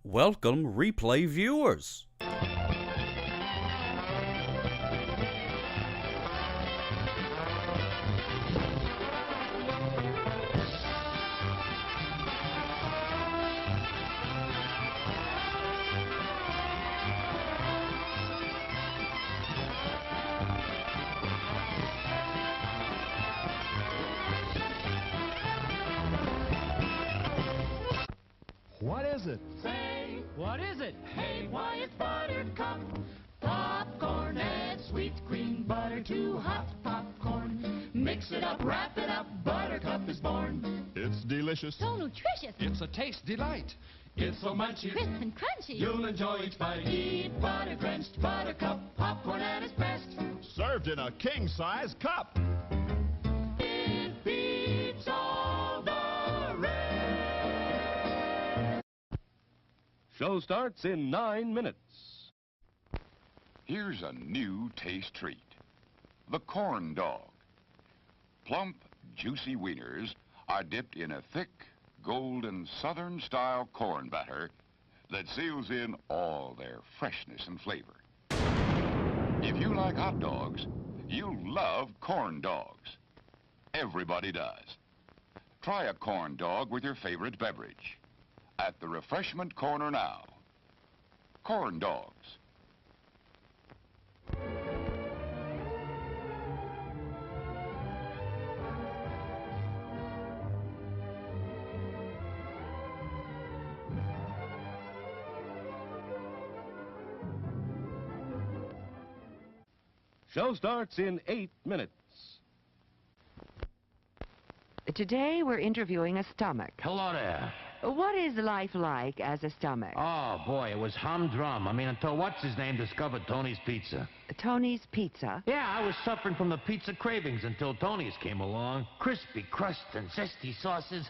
Welcome, replay viewers. What is it? Say, What is it? hey, why it's Buttercup. Popcorn, add sweet cream butter to hot popcorn. Mix it up, wrap it up, Buttercup is born. It's delicious. So nutritious, It's a taste delight. It's so munchy, crisp and crunchy. you'll enjoy each bite. Eat butter-drenched Buttercup popcorn at its best. Served in a king-size cup. It beats all the rest. Show starts in 9 minutes. Here's a new taste treat. The corn dog. Plump, juicy wieners are dipped in a thick, golden southern-style corn batter that seals in all their freshness and flavor. If you like hot dogs, you'll love corn dogs. Everybody does. Try a corn dog with your favorite beverage. At the refreshment corner now. Corn dogs. Show starts in 8 minutes. Today we're interviewing a stomach. Hello there. What is life like as a stomach? Oh, boy, it was humdrum. I mean, until what's-his-name discovered Tony's Pizza. Tony's Pizza. Yeah, I was suffering from the pizza cravings until Tony's came along. Crispy crust and zesty sauces.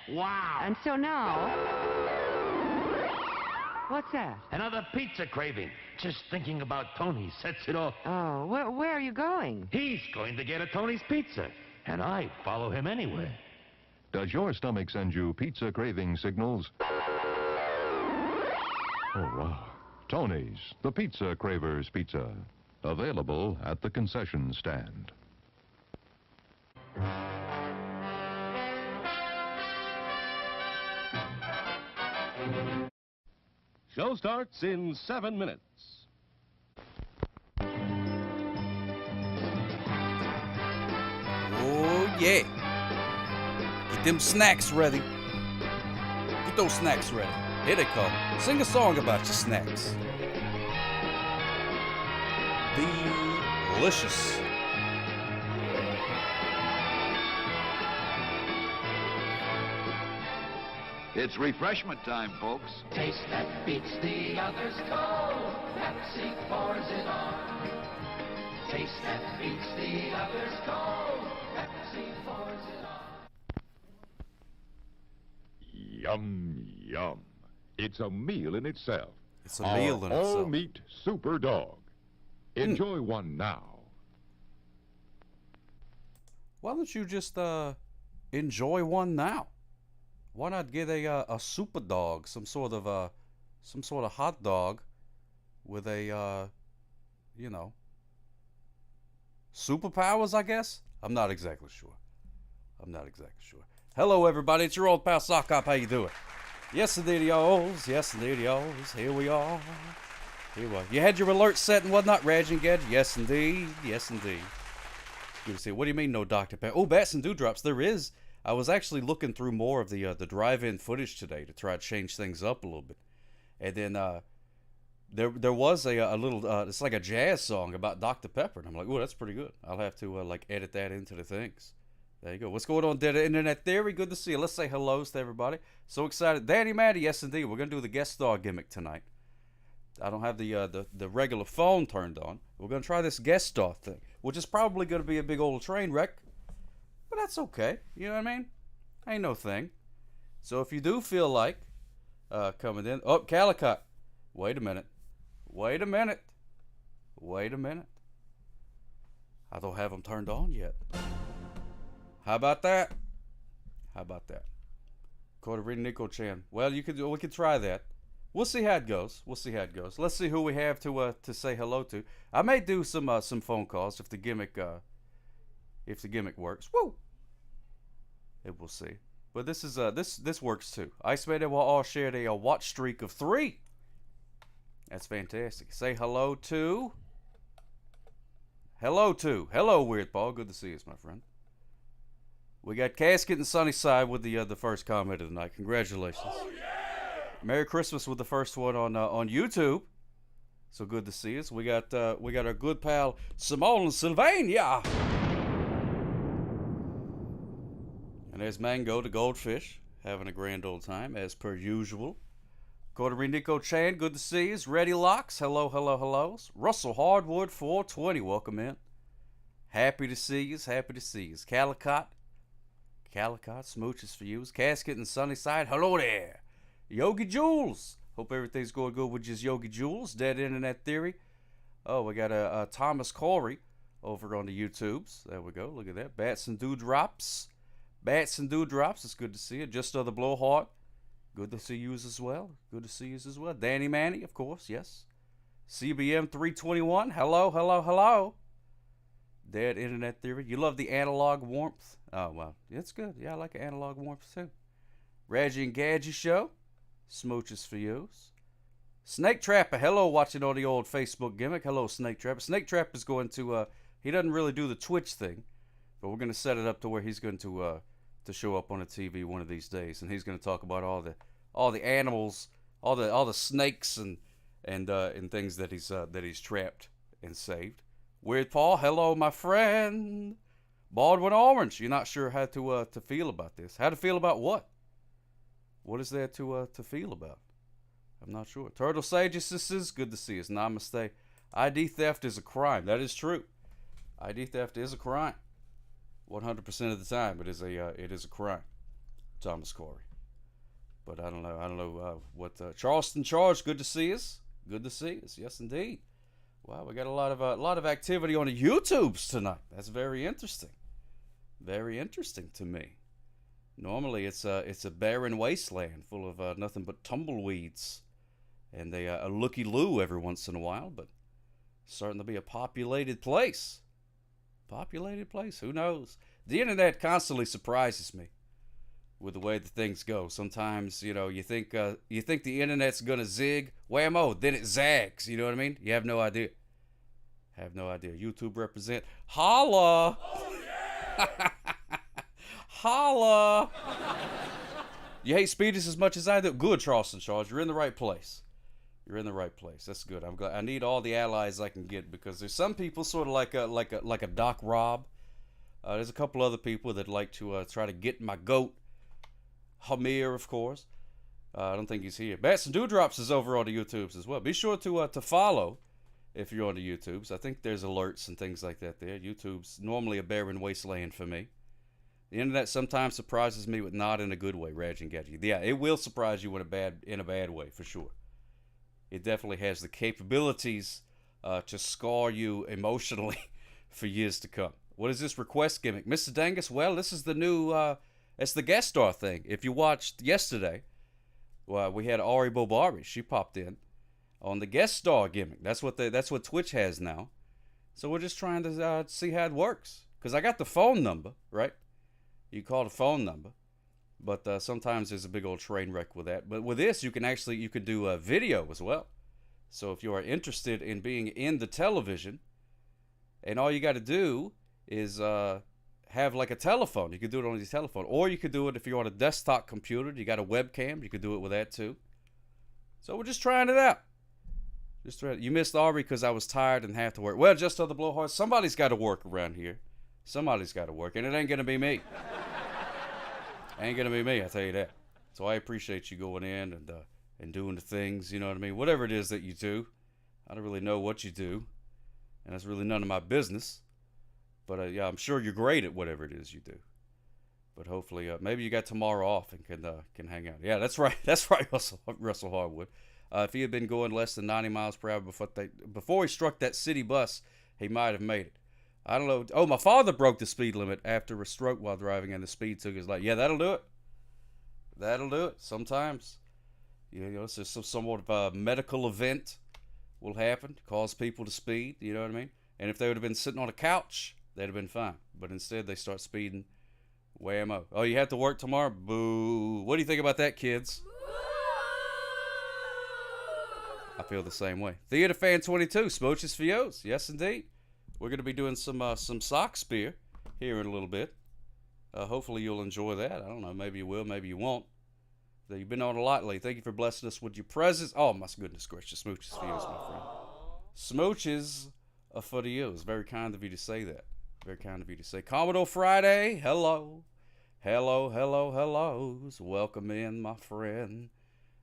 Wow. And so now... What's that? Another pizza craving. Just thinking about Tony sets it off. Oh, where are you going? He's going to get a Tony's Pizza, and I follow him anywhere. Does your stomach send you pizza craving signals? Oh, wow. Tony's, the Pizza Cravers Pizza. Available at the concession stand. Show starts in 7 minutes. Oh, yeah. Get them snacks ready. Get those snacks ready. Here they come. Sing a song about your snacks. Delicious. It's refreshment time, folks. Taste that beats the others cold. Pepsi pours it on. Taste that beats the others cold. Pepsi pours it on. Yum, yum. It's a meal in itself. It's a meal in itself. All-meat super dog. Enjoy one now. Why don't you just enjoy one now? Why not get a super dog, some sort of hot dog with a superpowers, I guess? I'm not exactly sure. Hello everybody, it's your old pal Sock Hop. How you doing? Yes indeed, y'alls. Yes indeed, y'alls. Here we are. You had your alert set and whatnot, Raj and Gadget? Yes indeed. Good to see. What do you mean no Dr. Pepper? Oh, Bats and Dewdrops. There is. I was actually looking through more of the drive-in footage today to try to change things up a little bit, and then there was a little it's like a jazz song about Dr. Pepper, and I'm like, oh, that's pretty good. I'll have to like edit that into the things. There you go. What's going on, Dead Internet Theory? Good to see you. Let's say hellos to everybody. So excited, Danny Maddie. Yes, indeed. We're gonna do the guest star gimmick tonight. I don't have the regular phone turned on. We're gonna try this guest star thing, which is probably gonna be a big old train wreck. But that's okay. You know what I mean? Ain't no thing. So if you do feel like coming in... Oh, Calicut. Wait a minute. I don't have them turned on yet. How about that? How about that? Quarter Nico Chan. Well, we could try that. We'll see how it goes. We'll see how it goes. Let's see who we have to say hello to. I may do some phone calls if the gimmick works. Woo! And we'll see. But this is this works too. Iceman and will all share a watch streak of 3. That's fantastic. Say hello to. Hello, Weird Paul. Good to see you, my friend. We got Casket and Sunnyside with the first comment of the night. Congratulations. Oh, yeah! Merry Christmas with the first one on YouTube. So good to see us. We got our good pal Simone and Sylvania. And there's Mango, the goldfish, having a grand old time as per usual. Nico Chan, good to see us. Ready Locks, hellos. Russell Hardwood 420, welcome in. Happy to see you. Calicott, smooches for you. Casket and Sunnyside, hello there. Yogi Jules, hope everything's going good with just Yogi Jules. Dead Internet Theory. Oh, we got a Thomas Corey over on the YouTubes. There we go, look at that. Bats and Dewdrops, it's good to see you. Just Other Blowhard, good to see you as well. Danny Manny, of course, yes. CBM 321, hello. Dead Internet Theory. You love the analog warmth? Oh, well, it's good. Yeah, I like analog warmth too. Reggie and Gadget Show. Smooches for you. Snake Trapper, hello, watching on the old Facebook gimmick. Hello, Snake Trapper. Snake Trapper's going to, he doesn't really do the Twitch thing, but we're going to set it up to where he's going to show up on the TV one of these days, and he's going to talk about all the animals, all the snakes and things that he's trapped and saved. Weird Paul, hello, my friend. Baldwin Orange, you're not sure how to feel about this. How to feel about what? What is there to feel about? I'm not sure. Turtle Sages, sisters, good to see us. Namaste. ID theft is a crime. That is true. ID theft is a crime. 100% of the time, it is a crime. Thomas Corey. But I don't know what. Charleston Charge, good to see us. Yes, indeed. Wow, we got a lot of activity on the YouTubes tonight. That's very interesting. Very interesting to me. Normally, it's a barren wasteland full of nothing but tumbleweeds, and a looky-loo every once in a while. But it's starting to be a populated place. Who knows? The internet constantly surprises me with the way that things go. Sometimes, you think the internet's gonna zig, whammo, then it zags. You know what I mean? You have no idea. YouTube represent. Holla! Oh, yeah! Holla! You hate Speedies as much as I do? Good, Charleston Charles. You're in the right place. That's good. I'm glad. I need all the allies I can get, because there's some people sort of like a Doc Rob. There's a couple other people that like to try to get my goat. Hamir, of course. I don't think he's here. Bats and Dewdrops is over on the YouTubes as well. Be sure to follow if you're on the YouTubes. I think there's alerts and things like that there. YouTube's normally a barren wasteland for me. The internet sometimes surprises me, but not in a good way, Raj and Gadget. Yeah, it will surprise you in a bad way, for sure. It definitely has the capabilities to scar you emotionally for years to come. What is this request gimmick? Mr. Dangus, well, this is the new, it's the guest star thing. If you watched yesterday, well, we had Ari Bobari. She popped in on the guest star gimmick. That's what Twitch has now. So we're just trying to see how it works. Because I got the phone number, right? You call the phone number, but sometimes there's a big old train wreck with that. But with this, you can do a video as well. So if you are interested in being in the television, and all you got to do is have like a telephone. You could do it on your telephone, or you could do it if you're on a desktop computer. You got a webcam. You could do it with that too. So we're just trying it out. You missed Aubrey because I was tired and had to work. Well, just Other Blowhard. Somebody's got to work around here. Somebody's got to work, and it ain't gonna be me. Ain't gonna be me, I tell you that. So I appreciate you going in and doing the things, you know what I mean? Whatever it is that you do. I don't really know what you do, and that's really none of my business. But yeah, I'm sure you're great at whatever it is you do. But hopefully, maybe you got tomorrow off and can hang out. Yeah, that's right. That's right, Russell Hardwood. If he had been going less than 90 miles per hour before he struck that city bus, he might have made it. I don't know. Oh, my father broke the speed limit after a stroke while driving, and the speed took his life. Yeah, that'll do it. Sometimes You know, it's just some somewhat of a medical event will happen to cause people to speed. You know what I mean? And if they would have been sitting on a couch, they'd have been fine. But instead, they start speeding. Whammo. Oh, you have to work tomorrow? Boo. What do you think about that, kids? I feel the same way. Theater Fan 22, Smooches for Yo's. Yes, indeed. We're going to be doing some sock spear here in a little bit. Hopefully you'll enjoy that. I don't know. Maybe you will. Maybe you won't. You've been on a lot lately. Thank you for blessing us with your presence. Oh, my goodness gracious. Smooches for Yo's, my friend. Smooches for the Yo's. Very kind of you to say that. Very kind of you to say. Commodore Friday, hello. Hello, hello, hellos. Welcome in, my friend.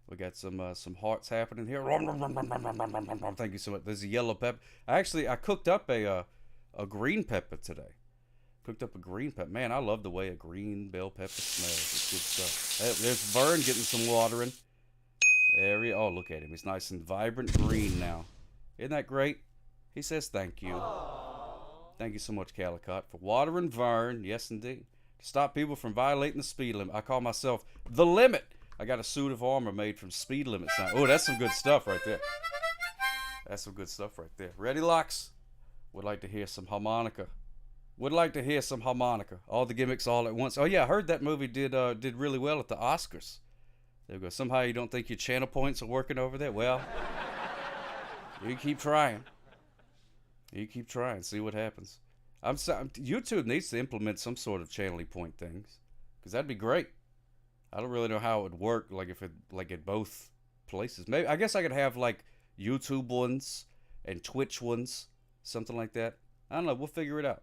We got some hearts happening here. Thank you so much. There's a yellow pepper. I cooked up a green pepper today. Cooked up a green pepper. Man, I love the way a green bell pepper smells. It's good stuff. There's Vern getting some watering. Oh, look at him. He's nice and vibrant green now. Isn't that great? He says thank you. Thank you so much, Calicott, for watering Vern. Yes, indeed. To stop people from violating the speed limit. I call myself the limit. I got a suit of armor made from speed limit sign. Oh, that's some good stuff right there. That's some good stuff right there. Ready, Locks? Would like to hear some harmonica. Would like to hear some harmonica. All the gimmicks all at once. Oh, yeah, I heard that movie did really well at the Oscars. There we go. Somehow you don't think your channel points are working over there? Well, you keep trying. You keep trying. See what happens. YouTube needs to implement some sort of channeling point things, because that'd be great. I don't really know how it would work, like if it at both places. Maybe I guess I could have like YouTube ones and Twitch ones, something like that. I don't know. We'll figure it out.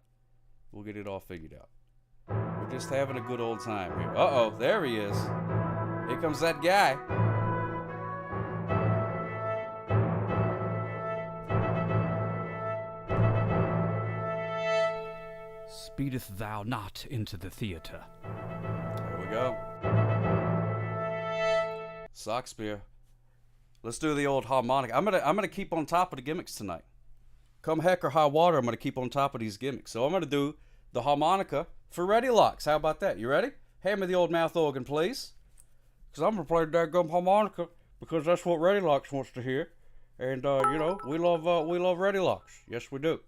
We'll get it all figured out. We're just having a good old time here. Uh-oh, there he is. Here comes that guy. Speedeth thou not into the theater. There we go. Sock spear. Let's do the old harmonica. I'm gonna keep on top of the gimmicks tonight. Come heck or high water, I'm gonna keep on top of these gimmicks. So I'm gonna do the harmonica for Ready Locks. How about that? You ready? Hand me the old mouth organ, please. Because I'm gonna play the daggum harmonica because that's what Ready Locks wants to hear. And you know, we love Ready Locks. Yes, we do.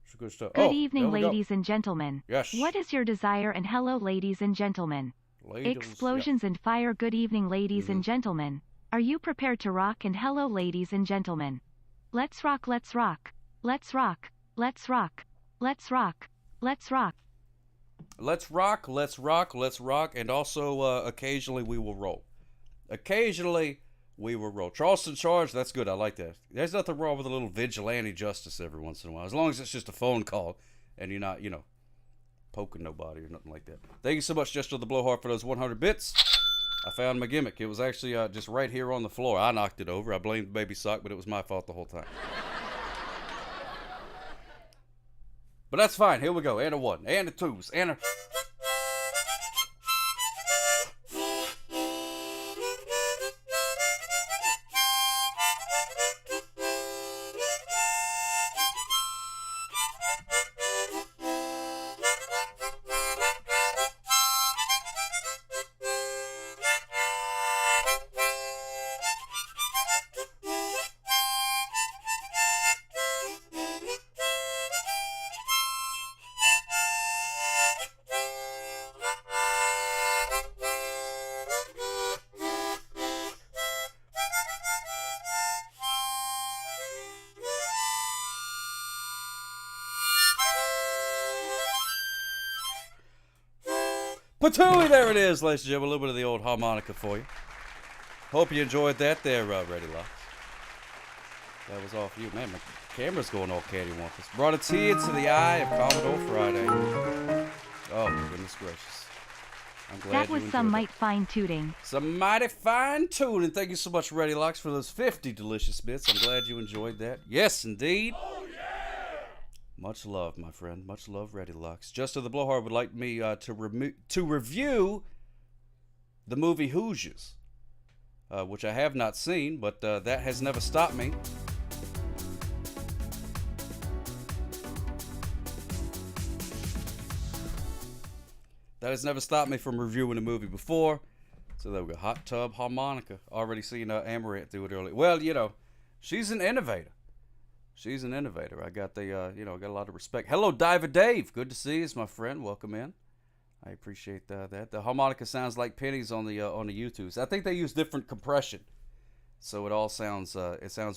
It's good stuff. Good evening, ladies and gentlemen. Yes. What is your desire? And hello, ladies and gentlemen. Explosions and fire. Good evening, ladies and gentlemen. Are you prepared to rock? And hello, ladies and gentlemen. Let's rock, let's rock. Let's rock, let's rock. Let's rock, let's rock. Let's rock, let's rock, let's rock. And also, occasionally we will roll. Occasionally we will roll. Charleston Charge, that's good. I like that. There's nothing wrong with a little vigilante justice every once in a while. As long as it's just a phone call and you're not, poking nobody or nothing like that. Thank you so much, Jester the Blowhard, for those 100 bits. I found my gimmick. It was actually just right here on the floor. I knocked it over. I blamed Baby Sock, but it was my fault the whole time. But that's fine. Here we go. And a one, and a twos, and a... Patooey, there it is, ladies and gentlemen. A little bit of the old harmonica for you. Hope you enjoyed that there, Ready Locks. That was all for you. Man, my camera's going all cattywampus. Brought a tear to the eye of Commodore Friday. Oh, my goodness gracious. I'm glad that was some mighty fine tooting. Some mighty fine tuning. Thank you so much, Ready Locks, for those 50 delicious bits. I'm glad you enjoyed that. Yes, indeed. Oh, yeah! Much love, my friend. Much love, Ready Locks. Jester the Blowhard would like me to review the movie Hoosiers, which I have not seen, but that has never stopped me. That has never stopped me from reviewing a movie before. So there we go. Hot tub harmonica. Already seen Amaranth do it earlier. Well, you know, she's an innovator. She's an innovator. I got the, you know, got a lot of respect. Hello, Diver Dave. Good to see you, my friend. Welcome in. I appreciate that. The harmonica sounds like pennies on the YouTubes. I think they use different compression, so it all sounds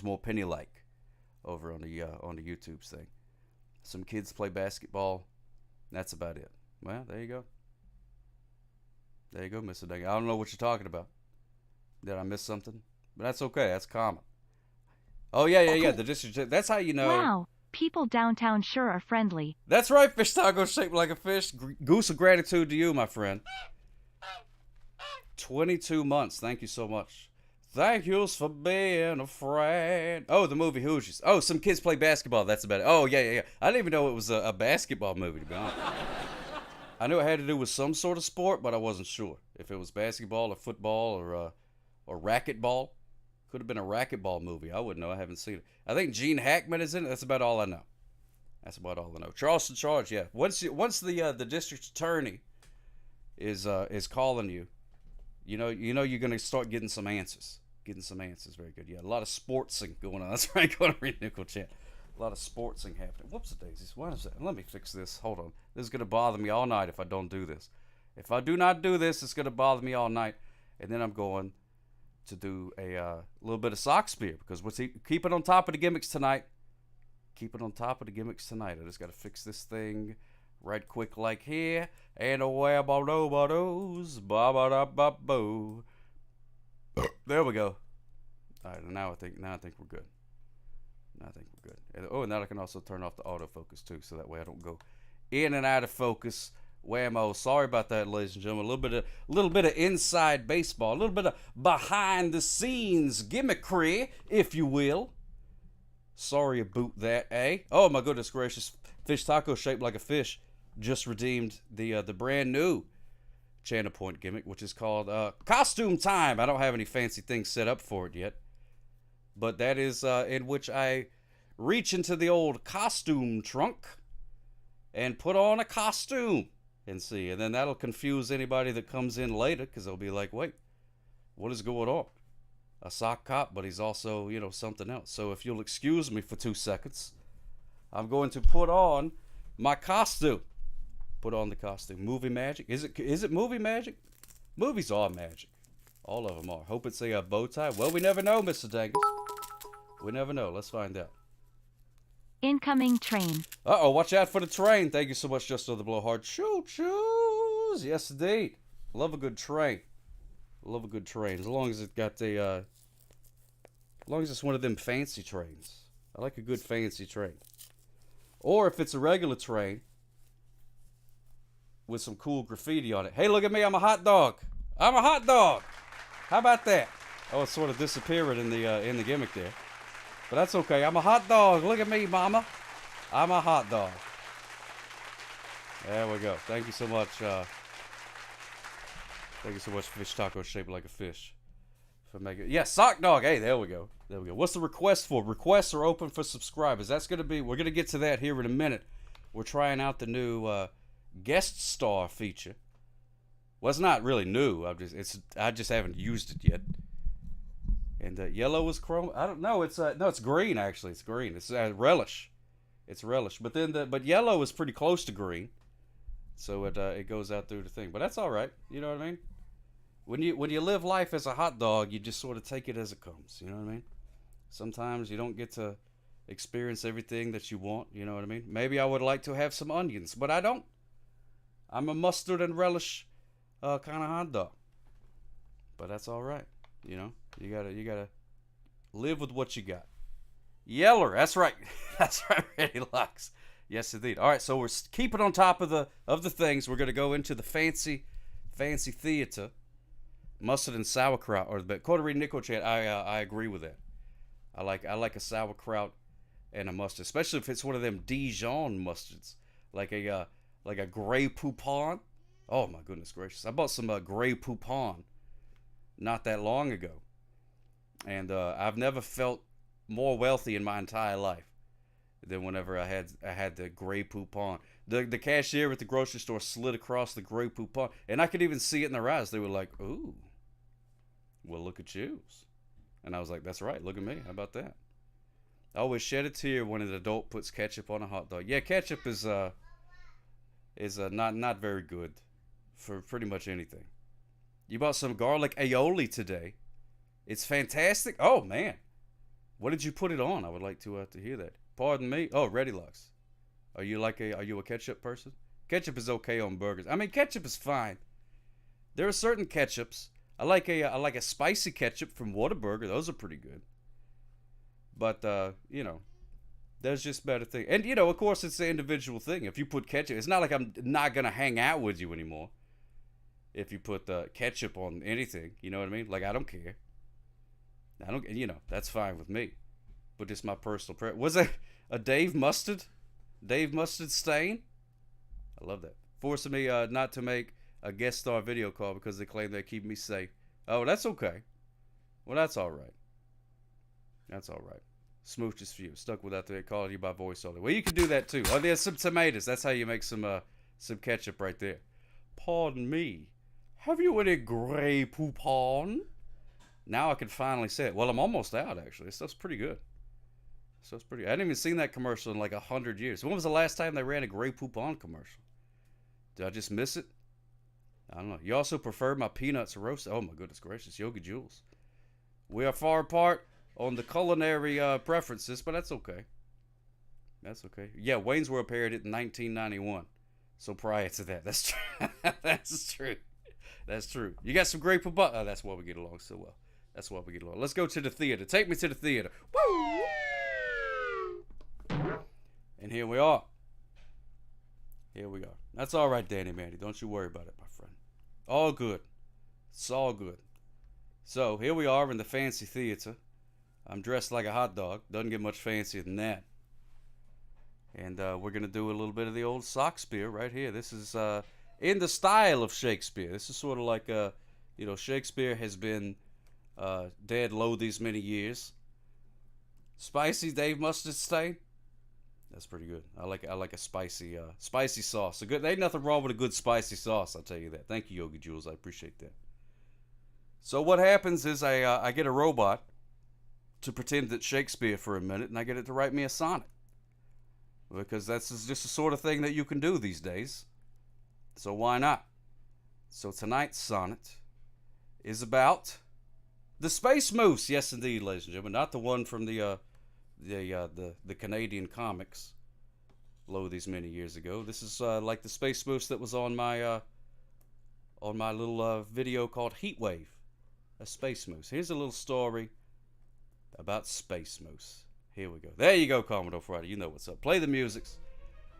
more penny-like over on the YouTubes thing. Some kids play basketball. That's about it. Well, there you go. There you go, Mr. Dang. I don't know what you're talking about. Did I miss something? But that's okay. That's common. Oh yeah. The district. That's how you know. Wow. People downtown sure are friendly. That's right, Fish Taco shaped like a fish. Goose of gratitude to you, my friend. 22 months. Thank you so much. Thank yous for being a friend. Oh, the movie Hoosiers. Oh, some kids play basketball. That's about it. Oh, yeah. I didn't even know it was a basketball movie, to be honest. I knew it had to do with some sort of sport, but I wasn't sure if it was basketball or football or racquetball. Could have been a racquetball movie. I wouldn't know. I haven't seen it. I think Gene Hackman is in it. That's about all I know. Charleston Charge, yeah. Once the district attorney is calling you, you know you're gonna start getting some answers. Very good. Yeah, a lot of sportsing going on. That's right. Going to read Nickel Chat. A lot of sportsing happening. Whoops, daisies. Why is that? Let me fix this. Hold on. This is gonna bother me all night if I don't do this. If I do not do this, it's gonna bother me all night. And then I'm going to do a little bit of sock spear because we're keeping on top of the gimmicks tonight. I just got to fix this thing right quick like here. And away about those. Ba-ba-da-ba-boo. There we go. All right, now I think we're good. And now I can also turn off the autofocus too, so that way I don't go in and out of focus. Whammo. Sorry about that, ladies and gentlemen. A little bit of inside baseball, a little bit of behind the scenes gimmickry, if you will. Sorry about that, eh? Oh my goodness gracious! Fish Taco shaped like a fish just redeemed the brand new Channel Point gimmick, which is called Costume Time. I don't have any fancy things set up for it yet, but that is in which I reach into the old costume trunk and put on a costume. And then that'll confuse anybody that comes in later, because they'll be like, wait, what is going on? A sock cop, but he's also, something else. So if you'll excuse me for 2 seconds, I'm going to put on my costume. Put on the costume. Movie magic. Is it movie magic? Movies are magic. All of them are. Hope it's a bow tie. Well, we never know, Mr. Dangus. We never know. Let's find out. Incoming train. Uh-oh, watch out for the train. Thank you so much, Just the Blowhard. Choo-choos. Yes, indeed. Love a good train. As long as it got as long as it's one of them fancy trains. I like a good fancy train. Or if it's a regular train with some cool graffiti on it. Hey, look at me. I'm a hot dog. How about that? Oh, it's sort of disappearing in the gimmick there. But that's okay. I'm a hot dog. Look at me, mama. I'm a hot dog. There we go. Thank you so much. Fish Taco shaped like a fish. Sock dog. Hey, there we go. What's the request for? Requests are open for subscribers. We're going to get to that here in a minute. We're trying out the new guest star feature. Well, it's not really new. I just haven't used it yet. And yellow is chrome. I don't know. It's green actually. It's green. It's relish. But yellow is pretty close to green, so it goes out through the thing. But that's all right. You know what I mean? When you live life as a hot dog, you just sort of take it as it comes. You know what I mean? Sometimes you don't get to experience everything that you want. You know what I mean? Maybe I would like to have some onions, but I don't. I'm a mustard and relish kind of hot dog. But that's all right. You know, you gotta live with what you got. Yeller, that's right. That's right, Randy Locks. Yes, indeed. All right, so we're keeping on top of the things. We're gonna go into the fancy theater. Mustard and sauerkraut, or the Coterie Nickel Chat. I agree with that. I like a sauerkraut and a mustard, especially if it's one of them Dijon mustards, like a Grey Poupon. Oh my goodness gracious! I bought some Grey Poupon not that long ago, and I've never felt more wealthy in my entire life than whenever I had the Grey Poupon. The cashier at the grocery store slid across the Grey Poupon, and I could even see it in their eyes. They were like, "Ooh, Well, look at you. And I was like, that's right. Look at me. How about that? I always shed a tear when an adult puts ketchup on a hot dog. Yeah, ketchup is not very good for pretty much anything. You bought some garlic aioli today. It's fantastic. Oh man, what did you put it on? I would like to hear that. Pardon me. Oh, Ready Lux. Are you a ketchup person? Ketchup is okay on burgers. I mean, ketchup is fine. There are certain ketchups. I like a spicy ketchup from Whataburger. Those are pretty good. But there's just better things. And of course, it's the individual thing. If you put ketchup, it's not like I'm not gonna hang out with you anymore. If you put ketchup on anything, you know what I mean? Like, I don't care. That's fine with me. But just my personal preference. Was it a Dave Mustard? Dave Mustard stain? I love that. Forcing me not to make a guest star video call because they claim they keep me safe. Oh, that's okay. Well, that's all right. That's all right. Smooches for you. Stuck without the calling you by voice only. Well, you can do that too. Oh, there's some tomatoes. That's how you make some ketchup right there. Pardon me. Have you any Grey Poupon? Now I can finally say it. Well, I'm almost out, actually. This stuff's pretty good. I hadn't even seen that commercial in like 100 years. When was the last time they ran a Grey Poupon commercial? Did I just miss it? I don't know. You also prefer my peanuts roasted. Oh, my goodness gracious. Yogi Jules. We are far apart on the culinary preferences, but that's okay. That's okay. Yeah, Wayne's World parodied it in 1991. So prior to that. That's true. That's true. That's true. You got some Grey Poupon. Oh, that's why we get along so well. That's why we get along. Let's go to the theater. Take me to the theater. Woo! And here we are. Here we are. That's all right, Danny Mandy. Don't you worry about it, my friend. All good. It's all good. So, here we are in the fancy theater. I'm dressed like a hot dog. Doesn't get much fancier than that. And we're going to do a little bit of the old Shakespeare right here. This is in the style of Shakespeare. This is sort of like, Shakespeare has been dead low these many years. Spicy Dave Mustard stain. That's pretty good. I like a spicy sauce. There ain't nothing wrong with a good spicy sauce, I'll tell you that. Thank you, Yogi Jules. I appreciate that. So what happens is I get a robot to pretend that Shakespeare for a minute, and I get it to write me a sonnet. Because that's just the sort of thing that you can do these days. So why not? So tonight's sonnet is about the Space Moose. Yes, indeed, ladies and gentlemen. Not the one from the Canadian comics low these many years ago. This is like the Space Moose that was on my little video called Heatwave. A Space Moose. Here's a little story about Space Moose. Here we go. There you go, Commodore Friday. You know what's up. Play the musics.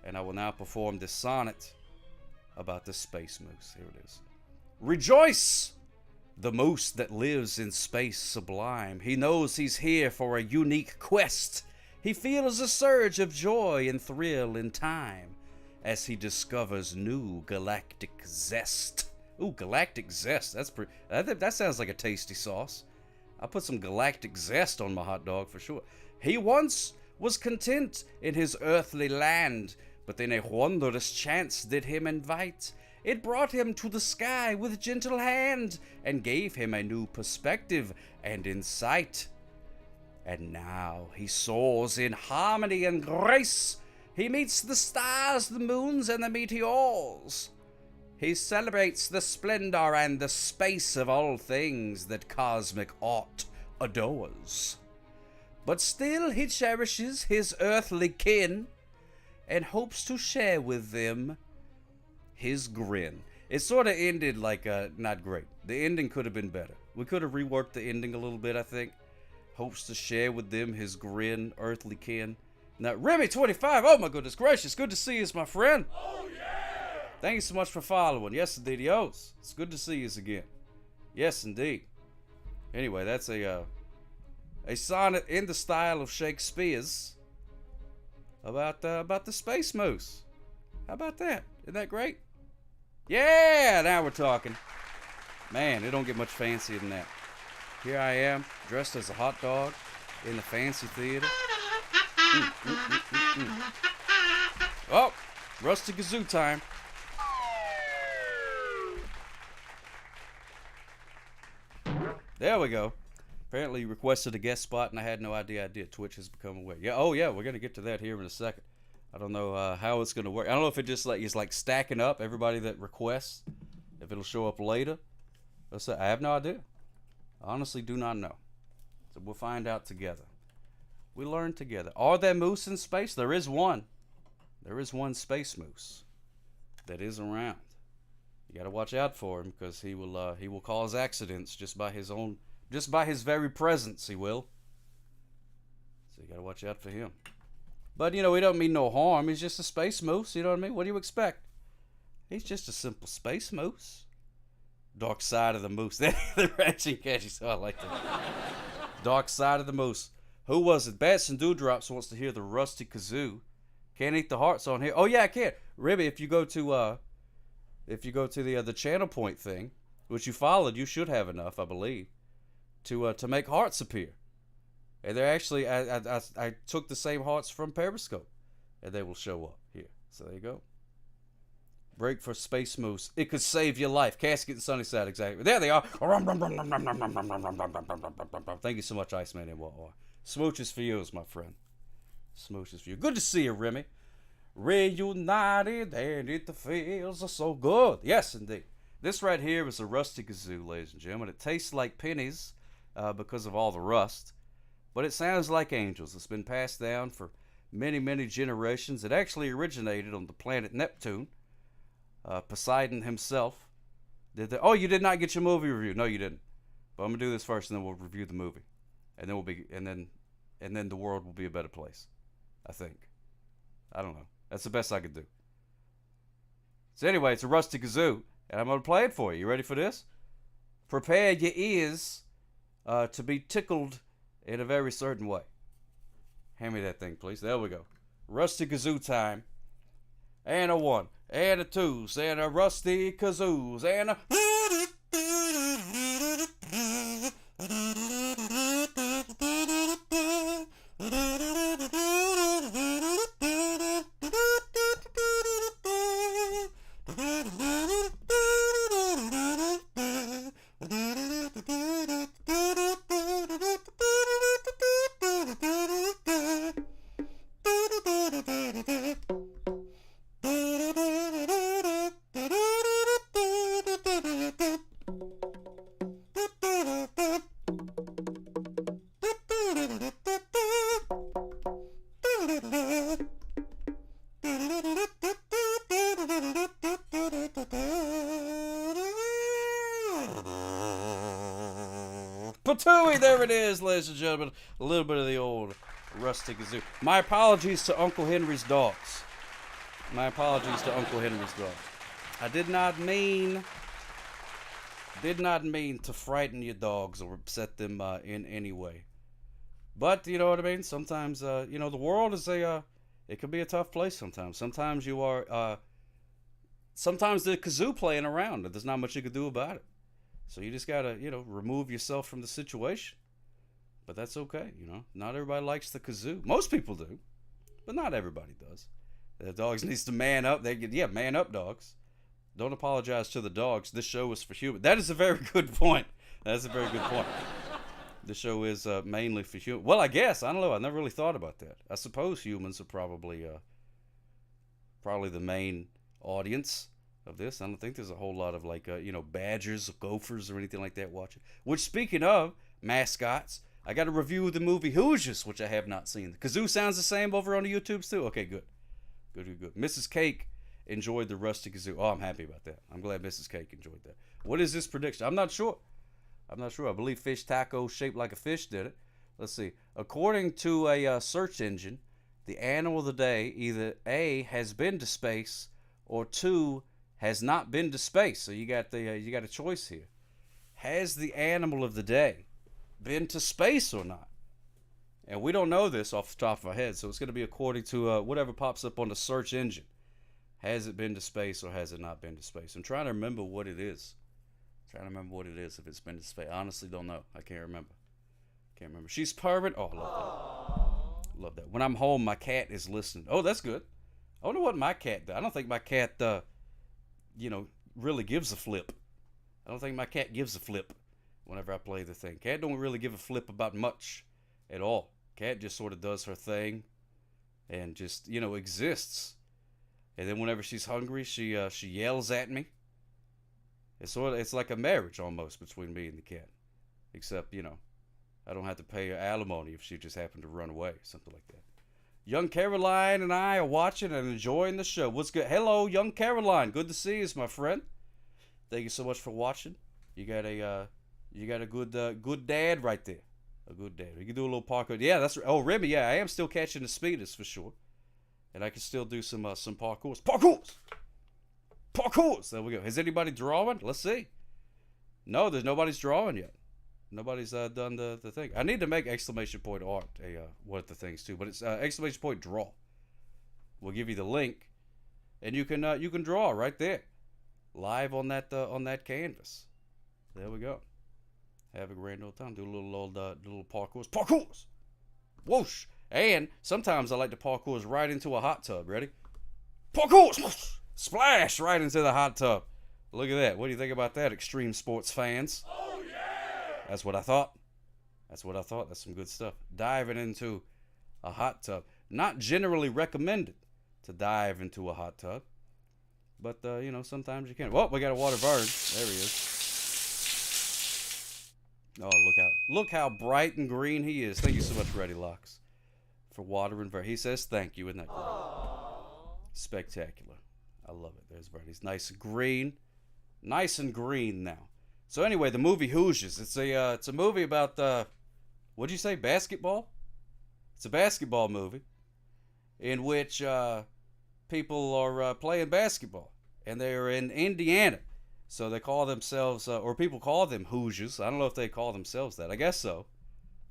And I will now perform this sonnet about the Space Moose. Here it is. Rejoice! The moose that lives in space sublime. He knows he's here for a unique quest. He feels a surge of joy and thrill in time as he discovers new galactic zest. Ooh, galactic zest. That sounds like a tasty sauce. I'll put some galactic zest on my hot dog for sure. He once was content in his earthly land, but then a wondrous chance did him invite. It brought him to the sky with gentle hand and gave him a new perspective and insight. And now he soars in harmony and grace. He meets the stars, the moons, and the meteors. He celebrates the splendor and the space of all things that cosmic art adores. But still he cherishes his earthly kin and hopes to share with them his grin. It sort of ended like not great. The ending could have been better. We could have reworked the ending a little bit, I think. Hopes to share with them his grin, earthly kin. Now, Remy25, oh my goodness gracious, good to see you, my friend. Oh yeah! Thank you so much for following. Yes, indeed, yos. It's good to see you again. Yes, indeed. Anyway, that's a sonnet in the style of Shakespeare's about the Space Moose. How about that? Isn't that great? Yeah, now we're talking. Man, it don't get much fancier than that. Here I am, dressed as a hot dog in the fancy theater. Oh, Rusty Kazoo time. There we go. Apparently you requested a guest spot, and I had no idea I did. Twitch has become aware. Yeah, oh yeah, we're going to get to that here in a second. I don't know how it's going to work. I don't know if it just is like stacking up everybody that requests, if it'll show up later. I have no idea. I honestly do not know. So we'll find out together. We learn together. Are there moose in space? There is one. There is one space moose that is around. You got to watch out for him because he will cause accidents just by his very presence. He will. So you got to watch out for him. But we don't mean no harm. He's just a space moose. You know what I mean? What do you expect? He's just a simple space moose. Dark side of the moose. The ranching catchy. So I like that. Dark side of the moose. Who was it? Bats and Dewdrops wants to hear the rusty kazoo. Can't eat the hearts on here. Oh yeah, I can. Ribby, if you go to the channel point thing, which you followed, you should have enough, I believe, to make hearts appear. And they're actually, I took the same hearts from Periscope, and they will show up here. So there you go. Break for Space Moose. It could save your life. Casket and Sunnyside, exactly. There they are. Thank you so much, Iceman and Wawa. Smooches for you, my friend. Smooches for you. Good to see you, Remy. Reunited, and it feels so good. Yes, indeed. This right here is a rusty kazoo, ladies and gentlemen. It tastes like pennies because of all the rust. But it sounds like angels. It's been passed down for many, many generations. It actually originated on the planet Neptune. Poseidon himself did that. Oh, you did not get your movie review. No, you didn't. But I'm gonna do this first, and then we'll review the movie, and then the world will be a better place. I think. I don't know. That's the best I could do. So anyway, it's a rusty kazoo, and I'm gonna play it for you. You ready for this? Prepare your ears to be tickled in a very certain way. Hand me that thing, please. There we go. Rusty kazoo time. And a 1, and a 2, and a rusty kazoos, and a... Patooey, there it is, ladies and gentlemen. A little bit of the old rusty kazoo. My apologies to Uncle Henry's dogs. My apologies to Uncle Henry's dogs. I did not mean to frighten your dogs or upset them in any way. But, you know what I mean? Sometimes, the world is it can be a tough place sometimes. Sometimes you are, sometimes the kazoo playing around, and there's not much you can do about it. So you just gotta, remove yourself from the situation. But that's okay, Not everybody likes the kazoo. Most people do, but not everybody does. The dogs needs to man up. Man up, dogs. Don't apologize to the dogs. This show is for humans. That is a very good point. That's a very good point. The show is mainly for humans. Well, I guess. I don't know. I never really thought about that. I suppose humans are probably the main audience of this. I don't think there's a whole lot of badgers or gophers or anything like that watching. Which, speaking of mascots, I got to review the movie Hoosiers, which I have not seen. The kazoo sounds the same over on the YouTubes too. Okay, good. Mrs. Cake enjoyed the rusty kazoo. Oh, I'm happy about that. I'm glad Mrs. Cake enjoyed that. What is this prediction? I'm not sure. I believe Fish Taco Shaped Like a Fish did it. Let's see. According to a search engine, the animal of the day either A, has been to space, or 2, has not been to space. So you got a choice here. Has the animal of the day been to space or not? And we don't know this off the top of our head, so it's going to be according to whatever pops up on the search engine. Has it been to space or has it not been to space? I'm trying to remember what it is. If it's been to space. I honestly don't know. I can't remember. She's pervert. Oh, I love that. Love that. When I'm home, my cat is listening. Oh, that's good. I wonder what my cat does. I don't think my cat, really gives a flip. I don't think my cat gives a flip whenever I play the thing. Cat don't really give a flip about much at all. Cat just sort of does her thing and just, you know, exists. And then whenever she's hungry, she yells at me. It's like a marriage almost between me and the cat. Except, you know, I don't have to pay her alimony if she just happened to run away, something like that. Young Caroline and I are watching and enjoying the show. What's good? Hello, young Caroline. Good to see you, my friend. Thank you so much for watching. You got a good dad right there. A good dad. You can do a little parkour. Yeah, that's right. Oh, Remy. Yeah, I am still catching the speeders for sure, and I can still do some parkours. Parkours. There we go. Has anybody drawing? Let's see. No, there's nobody's drawing yet. Nobody's done the thing. I need to make exclamation point art one of the things too, but it's exclamation point draw. We'll give you the link, and you can draw right there, live on that canvas. There we go. Have a grand old time. Do a little parkours. Whoosh! And sometimes I like to parkours right into a hot tub. Ready? Parkours! Splash right into the hot tub. Look at that. What do you think about that, extreme sports fans? Oh yeah! That's what I thought. That's some good stuff. Diving into a hot tub. Not generally recommended to dive into a hot tub, but you know, sometimes you can. Well, we got a water bird. There he is. Oh, look how bright and green he is. Thank you so much, Reddy Locks, for watering Vert. He says thank you. Isn't that great? Spectacular. I love it. There's Vert. He's nice and green. Nice and green now. So anyway, the movie Hoosiers. It's a movie about what'd you say? Basketball? It's a basketball movie in which people are playing basketball, and they're in Indiana. So they call themselves, or people call them Hoosiers. I don't know if they call themselves that. I guess so.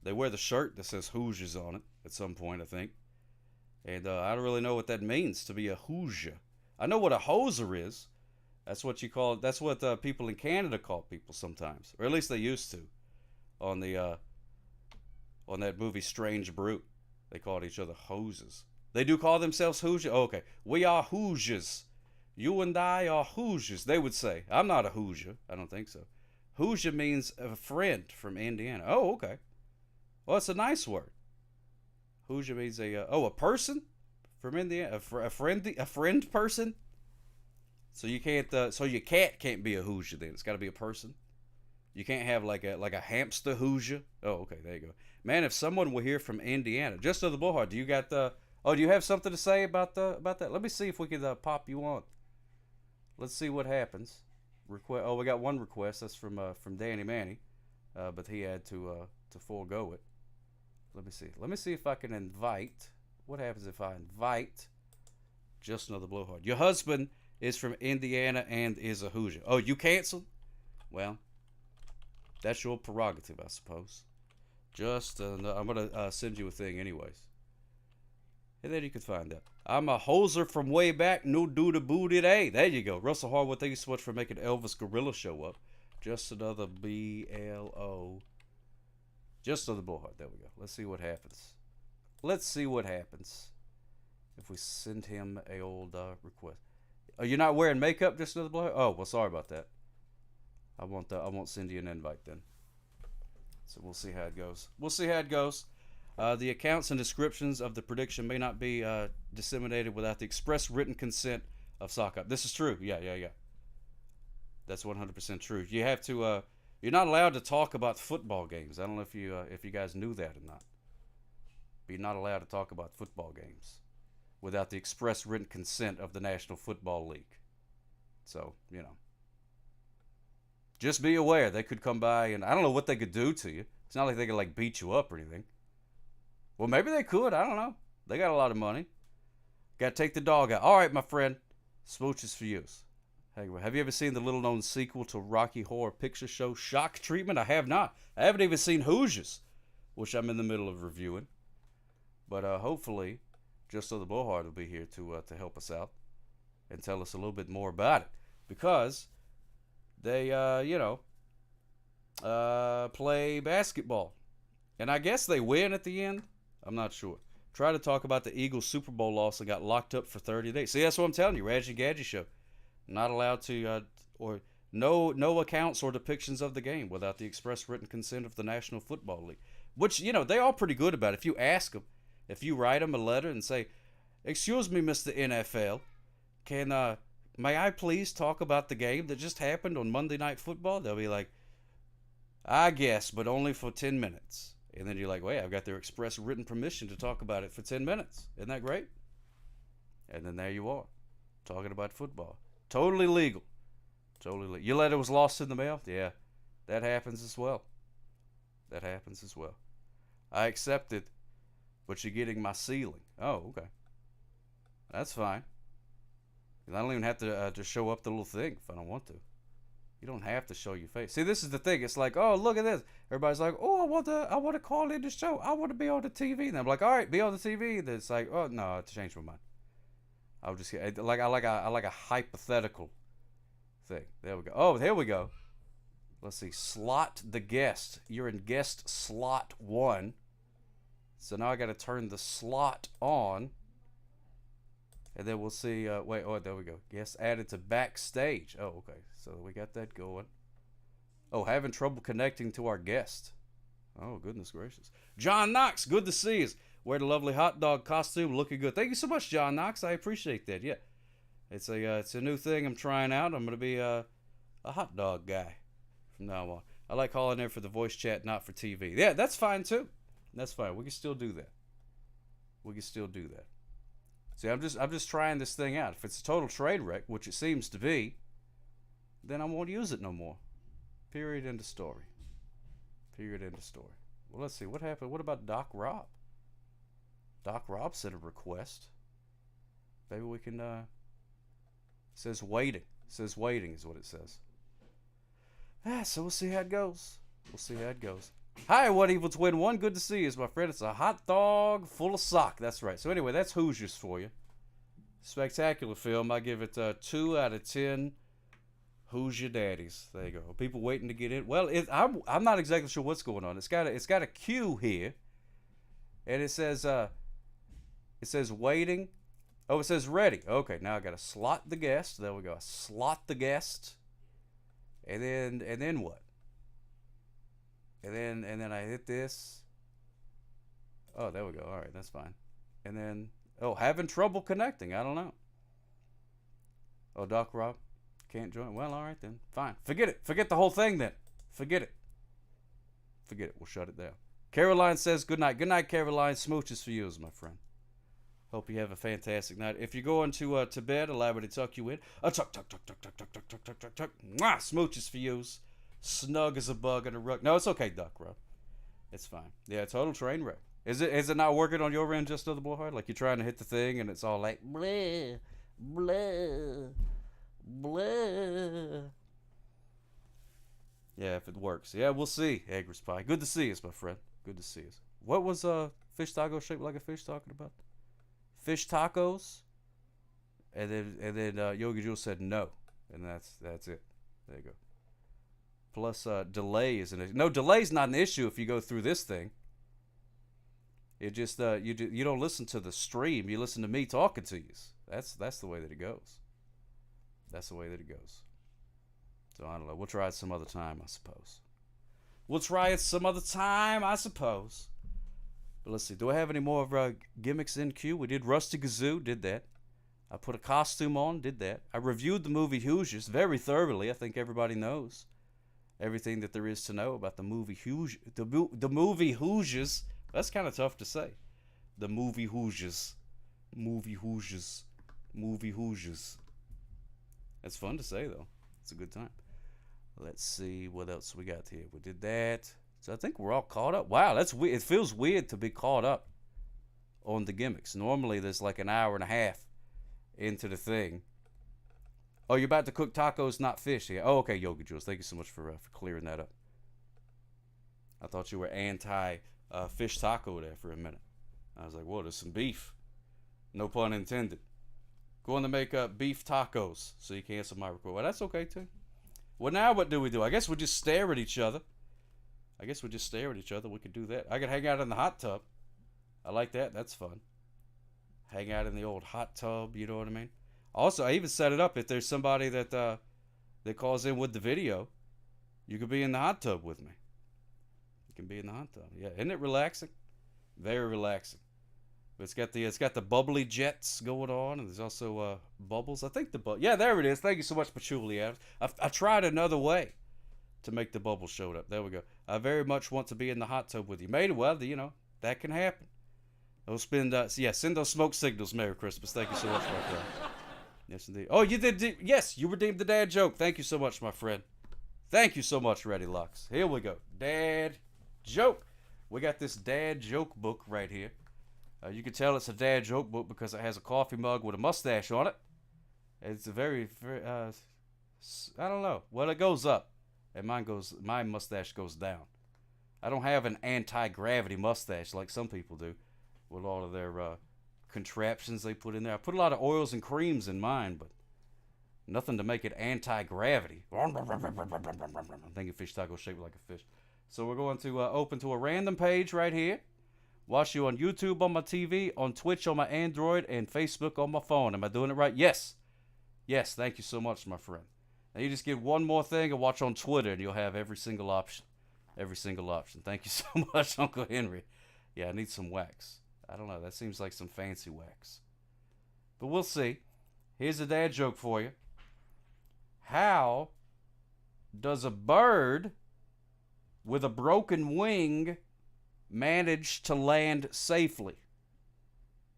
They wear the shirt that says Hoosiers on it at some point, I think. And I don't really know what that means to be a Hoosier. I know what a hoser is. That's what you call. That's what people in Canada call people sometimes, or at least they used to. On the on that movie Strange Brute, they called each other hoses. They do call themselves Hoosiers. Oh, okay, we are Hoosiers. You and I are Hoosiers. They would say. I'm not a Hoosier. I don't think so. Hoosier means a friend from Indiana. Oh, okay. Well, it's a nice word. Hoosier means a person from Indiana, a friend person. So you can't. So your cat can't be a Hoosier then. It's got to be a person. You can't have like a hamster Hoosier. Oh, okay, there you go. Man, if someone were here from Indiana, just to the bullheart, do you got the? Oh, do you have something to say about that? Let me see if we can pop you on. Let's see what happens. Request. Oh, we got one request. That's from Danny Manny, but he had to forego it. Let me see. Let me see if I can invite. What happens if I invite just another blowhard? Your husband is from Indiana and is a Hoosier. Oh, you canceled? Well, that's your prerogative, I suppose. Just no, I'm gonna send you a thing anyways, and then you can find out. I'm a hoser from way back. No do the booty day. There you go. Russell Harwood, thank you so much for making Elvis Gorilla show up. Just another BLO. Just another blowhard. There we go. Let's see what happens. Let's see what happens if we send him a old request. Oh, you're not wearing makeup? Just another blowhard? Oh, well, sorry about that. I won't send you an invite then. So we'll see how it goes. We'll see how it goes. The accounts and descriptions of the prediction may not be disseminated without the express written consent of Sock Up. This is true. Yeah. That's 100% true. You have to. You're not allowed to talk about football games. I don't know if you guys knew that or not. But you're not allowed to talk about football games without the express written consent of the National Football League. So, you know. Just be aware. They could come by and I don't know what they could do to you. It's not like they could like beat you up or anything. Well, maybe they could. I don't know. They got a lot of money. Got to take the dog out. All right, my friend. Smooches for you. Hey, have you ever seen the little-known sequel to Rocky Horror Picture Show, Shock Treatment? I have not. I haven't even seen Hoosiers, which I'm in the middle of reviewing. But hopefully, Just So the Blowhard will be here to help us out and tell us a little bit more about it. Because they, play basketball. And I guess they win at the end. I'm not sure. Try to talk about the Eagles Super Bowl loss and got locked up for 30 days. See, that's what I'm telling you. Radji Gadget Show. Not allowed to, or No accounts or depictions of the game without the express written consent of the National Football League. Which, they are pretty good about it. If you ask them, if you write them a letter and say, "Excuse me, Mr. NFL, may I please talk about the game that just happened on Monday Night Football?" They'll be like, "I guess, but only for 10 minutes. And then you're like, "Wait, I've got their express written permission to talk about it for 10 minutes. Isn't that great?" And then there you are, talking about football. Totally legal. Totally legal. Your letter was lost in the mail? Yeah, that happens as well. That happens as well. I accept it, but you're getting my ceiling. Oh, okay. That's fine. I don't even have to show up the little thing if I don't want to. You don't have to show your face. See, this is the thing. It's like, oh, look at this. Everybody's like, oh, I want to call in the show. I want to be on the TV. And I'm like, all right, be on the TV. Then it's like, oh no, I have to change my mind. I'll just I like a hypothetical thing. There we go. Oh, here we go. Let's see. Slot the guest. You're in guest slot 1. So now I got to turn the slot on. And then we'll see. There we go. Guest added to backstage. Oh, okay. So we got that going. Oh, having trouble connecting to our guest. Oh, goodness gracious. John Knox, good to see you. Wear the lovely hot dog costume, looking good. Thank you so much, John Knox. I appreciate that. Yeah, it's a new thing I'm trying out. I'm gonna be a hot dog guy from now on. I like calling in for the voice chat, not for TV. Yeah, that's fine too. That's fine. We can still do that. We can still do that. See, I'm just trying this thing out. If it's a total train wreck, which it seems to be, then I won't use it no more. Period. End of story. Period. End of story. Well, let's see what happened. What about Doc Rob? Doc Rob sent a request. Maybe we can. It says waiting. It says waiting is what it says. So we'll see how it goes. We'll see how it goes. Hi, What Evil Twin 1. Good to see you, my friend. It's a hot dog full of sock. That's right. So anyway, that's Hoosiers for you. Spectacular film. I give it 2 out of 10 Hoosier daddies. There you go. People waiting to get in. Well, I'm not exactly sure what's going on. It's got a queue here, and it says waiting. Oh, it says ready. Okay, now I got to slot the guest. There we go. Slot the guest, and then what? And then I hit this. Oh, there we go. All right, that's fine. And then, having trouble connecting. I don't know. Oh, Doc Rob can't join. Well, all right then. Fine. Forget it. Forget the whole thing then. Forget it. Forget it. We'll shut it down. Caroline says good night. Good night, Caroline. Smooches for you, my friend. Hope you have a fantastic night. If you're going to bed, allow me to tuck you in. Tuck. Mwah! Smooches for you. Snug as a bug in a rug. No, it's okay, Doc Rob. It's fine. Yeah, total train wreck. Is it not working on your end, just other boy? Like you're trying to hit the thing and it's all like blah, blah, blah. Yeah, if it works. Yeah, we'll see. Egger's Pie. Good to see us, my friend. Good to see us. What was fish taco shaped like a fish talking about? Fish tacos. And then Yogi Jules said no, and that's it. There you go. Plus, delay is an issue. No, delay's not an issue if you go through this thing. It just you don't listen to the stream. You listen to me talking to you. That's the way that it goes. That's the way that it goes. So I don't know. We'll try it some other time, I suppose. We'll try it some other time, I suppose. But let's see. Do I have any more of gimmicks in queue? We did Rusty Gazoo. Did that. I put a costume on. Did that. I reviewed the movie Hoosiers very thoroughly. I think everybody knows everything that there is to know about the movie Hoosiers. The movie Hoosiers. That's kind of tough to say. The movie Hoosiers. Movie Hoosiers. Movie Hoosiers. That's fun to say, though. It's a good time. Let's see what else we got here. We did that. So I think we're all caught up. Wow, that's weird. It feels weird to be caught up on the gimmicks. Normally, there's like an hour and a half into the thing. Oh, you're about to cook tacos, not fish here. Oh, okay, Yogi Jules. Thank you so much for clearing that up. I thought you were anti-fish taco there for a minute. I was like, whoa, there's some beef. No pun intended. Going to make beef tacos, so you cancel my request. Well, that's okay, too. Well, now what do? I guess we just stare at each other. We could do that. I could hang out in the hot tub. I like that. That's fun. Hang out in the old hot tub, you know what I mean? Also, I even set it up if there's somebody that that calls in with the video, you could be in the hot tub with me. You can be in the hot tub. Yeah, isn't it relaxing? Very relaxing. But it's got the bubbly jets going on, and there's also bubbles. I think yeah, there it is. Thank you so much, Patchouli Adams. I tried another way to make the bubbles show up. There we go. I very much want to be in the hot tub with you. Made it. Well, you know, that can happen. Send those smoke signals. Merry Christmas. Thank you so much, my friend. Yes, indeed. Oh, you did. Yes, you redeemed the dad joke. Thank you so much, my friend. Thank you so much, Reddy Lux. Here we go. Dad joke. We got this dad joke book right here. You can tell it's a dad joke book because it has a coffee mug with a mustache on it. It's a very, I don't know. Well, it goes up, and my mustache goes down. I don't have an anti-gravity mustache like some people do with all of their contraptions they put in there. I put a lot of oils and creams in mine, but nothing to make it anti-gravity. I'm thinking fish taco shaped like a fish. So we're going to open to a random page right here. Watch you on YouTube on my TV, on Twitch on my Android, and Facebook on my phone. Am I doing it right? Yes. Yes, thank you so much, my friend. Now you just get one more thing and watch on Twitter, and you'll have every single option. Every single option. Thank you so much, Uncle Henry. Yeah, I need some wax. I don't know. That seems like some fancy wax. But we'll see. Here's a dad joke for you. How does a bird with a broken wing manage to land safely?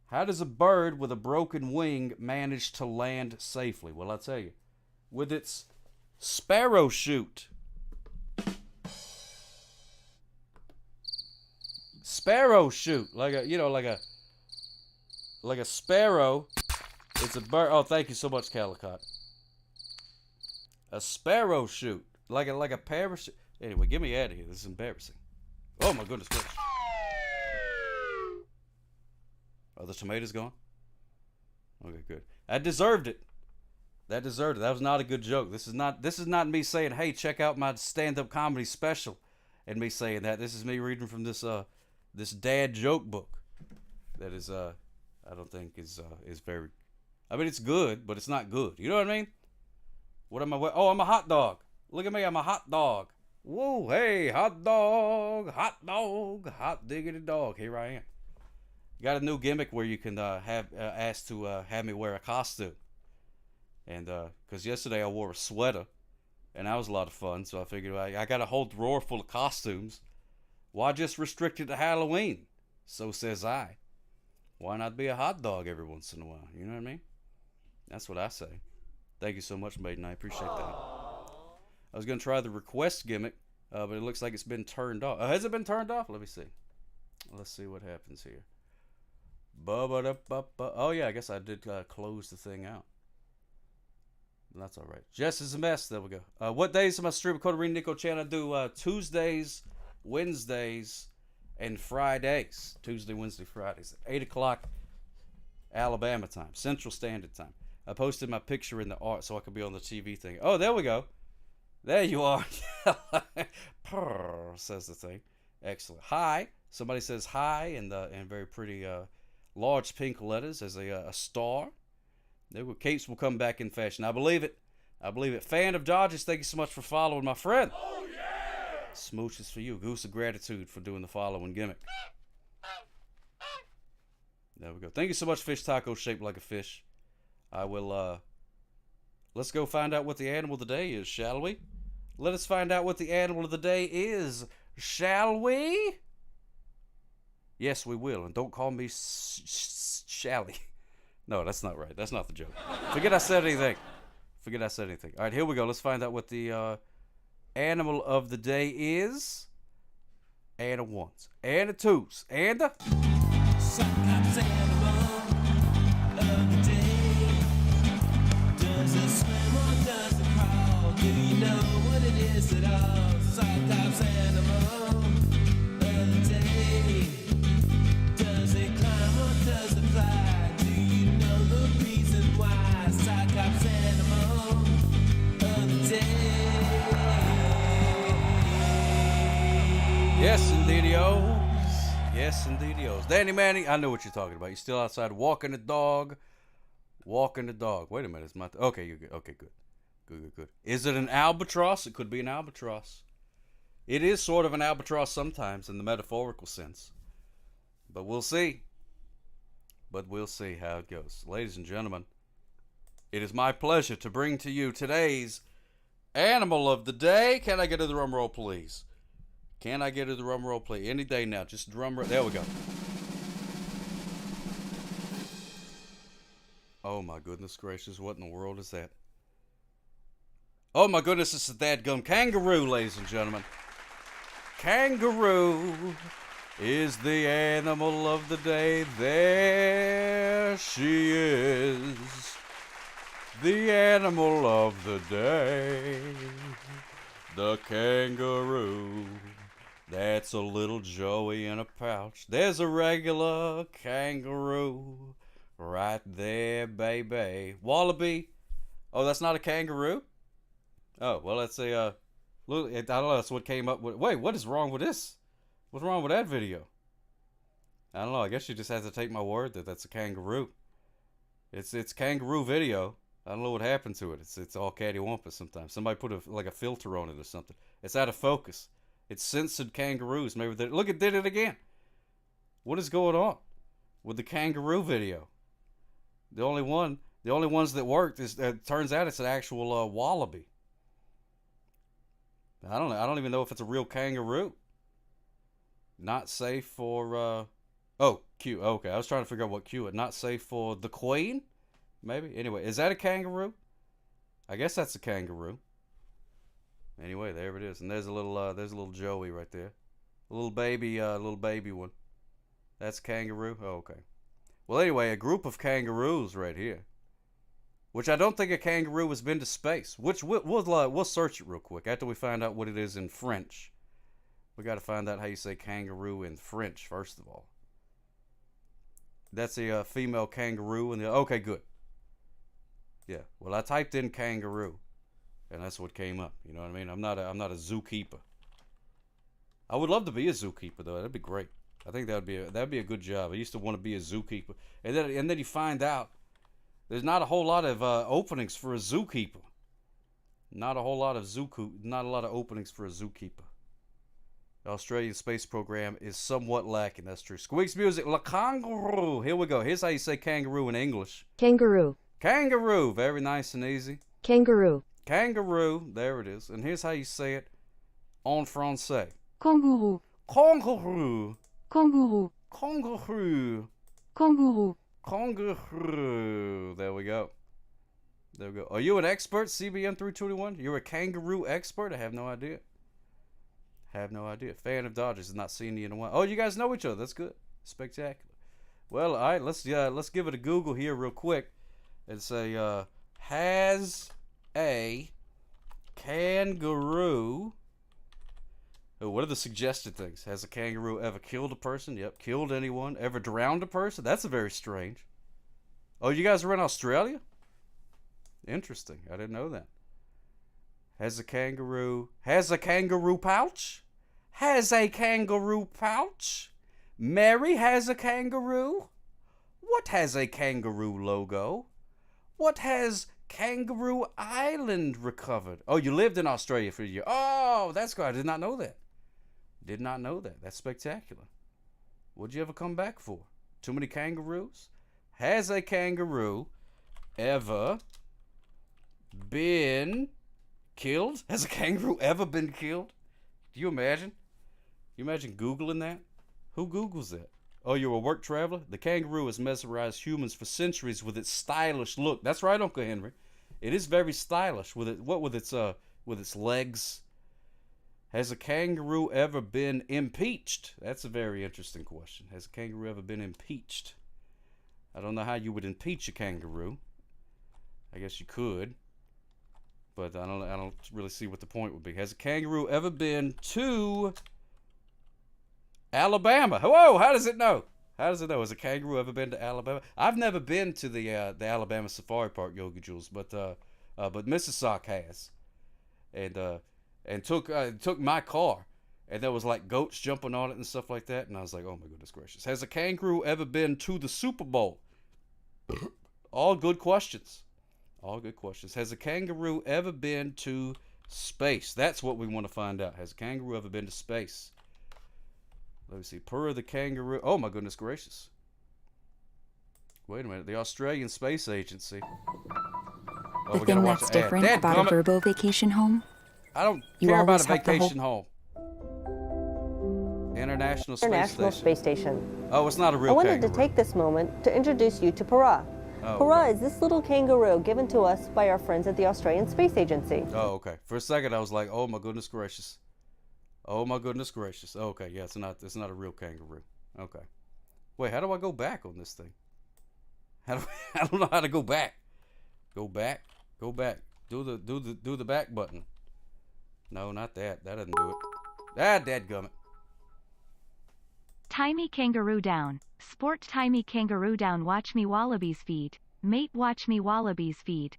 How does a bird with a broken wing manage to land safely? Well, I'll tell you. With its sparrow chute. Sparrow chute. Like a sparrow. It's a bird. Oh, thank you so much, Calicott. A sparrow chute. Like a parachute. Anyway, get me out of here. This is embarrassing. Oh my goodness gracious. Are the tomatoes gone? Okay, good. I deserved it. That deserved it. That was not a good joke. This is not me saying, hey, check out my stand-up comedy special, and me saying that. This is me reading from this this dad joke book. That is I don't think is very. I mean, it's good, but it's not good. You know what I mean? What am I? Oh, I'm a hot dog. Look at me. I'm a hot dog. Whoa, hey, hot dog, hot diggity dog. Here I am. Got a new gimmick where you can have asked to have me wear a costume. And because yesterday I wore a sweater, and that was a lot of fun. So I figured I got a whole drawer full of costumes. Why just restrict it to Halloween? So says I. Why not be a hot dog every once in a while? You know what I mean? That's what I say. Thank you so much, Maiden. I appreciate that. I was going to try the request gimmick, but it looks like it's been turned off. Has it been turned off? Let me see. Let's see what happens here. Oh, yeah, I guess I did close the thing out. That's all right. Jess is a mess. There we go. What days am I streaming? Coderine Nico channel. I do Tuesdays, Wednesdays, and Fridays. Tuesday, Wednesday, Fridays. 8 o'clock Alabama time. Central Standard Time. I posted my picture in the art so I could be on the TV thing. Oh, there we go. There you are. Purr, says the thing. Excellent. Hi. Somebody says hi in very pretty large pink letters as a star. Capes will come back in fashion. I believe it. I believe it. Fan of Dodgers, thank you so much for following my friend. Oh, yeah! Smooches for you. Goose of gratitude for doing the following gimmick. There we go. Thank you so much, Fish Taco Shaped Like a Fish. I will, let's go find out what the animal of the day is, shall we? Let us find out what the animal of the day is, shall we? Yes, we will. And don't call me Shally. No, that's not right. That's not the joke. Forget I said anything. All right, here we go. Let's find out what the animal of the day is. And a ones. And a twos. And a... Sometimes animal of the day. Does it swim or does it crawl? Do you know what it is at all? Sometimes animal of the day. Does it climb or does it fly? Cyclops animal of the day. Yes, indeedios. Yes, indeedios. Danny Manning, I know what you're talking about. You're still outside walking the dog. Walking the dog. Wait a minute. It's my... Okay, you're good. Okay, good. Good. Is it an albatross? It could be an albatross. It is sort of an albatross sometimes in the metaphorical sense. But we'll see. We'll see how it goes. Ladies and gentlemen, it is my pleasure to bring to you today's animal of the day. Can I get to the drum roll, please? Can I get to the drum roll, please? Any day now. Just drum roll. There we go. Oh, my goodness gracious. What in the world is that? Oh, my goodness. It's a dadgum kangaroo, ladies and gentlemen. Kangaroo is the animal of the day. There she is. The animal of the day. The kangaroo. That's a little Joey in a pouch. There's a regular kangaroo right there, baby. Wallaby. Oh, that's not a kangaroo? Oh, well, that's a, look, I don't know, that's what came up with. Wait, what is wrong with this? What's wrong with that video? I don't know, I guess you just have to take my word that that's a kangaroo. It's kangaroo video. I don't know what happened to it. It's all cattywampus sometimes. Somebody put a filter on it or something. It's out of focus. It's censored kangaroos. Maybe they look, it did it again. What is going on with the kangaroo video? The only ones that worked is turns out it's an actual wallaby. I don't know. I don't even know if it's a real kangaroo. Not safe for oh, Q. Okay, I was trying to figure out what Q. Not safe for the queen. Maybe. Anyway, is that a kangaroo? I guess that's a kangaroo. Anyway, there it is, and there's a little Joey right there, a little baby one. That's kangaroo. Oh, okay. Well, anyway, a group of kangaroos right here, which I don't think a kangaroo has been to space. Which we'll search it real quick after we find out what it is in French. We got to find out how you say kangaroo in French first of all. That's a female kangaroo, and okay, good. Yeah. Well, I typed in kangaroo, and that's what came up. You know what I mean? I'm not a zookeeper. I would love to be a zookeeper though. That'd be great. I think that'd be a good job. I used to want to be a zookeeper, and then you find out there's not a whole lot of openings for a zookeeper. Not a lot of openings for a zookeeper. The Australian space program is somewhat lacking. That's true. Squeaks music. La kangaroo. Here we go. Here's how you say kangaroo in English. Kangaroo. Kangaroo. Very nice and easy. Kangaroo. Kangaroo. There it is. And here's how you say it en français. Kangaroo. Kangaroo. Kangaroo. Kangaroo. Kangaroo. Kangaroo. There we go. There we go. Are you an expert, CBN 321? You're a kangaroo expert? I have no idea. Fan of Dodgers, has not seen you in a while. Oh, you guys know each other. That's good. Spectacular. Well, all right. Let's give it a Google here real quick and say, has a kangaroo? Oh, what are the suggested things? Has a kangaroo ever killed a person? Yep. Killed anyone? Ever drowned a person? That's very strange. Oh, you guys are in Australia? Interesting. I didn't know that. Has a kangaroo pouch? Has a kangaroo pouch? Mary has a kangaroo? What has a kangaroo logo? What has Kangaroo Island recovered? Oh, you lived in Australia for a year. Oh, that's good. I did not know that. That's spectacular. What'd you ever come back for? Too many kangaroos? Has a kangaroo ever been killed? Has a kangaroo ever been killed? Do you imagine? You imagine Googling that? Who Googles that? Oh, you're a work traveler? The kangaroo has mesmerized humans for centuries with its stylish look. That's right, Uncle Henry. It is very stylish with its legs. Has a kangaroo ever been impeached? That's a very interesting question. Has a kangaroo ever been impeached? I don't know how you would impeach a kangaroo. I guess you could, but I don't really see what the point would be. Has a kangaroo ever been to Alabama? Whoa, how does it know? Has a kangaroo ever been to Alabama? I've never been to the Alabama Safari Park, Yogi Jules, but Mrs. Sock has, and took my car, and there was like goats jumping on it and stuff like that, and I was like, oh my goodness gracious. Has a kangaroo ever been to the Super Bowl? All good questions. All good questions. Has a kangaroo ever been to space? That's what we want to find out. Has a kangaroo ever been to space? Let me see. Purr the kangaroo. Oh, my goodness gracious. Wait a minute. The Australian Space Agency. Oh, The thing that's different about a Verbo vacation home? I don't You care about always a have the vacation home. International Space Station. Oh, it's not a real I wanted kangaroo. to take this moment to introduce you to Para. Oh, Para is this little kangaroo given to us by our friends at the Australian Space Agency. Oh, okay. For a second, I was like, "Oh my goodness gracious! Oh my goodness gracious!" Okay, yeah, it's not a real kangaroo. Okay. Wait, how do I go back on this thing? I don't know how to go back. Go back. Go back. Do the back button. No, not that. That doesn't do it. Ah, dadgummit. Timey kangaroo down. Sport timey kangaroo down. Watch me wallabies feed. Mate, watch me wallabies feed.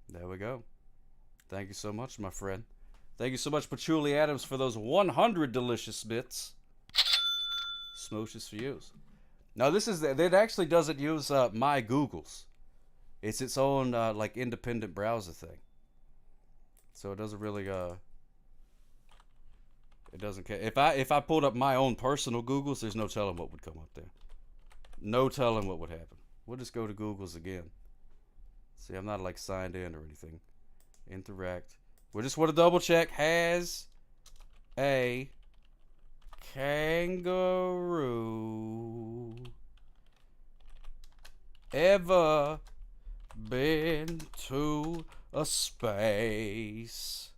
There we go. Thank you so much, my friend. Thank you so much, Patchouli Adams, for those 100 delicious bits. Smooshes for you. Now, it actually doesn't use my Googles. It's its own, like, independent browser thing. So it doesn't really, it doesn't care. If I pulled up my own personal Googles, there's no telling what would come up there. No telling what would happen. We'll just go to Google's again. See, I'm not like signed in or anything. Interact. We just want to double check. Has a kangaroo ever been to a space?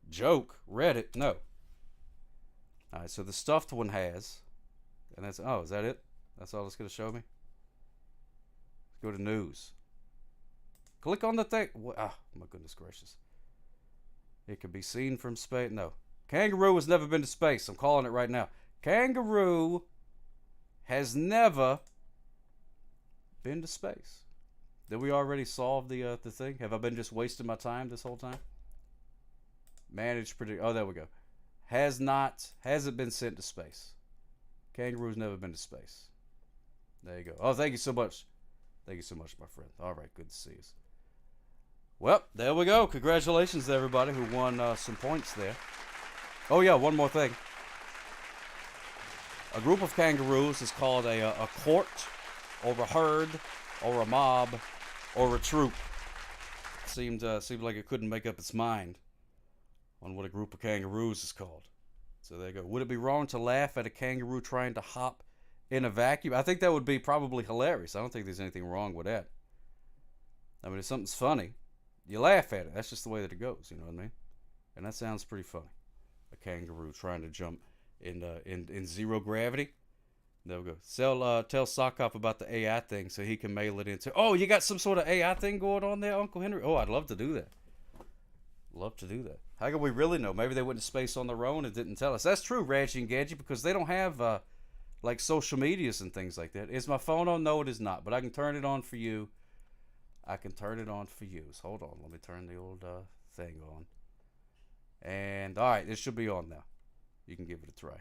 Joke. Reddit. No. Alright, so the stuffed one has. And that's, oh, is that it? That's all it's going to show me? Let's go to news. Click on the thing. Ah, my goodness gracious. It can be seen from space. No. Kangaroo has never been to space. I'm calling it right now. Kangaroo has never been to space. Did we already solve the thing? Have I been just wasting my time this whole time? Manage predict. Oh, there we go. Hasn't been sent to space. Kangaroo's never been to space. There you go. Oh, thank you so much. Thank you so much, my friend. All right, good to see you. Well, there we go. Congratulations to everybody who won some points there. Oh, yeah, one more thing. A group of kangaroos is called a court, or a herd, or a mob, or a troop. Seemed like it couldn't make up its mind on what a group of kangaroos is called. So there you go. Would it be wrong to laugh at a kangaroo trying to hop in a vacuum? I think that would be probably hilarious. I don't think there's anything wrong with that. I mean, if something's funny, you laugh at it. That's just the way that it goes, you know what I mean? And that sounds pretty funny. A kangaroo trying to jump in zero gravity. There we go. Tell Sockhoff about the AI thing so he can mail it into. Oh, you got some sort of AI thing going on there, Uncle Henry? Oh, I'd love to do that. Love to do that. How can we really know? Maybe they went to space on their own and didn't tell us. That's true, Reggie and Gadget, because they don't have like social medias and things like that. Is my phone on? No, it is not. But I can turn it on for you. I can turn it on for you. So hold on. Let me turn the old thing on. And all right, it should be on now. You can give it a try.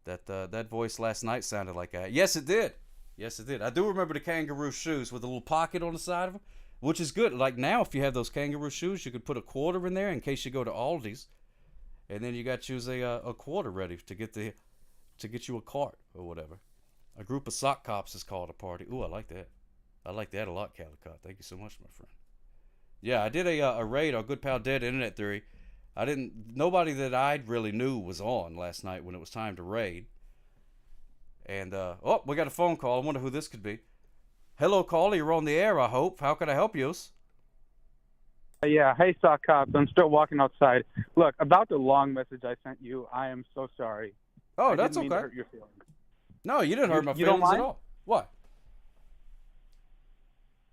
That voice last night sounded like that. Yes, it did. Yes, it did. I do remember the kangaroo shoes with a little pocket on the side of them, which is good. Like now, if you have those kangaroo shoes, you could put a quarter in there in case you go to Aldi's, and then you got to choose a quarter ready to get you a cart or whatever. A group of sock cops is called a party. Ooh, I like that. I like that a lot, Calicott. Thank you so much, my friend. Yeah, I did a raid on Good Pal Dead Internet Theory. Nobody that I really knew was on last night when it was time to raid. And, oh, we got a phone call. I wonder who this could be. Hello, caller. You're on the air, I hope. How can I help you? Yeah, hey, Sock Cops. I'm still walking outside. Look, about the long message I sent you, I am so sorry. Oh, that's okay. I didn't mean to hurt your feelings. No, you didn't hurt my You don't feelings at mind? all. What?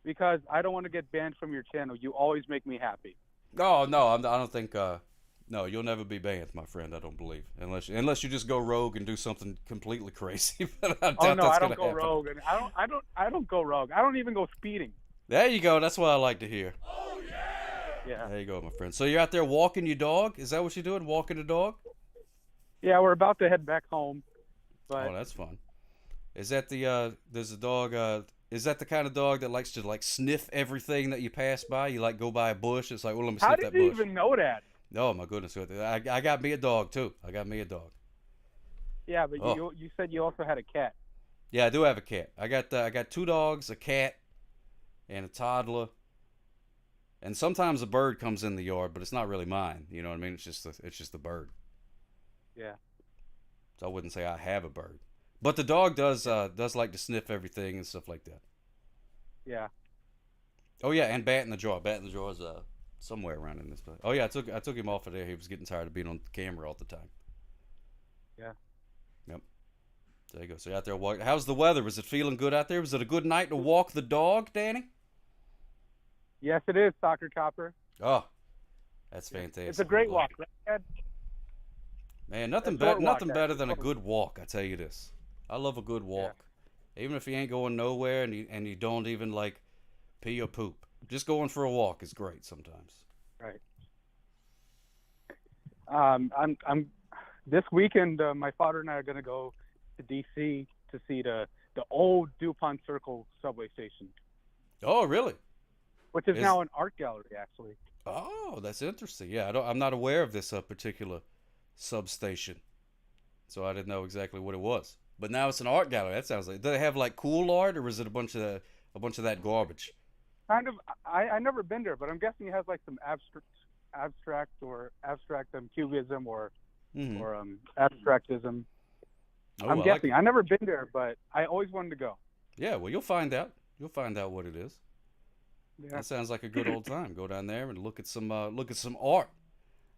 Because I don't want to get banned from your channel. You always make me happy. Oh, no, I don't think, no, you'll never be banned, my friend, I don't believe. Unless you just go rogue and do something completely crazy. But I doubt Oh no, that's I gonna don't go happen. rogue. And I don't go rogue. I don't even go speeding. There you go. That's what I like to hear. Yeah. There you go, my friend. So you're out there walking your dog? Is that what you're doing? Walking the dog? Yeah, we're about to head back home. But Oh, that's fun. Is that the does the dog Is that the kind of dog that likes to like sniff everything that you pass by? You like go by a bush, it's like, well, let me How sniff did that you bush. even know that? Oh my goodness, I got me a dog too. I got me a dog. Yeah, but Oh. you said you also had a cat. Yeah, I do have a cat. I got 2 dogs, a cat, and a toddler. And sometimes a bird comes in the yard, but it's not really mine. You know what I mean? It's just the bird. Yeah. So I wouldn't say I have a bird. But the dog does like to sniff everything and stuff like that. Yeah. Oh yeah, and bat in the jar. Bat in the jar is somewhere around in this place. Oh yeah, I took him off of there. He was getting tired of being on camera all the time. Yeah. Yep. There you go. So you're out there walking. How's the weather? Was it feeling good out there? Was it a good night to walk the dog, Danny? Yes, it is, Soccer Copper. Oh, that's fantastic. It's a great I'm walk, glad. right? Man, nothing A short nothing walk, better actually. than a good walk. I tell you this. I love a good walk. Even if you ain't going nowhere and you don't even like pee or poop. Just going for a walk is great sometimes. Right. I'm this weekend. My father and I are going to go to D.C. to see the old DuPont Circle subway station, Oh, really? which is now an art gallery, actually. Oh, that's interesting. Yeah, I'm not aware of this particular substation, so I didn't know exactly what it was. But now it's an art gallery. That sounds like. Do they have like cool art, or is it a bunch of that garbage? Kind of. I never been there, but I'm guessing it has like some abstract cubism or abstractism. Oh, I'm I like guessing. it. I never been there, but I always wanted to go. Yeah, well, you'll find out. You'll find out what it is. Yeah. That sounds like a good old time. Go down there and look at some art.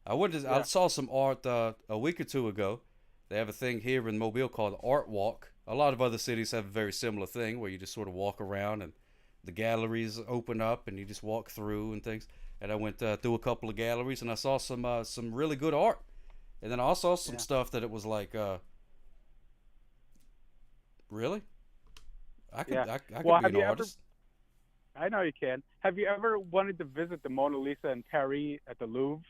I saw some art a week or 2 ago. They have a thing here in Mobile called Art Walk. A lot of other cities have a very similar thing where you just sort of walk around and the galleries open up and you just walk through and things. And I went through a couple of galleries and I saw some really good art. And then I also saw some stuff that it was like, really? I could be an artist. I know you can. Have you ever wanted to visit the Mona Lisa in Paris at the Louvre?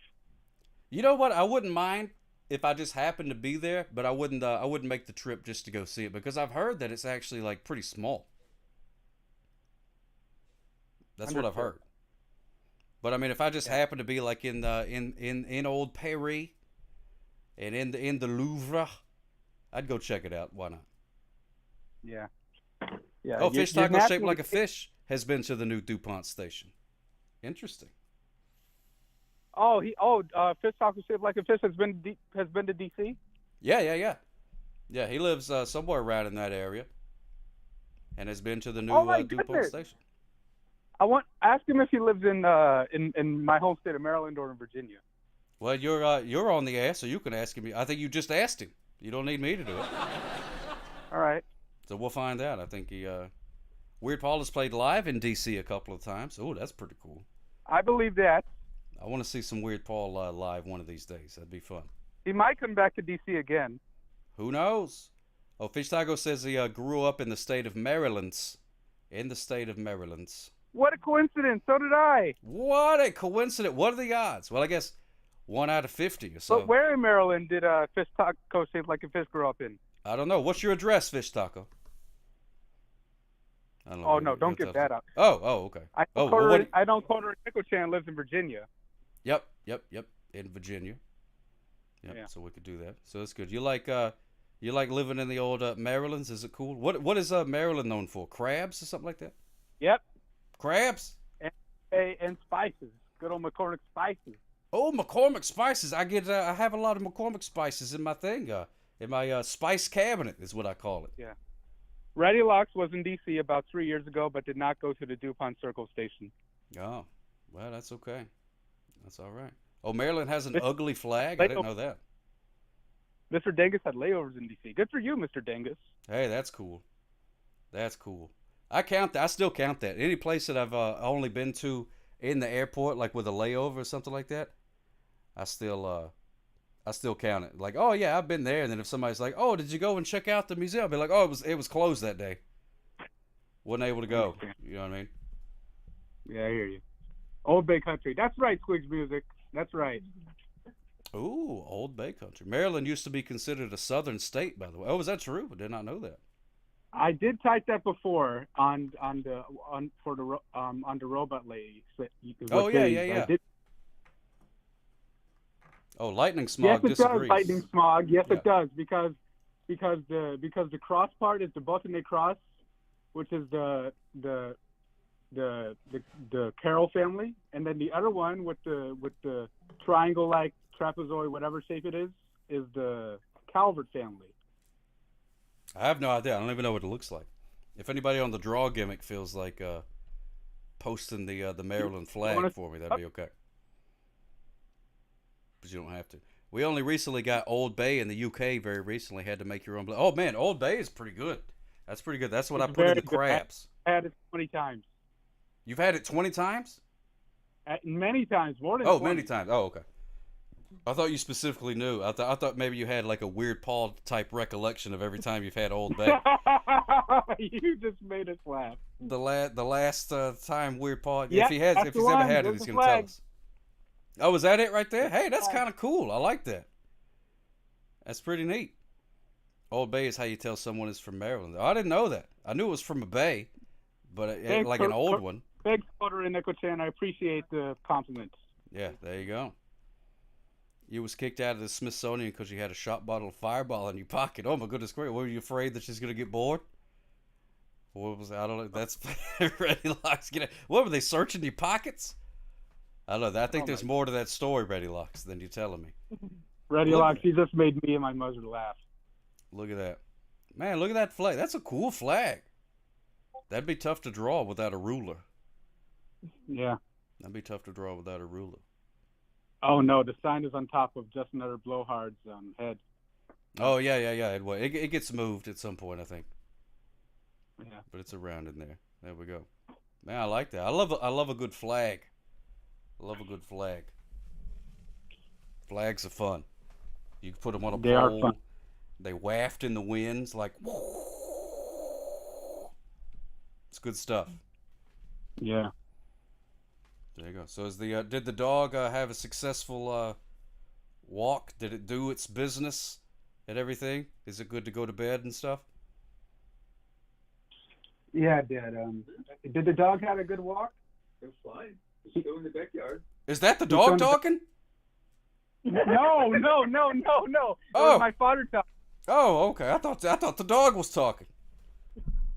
You know what? I wouldn't mind if I just happened to be there, but I wouldn't make the trip just to go see it because I've heard that it's actually like pretty small. That's what I've heard. But I mean, if I just happen to be like in old Paris and in the Louvre, I'd go check it out. Why not? Yeah. Yeah. Oh, Fish Taco Shaped Like a Fish has been to the new DuPont station. Interesting. Fish Taco Shaped Like a Fish has been to DC. Yeah. He lives somewhere around in that area, and has been to the new DuPont station. Ask him if he lives in my home state of Maryland or in Virginia. Well, you're on the air, so you can ask him. I think you just asked him. You don't need me to do it. All right. So we'll find out. I think Weird Paul has played live in DC a couple of times. Oh, that's pretty cool. I believe that. I want to see some Weird Paul live one of these days. That'd be fun. He might come back to DC again. Who knows? Oh, Fish Taco says he grew up in the state of Maryland. In the state of Maryland. What a coincidence. So did I. What a coincidence. What are the odds? Well, I guess 1 out of 50 or so. But where in Maryland did Fish Taco Shaped Like a Fish grow up in? I don't know. What's your address, Fish Taco? I don't know. Oh, no, don't get that out. Oh, okay. I don't call her Nickel Chan lives in Virginia. Yep. In Virginia. Yep. Yeah. So we could do that. So that's good. You like living in the old Marylands? Is it cool? What is Maryland known for? Crabs or something like that? Yep. Crabs? And spices. Good old McCormick spices. Oh, McCormick spices. I have a lot of McCormick spices in my thing. In my spice cabinet is what I call it. Yeah. Ratty Locks was in D.C. about 3 years ago, but did not go to the DuPont Circle station. Oh, well, that's okay. That's all right. Oh, Maryland has an ugly flag? I didn't know that. Mr. Dengus had layovers in D.C. Good for you, Mr. Dengus. Hey, that's cool. That's cool. I still count that. Any place that I've only been to in the airport, like with a layover or something like that, I still count it. Like, oh yeah, I've been there. And then if somebody's like, oh, did you go and check out the museum? I'll be like, oh, it was closed that day. Wasn't able to go. You know what I mean? Yeah, I hear you. Old Bay Country. That's right, Squigs Music. That's right. Ooh, Old Bay Country. Maryland used to be considered a southern state, by the way. Oh, is that true? I did not know that. I did type that before on the robot lady. Oh yeah, yeah, yeah. Oh, lightning smog yes, it disagrees. does. Lightning smog. Yes, Yeah. it does because the cross part is the Botany cross, which is the Carroll family, and then the other one with the triangle-like trapezoid, whatever shape it is the Calvert family. I have no idea. I don't even know what it looks like. If anybody on the draw gimmick feels like posting the Maryland flag for me, that'd be okay. But you don't have to. We only recently got Old Bay in the UK. Very recently, had to make your own. Oh man, Old Bay is pretty good. That's pretty good. That's what I put in the crabs. I had it 20 times. You've had it 20 times? Many times, more than 20. Many times. Oh, okay. I thought you specifically knew. I thought maybe you had like a Weird Paul type recollection of every time you've had Old Bay. You just made us laugh. The last time Weird Paul. Yeah, if he's ever had it, he's gonna tell us. Oh, is that it right there? Hey, that's kind of cool. I like that. That's pretty neat. Old Bay is how you tell someone is from Maryland. Oh, I didn't know that. I knew it was from a bay, but like an old one. Thanks, Porter and Nico-chan. I appreciate the compliments. Yeah, there you go. You was kicked out of the Smithsonian because you had a shot bottle of Fireball in your pocket. Oh my goodness, great. Were you afraid that she's gonna get bored? What was I don't know. That's Ready Locks. What were they searching your pockets? I don't know. I think there's more to that story, Ready Locks, than you're telling me. Ready Locks, he just made me and my mother laugh. Look at that. Man, look at that flag. That's a cool flag. That'd be tough to draw without a ruler. Yeah. That'd be tough to draw without a ruler. Oh, no. The sign is on top of just another blowhard's head. Oh, yeah. It gets moved at some point, I think. Yeah. But it's around in there. There we go. Man, I like that. I love a good flag. I love a good flag. Flags are fun. You can put them on a pole. They are fun. They waft in the winds like. It's good stuff. Yeah. There you go. So did the dog have a successful walk? Did it do its business and everything? Is it good to go to bed and stuff? Yeah, it did. Did the dog have a good walk? It was fine. He's still in the backyard. Is that the dog talking? No. Oh, it was my father talking. Oh, okay. I thought the dog was talking.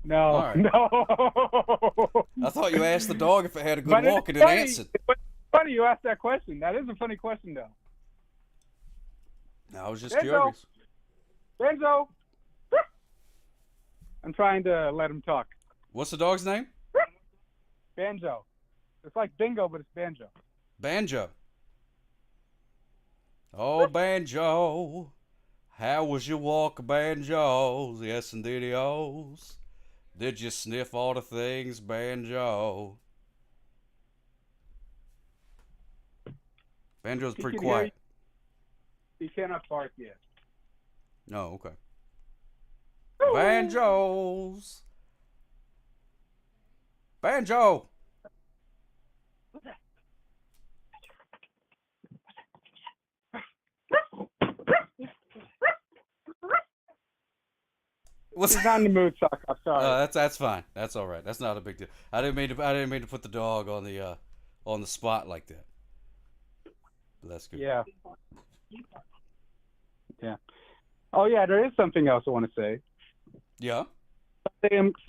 No, right. No. I thought you asked the dog if it had a good walk and it answered. It's funny you asked that question. That is a funny question, though. I was just curious. Benzo. I'm trying to let him talk. What's the dog's name? Banjo. It's like bingo, but it's banjo. Banjo. Oh, Banjo. How was your walk, Banjo? Yes, indeedy, ohs. Did you sniff all the things, Banjo? Banjo's pretty quiet. He cannot bark yet. No, okay. Banjos. Banjo. He's not in the mood, Chuck. I'm sorry. That's fine. That's all right. That's not a big deal. I didn't mean to put the dog on the spot like that. But that's good. Yeah. Yeah. Oh yeah, there is something else I want to say. Yeah.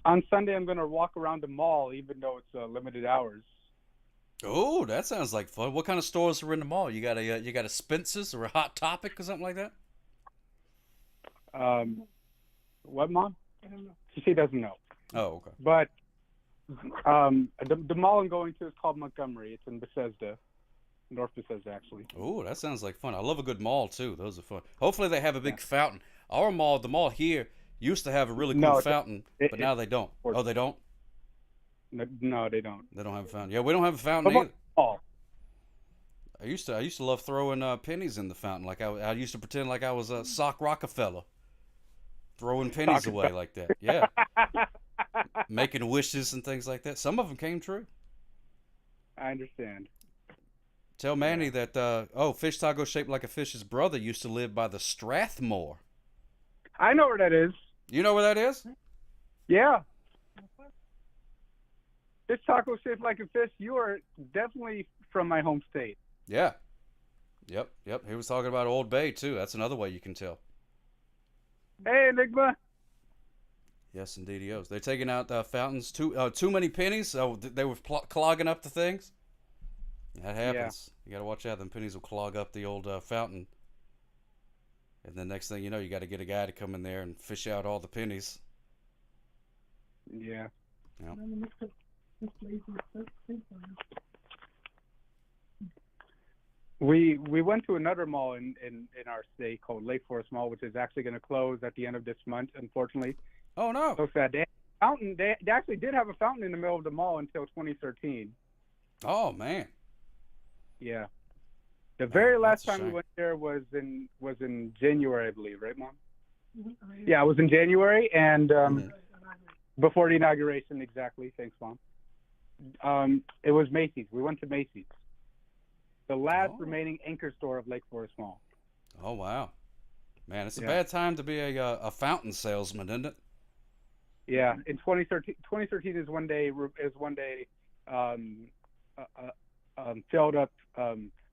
On Sunday, I'm going to walk around the mall, even though it's limited hours. Oh, that sounds like fun. What kind of stores are in the mall? You got a Spencer's or a Hot Topic or something like that? What, Mom? She doesn't know. Oh, okay. But the mall I'm going to is called Montgomery. It's in Bethesda, North Bethesda, actually. Oh, that sounds like fun. I love a good mall too. Those are fun. Hopefully they have a big fountain. Our mall, the mall here, used to have a really cool fountain, but now they don't. Oh, they don't? No, they don't. They don't have a fountain. Yeah, we don't have a fountain either. Oh. I used to love throwing pennies in the fountain. Like I used to pretend like I was a Sock Rockefeller, throwing pennies away like that. Yeah, making wishes and things like that. Some of them came true. I understand. Tell Manny that Fish Taco shaped like a fish's brother used to live by the Strathmore. I know where that is. You know where that is? Yeah. Fish taco shaped like a fish. You are definitely from my home state. Yeah. Yep. He was talking about Old Bay, too. That's another way you can tell. Hey, Enigma. Yes, indeed, he is. They're taking out fountains. Too many pennies. So they were clogging up the things. That happens. You got to watch out. Them pennies will clog up the old fountain. And then next thing you know, you got to get a guy to come in there and fish out all the pennies. Yeah. Yeah. We went to another mall in our state called Lake Forest Mall, which is actually going to close at the end of this month, unfortunately. Oh, no. So sad. They actually did have a fountain in the middle of the mall until 2013. Oh, man. Yeah. The very last time we went there was in January, I believe, right, Mom? Yeah, it was in January, and before the inauguration, exactly. Thanks, Mom. It was Macy's. We went to Macy's, the last remaining anchor store of Lake Forest Mall. Oh, wow. Man, it's a bad time to be a fountain salesman, isn't it? Yeah, in 2013 is one day filled up,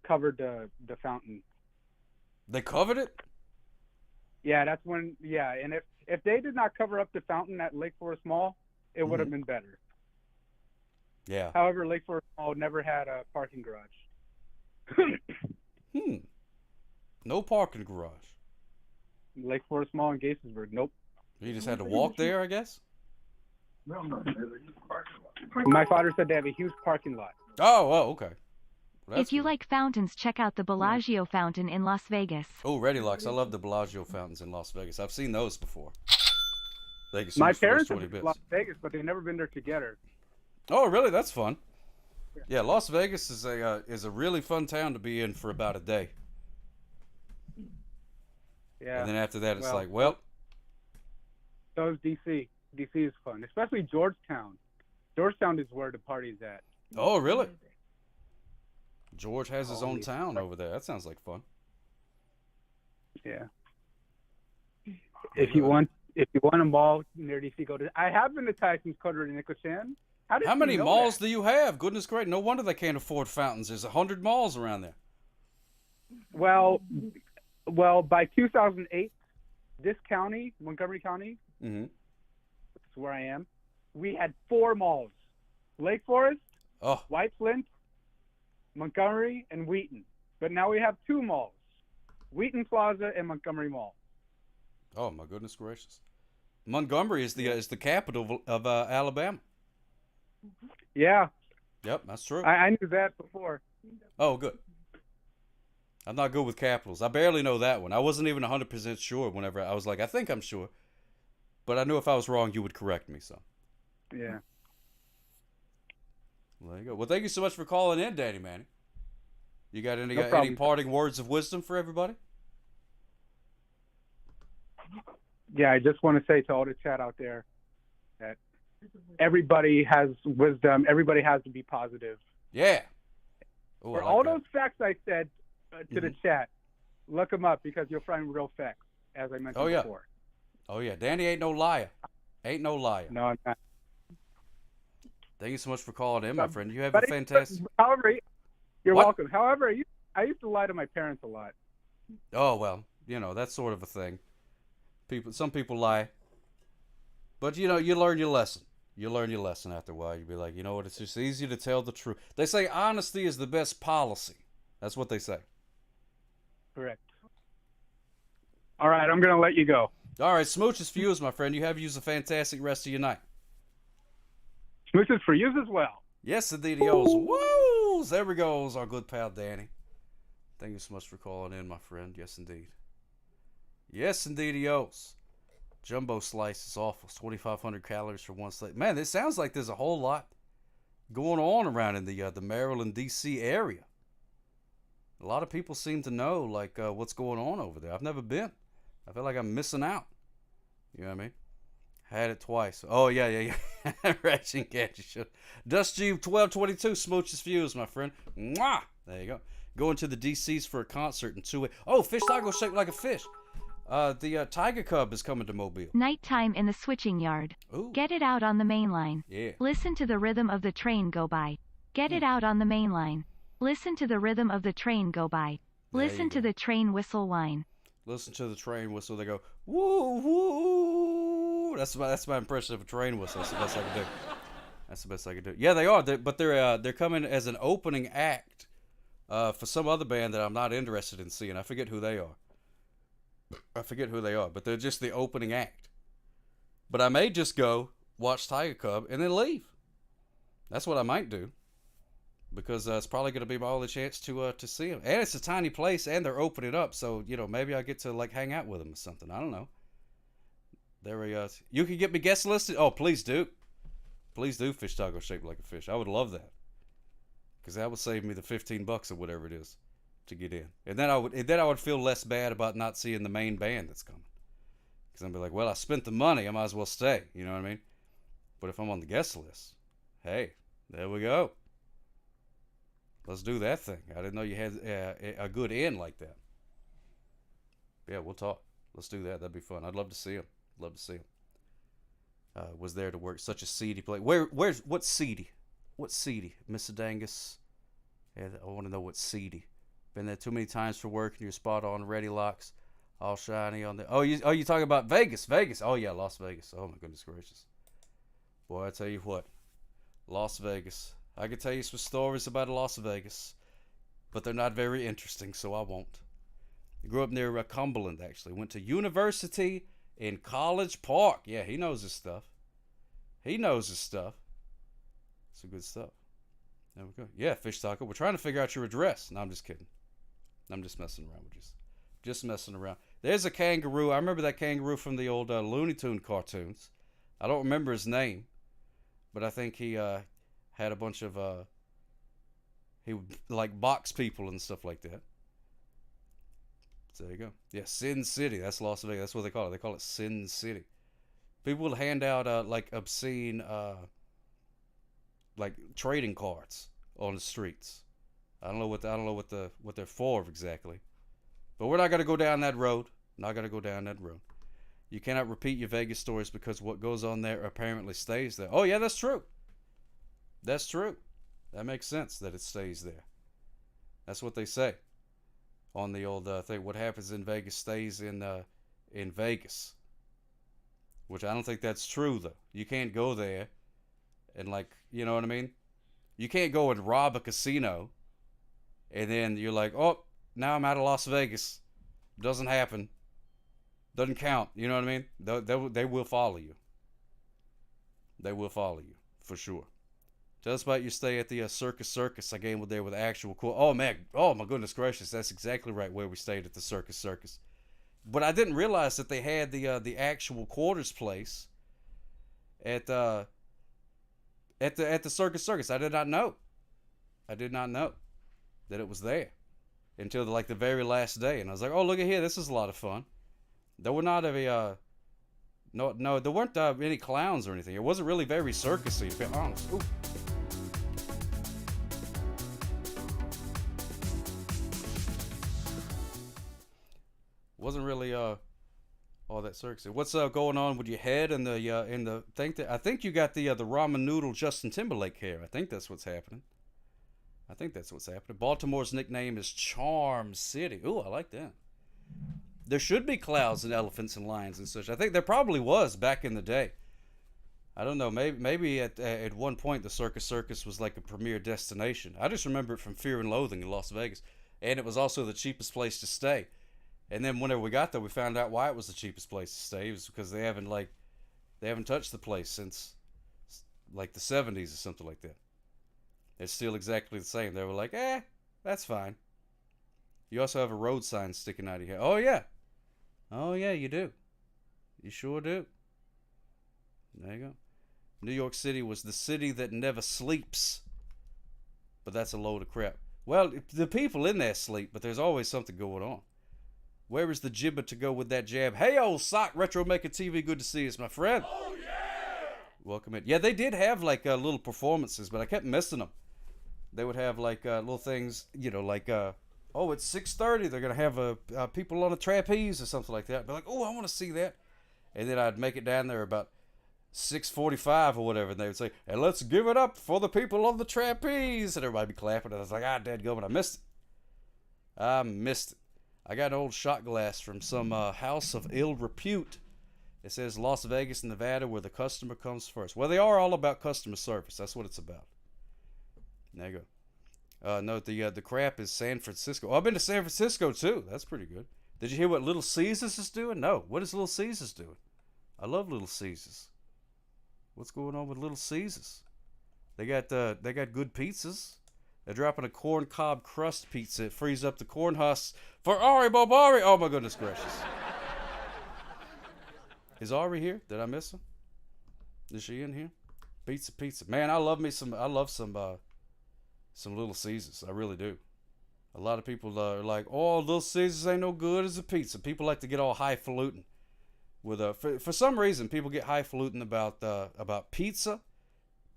covered the fountain. They covered it? Yeah, that's when. Yeah, and if they did not cover up the fountain at Lake Forest Mall, it would have been better. Yeah. However, Lake Forest Mall never had a parking garage. No parking garage. Lake Forest Mall in Gaithersburg. Nope. You just had to walk there, I guess? My father said they have a huge parking lot. Oh, okay. Well, if you like fountains, check out the Bellagio fountain in Las Vegas. Oh, Ready Lux. I love the Bellagio fountains in Las Vegas. I've seen those before. My parents have been to Las Vegas, but they've never been there together. Oh, really? That's fun. Yeah, Las Vegas is a really fun town to be in for about a day. Yeah. And then after that, it's So is DC. DC is fun, especially Georgetown. Georgetown is where the party's at. Oh, really? George has his own town over there. That sounds like fun. Yeah. If you want a mall near DC, go to. I have been to Tyson's Coterie and Nicochan. How many malls do you have? Goodness great! No wonder they can't afford fountains. There's 100 malls around there. Well, by 2008, this county, Montgomery County, which is where I am, we had 4 malls: Lake Forest, White Flint, Montgomery, and Wheaton. But now we have 2 malls: Wheaton Plaza and Montgomery Mall. Oh my goodness gracious! Montgomery is the capital of Alabama. Yeah. Yep, that's true. I knew that before. Oh, good. I'm not good with capitals. I barely know that one. I wasn't even 100% sure whenever I was like, I think I'm sure. But I knew if I was wrong, you would correct me, so. Yeah. Well, there you go. Well, thank you so much for calling in, Danny Manny. You got any parting words of wisdom for everybody? Yeah, I just want to say to all the chat out there that everybody has wisdom. Everybody has to be positive. Yeah. Ooh, for all those facts I said to the chat, look them up because you'll find real facts, as I mentioned before. Oh, yeah. Danny ain't no liar. Ain't no liar. No, I'm not. Thank you so much for calling in, my friend. You have a fantastic... However, you're welcome. However, I used to lie to my parents a lot. Oh, well, that's sort of a thing. Some people lie. But, you learn your lesson. You learn your lesson after a while. You'll be like, you know what, it's just easier to tell the truth. They say honesty is the best policy. That's what they say. Correct. All right, I'm going to let you go. All right, smooches for you, my friend. You have used a fantastic rest of your night. Smooches for you as well. Yes, indeed. Woo! There we go. Our good pal, Danny. Thank you so much for calling in, my friend. Yes, indeed. Yes, indeed, Eos. Jumbo slice is awful. It's 2,500 calories for one slice. Man, it sounds like there's a whole lot going on around in the Maryland, D.C. area. A lot of people seem to know, what's going on over there. I've never been. I feel like I'm missing out. You know what I mean? Had it twice. Oh, yeah. Ration Candy Show. Dust G 1222, smooches views, my friend. Mwah! There you go. Going to the DC's for a concert in 2 weeks. Oh, fish taco shaped like a fish. The Tiger Cub is coming to Mobile. Nighttime in the switching yard. Ooh. Get it out on the main line. Yeah. Listen to the rhythm of the train go by. Get it out on the main line. Listen to the rhythm of the train go by. Listen to the train whistle whine. Listen to the train whistle. They go, woo, woo. That's my impression of a train whistle. That's the best I can do. That's the best I can do. Yeah, they are. But they're coming as an opening act for some other band that I'm not interested in seeing. I forget who they are. But they're just the opening act. But I may just go watch Tiger Cub and then leave. That's what I might do. Because it's probably going to be my only chance to see them. And it's a tiny place, and they're opening up, so, maybe I get to, hang out with them or something. I don't know. There we go. You can get me guest listed? Oh, please do. Please do, Fish Taco Shaped Like a Fish. I would love that. Because that would save me the $15 or whatever it is to get in. And then I would feel less bad about not seeing the main band that's coming. Because I'd be like, well, I spent the money. I might as well stay. You know what I mean? But if I'm on the guest list, hey, there we go. Let's do that thing. I didn't know you had a good end like that. Yeah, we'll talk. Let's do that. That'd be fun. I'd love to see him. Was there to work such a seedy place. What's seedy? What's seedy? Mr. Dangus? Yeah, I want to know what's seedy. Been there too many times for work and you're spot on, ready locks, all shiny on the. Oh, you talking about Vegas? Vegas. Oh yeah, Las Vegas. Oh my goodness gracious. Boy, I tell you what, Las Vegas. I could tell you some stories about Las Vegas, but they're not very interesting, so I won't. I grew up near Cumberland, actually. Went to university in College Park. Yeah, he knows his stuff. Some good stuff. There we go. Yeah, Fish Taco. We're trying to figure out your address. No, I'm just kidding. I'm just messing around with you. Just messing around. There's a kangaroo. I remember that kangaroo from the old Looney Tune cartoons. I don't remember his name, but I think he had a bunch of he would box people and stuff like that. So there you go. Yeah, Sin City. That's Las Vegas. That's what they call it. They call it Sin City. People will hand out obscene trading cards on the streets. I don't know what they're for exactly. But we're not gonna go down that road. You cannot repeat your Vegas stories because what goes on there apparently stays there. Oh yeah, that's true. That makes sense that it stays there. That's what they say on the old thing. What happens in Vegas stays in Vegas. Which I don't think that's true, though. You can't go there and, you know what I mean? You can't go and rob a casino and then you're like, oh, now I'm out of Las Vegas. Doesn't happen. Doesn't count. You know what I mean? They will follow you. They will follow you, for sure. Tell us about your stay at the Circus. I gambled there with actual cool. Oh man, oh my goodness gracious, that's exactly right where we stayed at the Circus. But I didn't realize that they had the actual quarters place at the Circus. I did not know that it was there until the very last day, and I was like, oh look at here, this is a lot of fun. There were not no, there weren't any clowns or anything. It wasn't really very circusy, to be honest. Ooh. Wasn't really all that circusy. What's going on with your head and the thing? I think you got the ramen noodle Justin Timberlake hair. I think that's what's happening. Baltimore's nickname is Charm City. Ooh, I like that. There should be clouds and elephants and lions and such. I think there probably was back in the day. I don't know. Maybe at one point the Circus was like a premier destination. I just remember it from Fear and Loathing in Las Vegas, and it was also the cheapest place to stay. And then whenever we got there, we found out why it was the cheapest place to stay. It was because they haven't touched the place since the 70s or something like that. It's still exactly the same. They were like, that's fine. You also have a road sign sticking out of your head. Oh yeah, you do. You sure do. There you go. New York City was the city that never sleeps. But that's a load of crap. Well, the people in there sleep, but there's always something going on. Where is the gibber to go with that jab? Hey, old sock, Retro Maker TV, good to see us, my friend. Oh, yeah! Welcome in. Yeah, they did have, little performances, but I kept missing them. They would have, little things, oh, it's 6:30. They're gonna have people on a trapeze or something like that. I'd be like, oh, I want to see that. And then I'd make it down there about 6:45 or whatever, and they would say, and let's give it up for the people on the trapeze, and everybody be clapping. And I was like, dadgummit, I missed it. I got an old shot glass from some house of ill repute. It says Las Vegas, Nevada, where the customer comes first. Well, they are all about customer service. That's what it's about. There you go. No, the crap is San Francisco. Oh, I've been to San Francisco too. That's pretty good. Did you hear what Little Caesars is doing? No. What is Little Caesars doing? I love Little Caesars. What's going on with Little Caesars? They got good pizzas. They're dropping a corn cob crust pizza. It frees up the corn husks for Ari Bobari. Oh my goodness gracious. Is Ari here? Did I miss him? Is she in here? Pizza. Man, I love some Little Caesars. I really do. A lot of people are like, oh, Little Caesars ain't no good as a pizza. People like to get all highfalutin. For some reason, people get highfalutin about pizza.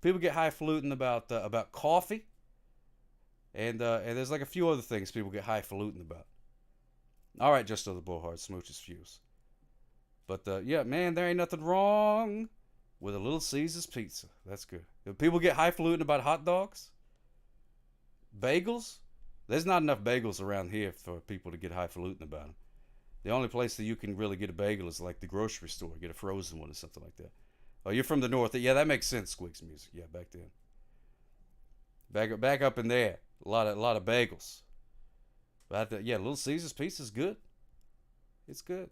People get highfalutin about coffee. And there's like a few other things people get highfalutin about. All right, just so the Bullhard smooches fuse. But yeah, man, there ain't nothing wrong with a Little Caesars pizza. That's good. People get highfalutin about hot dogs, bagels. There's not enough bagels around here for people to get highfalutin about them. The only place that you can really get a bagel is like the grocery store. Get a frozen one or something like that. Oh, you're from the north. Yeah, that makes sense, Squeaks Music. Yeah, back then. Back up in there. A lot of bagels. But yeah, Little Caesars pizza is good. It's good.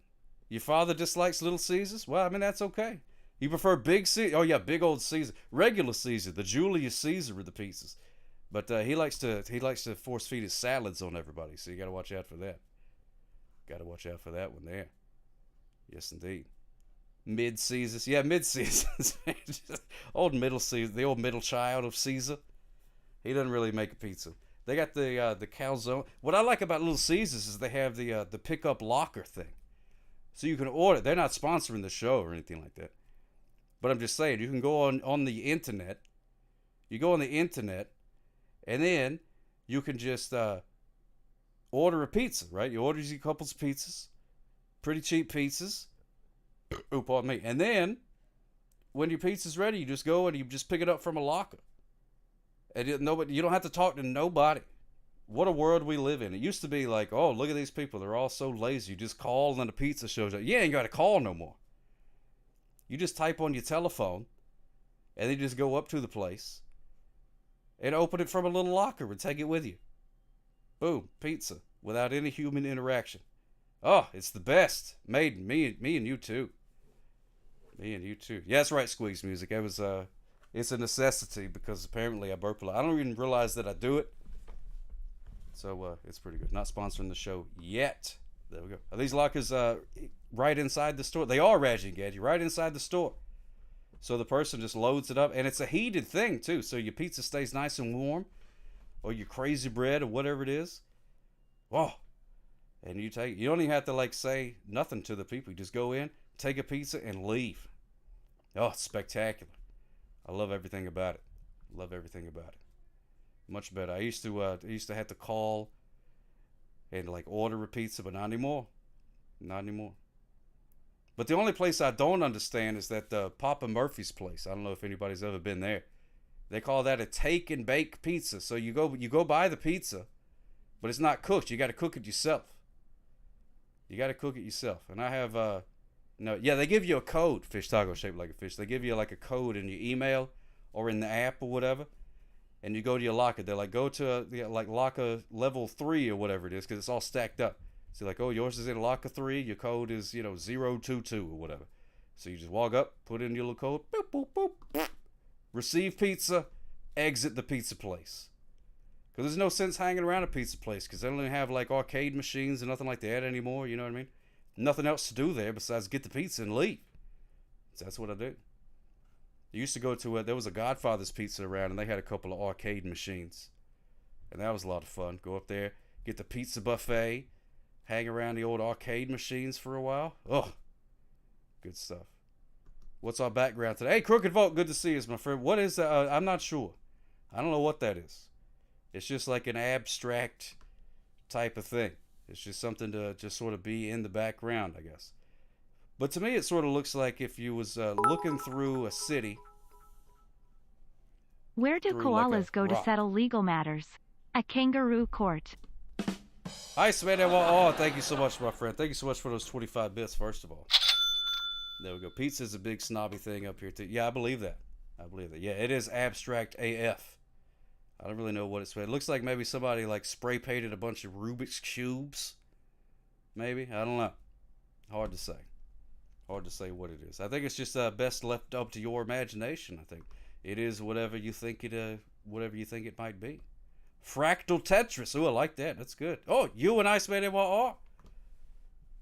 Your father dislikes Little Caesars? Well, I mean, that's okay. You prefer Big Caesar? Oh yeah, big old Caesar. Regular Caesar, the Julius Caesar of the pizzas. But he likes to force feed his salads on everybody, so you got to watch out for that. Got to watch out for that one there. Yes, indeed. Mid Caesars, yeah, Mid Caesars. Old Middle Caesar, the old middle child of Caesar. He doesn't really make a pizza. They got the calzone. What I like about Little Caesars is they have the pickup locker thing, so you can order. They're not sponsoring the show or anything like that, but I'm just saying you can go on the internet. You go on the internet, and then you can just order a pizza, right? You order a couple of pizzas, pretty cheap pizzas. Oh, pardon me. And then when your pizza's ready, you just go and you just pick it up from a locker. And you don't have to talk to nobody. What a world we live in. It used to be like, oh, look at these people. They're all so lazy. You just call and then the pizza shows up. You ain't got to call no more. You just type on your telephone and then you just go up to the place and open it from a little locker and take it with you. Boom, pizza without any human interaction. Oh, it's the best. Made me and you too. Me and you too. Yeah, that's right, Squeaks Music. It was it's a necessity because apparently I burp a lot. I don't even realize that I do it. So it's pretty good. Not sponsoring the show yet. There we go. Are these lockers right inside the store? They are, Raji Gadget, right inside the store. So the person just loads it up, and it's a heated thing too. So your pizza stays nice and warm, or your crazy bread or whatever it is. Oh, and you don't even have to like say nothing to the people. You just go in, take a pizza, and leave. Oh, it's spectacular. I love everything about it. Love everything about it. Much better. I used to have to call and like order a pizza, but not anymore. Not anymore. But the only place I don't understand is that Papa Murphy's place. I don't know if anybody's ever been there. They call that a take and bake pizza. So you go buy the pizza, but it's not cooked. You got to cook it yourself. You got to cook it yourself. And I have they give you a code. Fish taco shaped like a fish. They give you like a code in your email or in the app or whatever. And you go to your locker. They're like, go to like locker level 3 or whatever it is, because it's all stacked up. So you're like, oh, yours is in locker 3. Your code is 022 or whatever. So you just walk up, put in your little code, boop boop boop, boop. Receive pizza, exit the pizza place. Because there's no sense hanging around a pizza place, because they don't even have like arcade machines and nothing like that anymore. You know what I mean? Nothing else to do there besides get the pizza and leave. So that's what I did. I used to go to there was a Godfather's Pizza around, and they had a couple of arcade machines, and that was a lot of fun. Go up there, get the pizza buffet, hang around the old arcade machines for a while. Oh, good stuff. What's our background today? Hey, Crooked Vault, good to see you, my friend. What is that? I'm not sure. I don't know what that is. It's just like an abstract type of thing. It's just something to just sort of be in the background, I guess. But to me, it sort of looks like if you was looking through a city. Where do koalas like go to rock. settle legal matters? A kangaroo court. Iceman, oh, thank you so much, my friend. Thank you so much for those 25 bits, first of all. There we go. Pizza's a big snobby thing up here, too. Yeah, I believe that. Yeah, it is abstract AF. I don't really know what it's. It looks like maybe somebody like spray painted a bunch of Rubik's cubes. Maybe, I don't know. Hard to say. Hard to say what it is. I think it's just best left up to your imagination. I think it is whatever you think it might be. Fractal Tetris. Oh, I like that. That's good. Oh, you and Iceman NYR.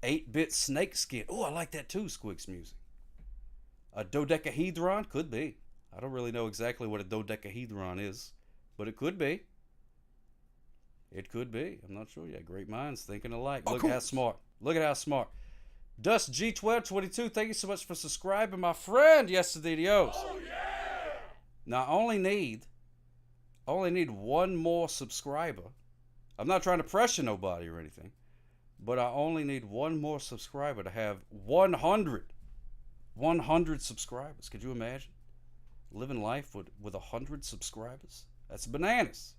8-bit snake skin. Oh, I like that too. Squigs music. A dodecahedron could be. I don't really know exactly what a dodecahedron is. But it could be. It could be. I'm not sure. Yeah, great minds thinking alike. Look at how smart. Look at how smart. Dust G1222, thank you so much for subscribing, my friend. Yes, the DDOs. Oh, yeah. Now, I only need one more subscriber. I'm not trying to pressure nobody or anything. But I only need one more subscriber to have 100 subscribers. Could you imagine? Living life with 100 subscribers? That's bananas.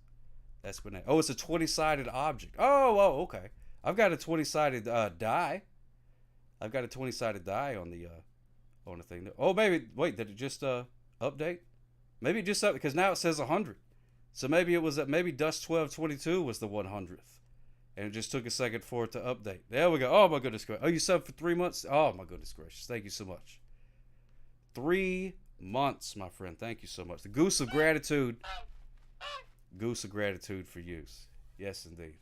That's bananas. Oh, it's a 20-sided object. Oh, okay. I've got a 20-sided die. I've got a 20-sided die on the thing. Oh, maybe. Wait, did it just update? Maybe it just updated because now it says 100. So maybe it was maybe Dust 1222 was the 100th, and it just took a second for it to update. There we go. Oh my goodness gracious. Oh, you subbed for 3 months. Oh my goodness gracious. Thank you so much. 3 months, my friend. Thank you so much. The goose of gratitude. Goose of gratitude for use. Yes, indeed.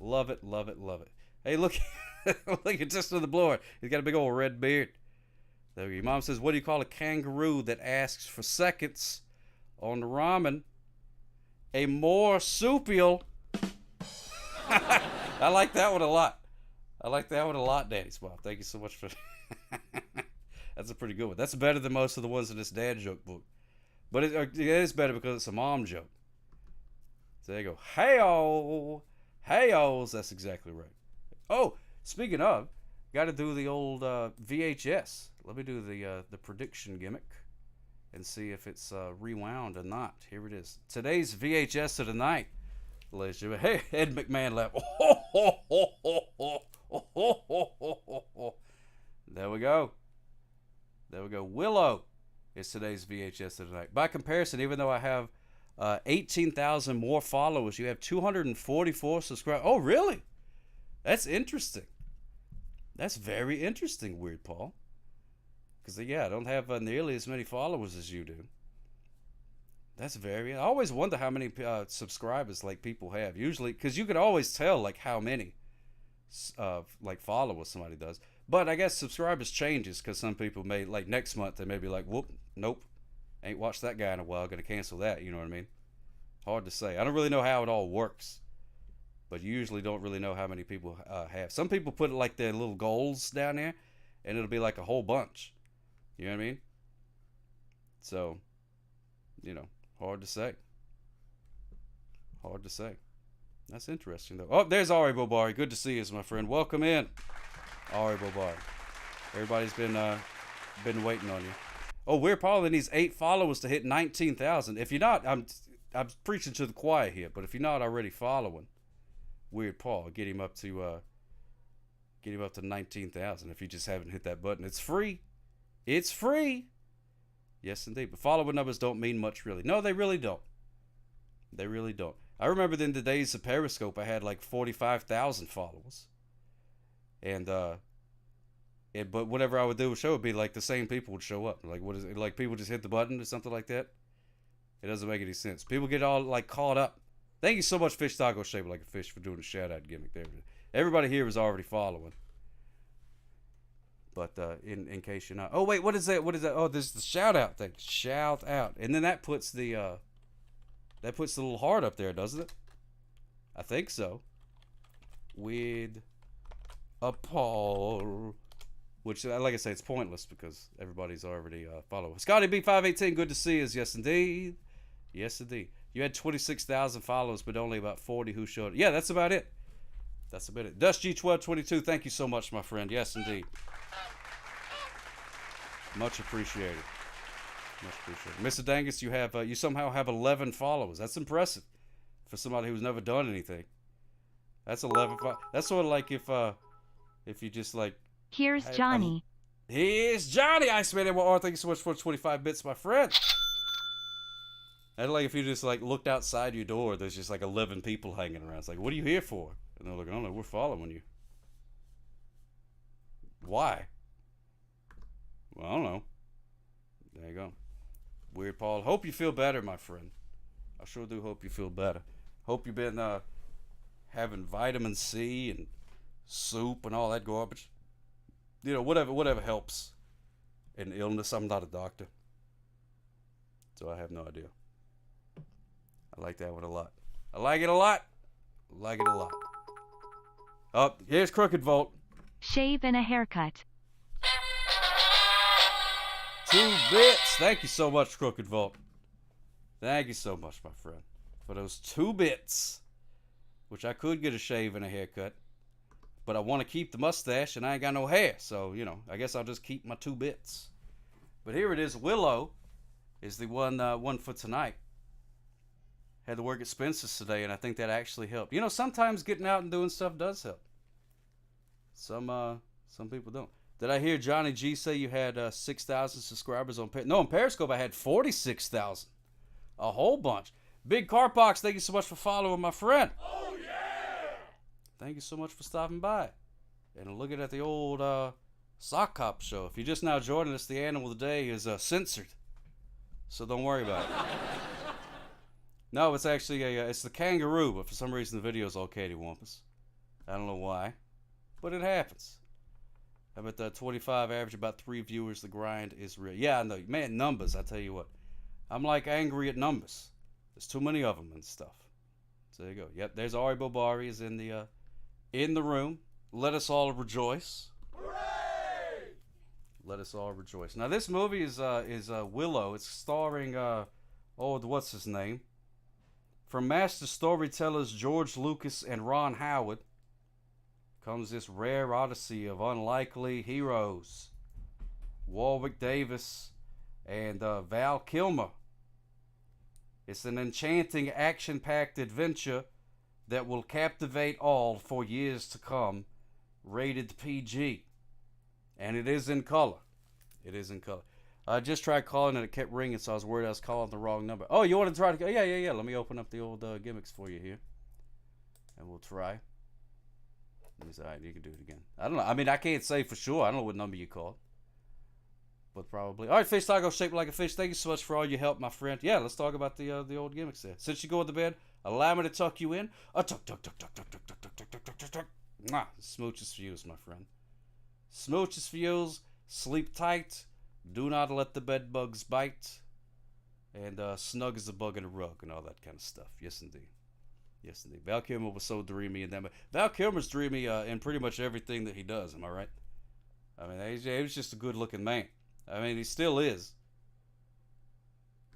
Love it, love it, love it. Hey, look. Look at Justin the Blower. He's got a big old red beard. There we go. Your mom says, what do you call a kangaroo that asks for seconds on the ramen? A marsupial. I like that one a lot. I like that one a lot, Daddy Swap. Thank you so much for That's a pretty good one. That's better than most of the ones in this dad joke book. But it is better because it's a mom joke. So there you go. Hey-o. Hey-os. That's exactly right. Oh, speaking of, got to do the old VHS. Let me do the prediction gimmick and see if it's rewound or not. Here it is. Today's VHS of the night, ladies and gentlemen. Hey, Ed McMahon laugh. There we go. There we go. Willow is today's VHS of the night. By comparison, even though I have 18,000 more followers, you have 244 subscribers. Oh, really? That's interesting. That's very interesting, Weird Paul. Because, yeah, I don't have nearly as many followers as you do. That's very... I always wonder how many subscribers, like, people have. Usually, because you can always tell, like, how many, like, followers somebody does. But I guess subscribers changes because some people may, like, next month, they may be like, whoop, nope. Ain't watched that guy in a while. Gonna cancel that, you know what I mean? Hard to say. I don't really know how it all works. But you usually don't really know how many people have. Some people put like their little goals down there, and it'll be like a whole bunch. You know what I mean? So, you know, hard to say. Hard to say. That's interesting, though. Oh, there's Ari Bobari. Good to see you, my friend. Welcome in, Ari Bobari. Everybody's been waiting on you. Oh, we're probably needs 8 followers to hit 19,000. If you're not, I'm preaching to the choir here. But if you're not already following Weird Paul, get him up to 19,000. If you just haven't hit that button, it's free. It's free. Yes, indeed. But follower numbers don't mean much, really. No, they really don't. They really don't. I remember in the days of Periscope, I had like 45,000 followers, but whenever I would do a show, it'd be like the same people would show up. Like, what is it? Like, people just hit the button or something like that. It doesn't make any sense. People get all like caught up. Thank you so much, Fish Taco Shaped Like a Fish, for doing the shout out gimmick there. Everybody here is already following. But in case you're not, oh wait, what is that? What is that? Oh, this is the shout out thing. Shout out, and then that puts the little heart up there, doesn't it? I think so. With a Paul, which, like I say, it's pointless because everybody's already following. Scotty B518, good to see us. Yes indeed. Yes indeed. You had 26,000 followers, but only about 40 who showed. Yeah, that's about it. That's a minute. Dust G1222, thank you so much, my friend. Yes, indeed. Much appreciated. Much appreciated. Mr. Dangus, you somehow have 11 followers. That's impressive for somebody who's never done anything. That's 11. That's sort of like if you just like. Here's Johnny. Here's Johnny. Iceman. Well, thank you so much for 25 bits, my friend. And like if you just like looked outside your door, there's just like 11 people hanging around. It's like, what are you here for? And they're like, I don't know, we're following you. Why? Well, I don't know. There you go. Weird Paul. Hope you feel better, my friend. I sure do hope you feel better. Hope you've been having vitamin C and soup and all that garbage. You know, whatever helps in illness. I'm not a doctor, so I have no idea. I like that one a lot. I like it a lot. I like it a lot. Oh, here's Crooked Volt. Shave and a haircut. 2 bits. Thank you so much, Crooked Volt. Thank you so much, my friend, for those 2 bits. Which I could get a shave and a haircut, but I want to keep the mustache and I ain't got no hair. So, you know, I guess I'll just keep my 2 bits. But here it is. Willow is the one for tonight. Had to work at Spencer's today, and I think that actually helped. You know, sometimes getting out and doing stuff does help. Some people don't. Did I hear Johnny G say you had 6,000 subscribers on Periscope? No, on Periscope I had 46,000. A whole bunch. Big Carpox, thank you so much for following my friend. Oh, yeah! Thank you so much for stopping by. And looking at the old Sock Cop show. If you're just now joining us, the animal of the day is censored. So don't worry about it. No, it's actually it's the kangaroo, but for some reason the video's all cattywampus. I don't know why, but it happens. I'm at the 25 average, about 3 viewers. The grind is real. Yeah, I know. Man, numbers, I tell you what. I'm like angry at numbers. There's too many of them and stuff. So there you go. Yep, there's Ari Bobari is in the room. Let us all rejoice. Hooray! Let us all rejoice. Now this movie is Willow. It's starring what's his name? From master storytellers George Lucas and Ron Howard comes this rare odyssey of unlikely heroes. Warwick Davis and Val Kilmer. It's an enchanting, action-packed adventure that will captivate all for years to come. Rated PG. And it is in color. It is in color. I just tried calling and it kept ringing, so I was worried I was calling the wrong number. Oh, you want to try to go? Yeah. Let me open up the old gimmicks for you here. And we'll try. All right, you can do it again. I don't know. I mean, I can't say for sure. I don't know what number you called. But probably. All right, Fish Taco shaped like a fish. Thank you so much for all your help, my friend. Yeah, let's talk about the old gimmicks there. Since you go to bed, allow me to tuck you in. Tuck. Mwah. Smooches for yous, my friend. Smooches for yous. Sleep tight. Do not let the bed bugs bite. And snug as a bug in a rug and all that kind of stuff. Yes, indeed. Yes, indeed. Val Kilmer was so dreamy in that. Val Kilmer's dreamy in pretty much everything that he does. Am I right? I mean, he was just a good-looking man. I mean, he still is.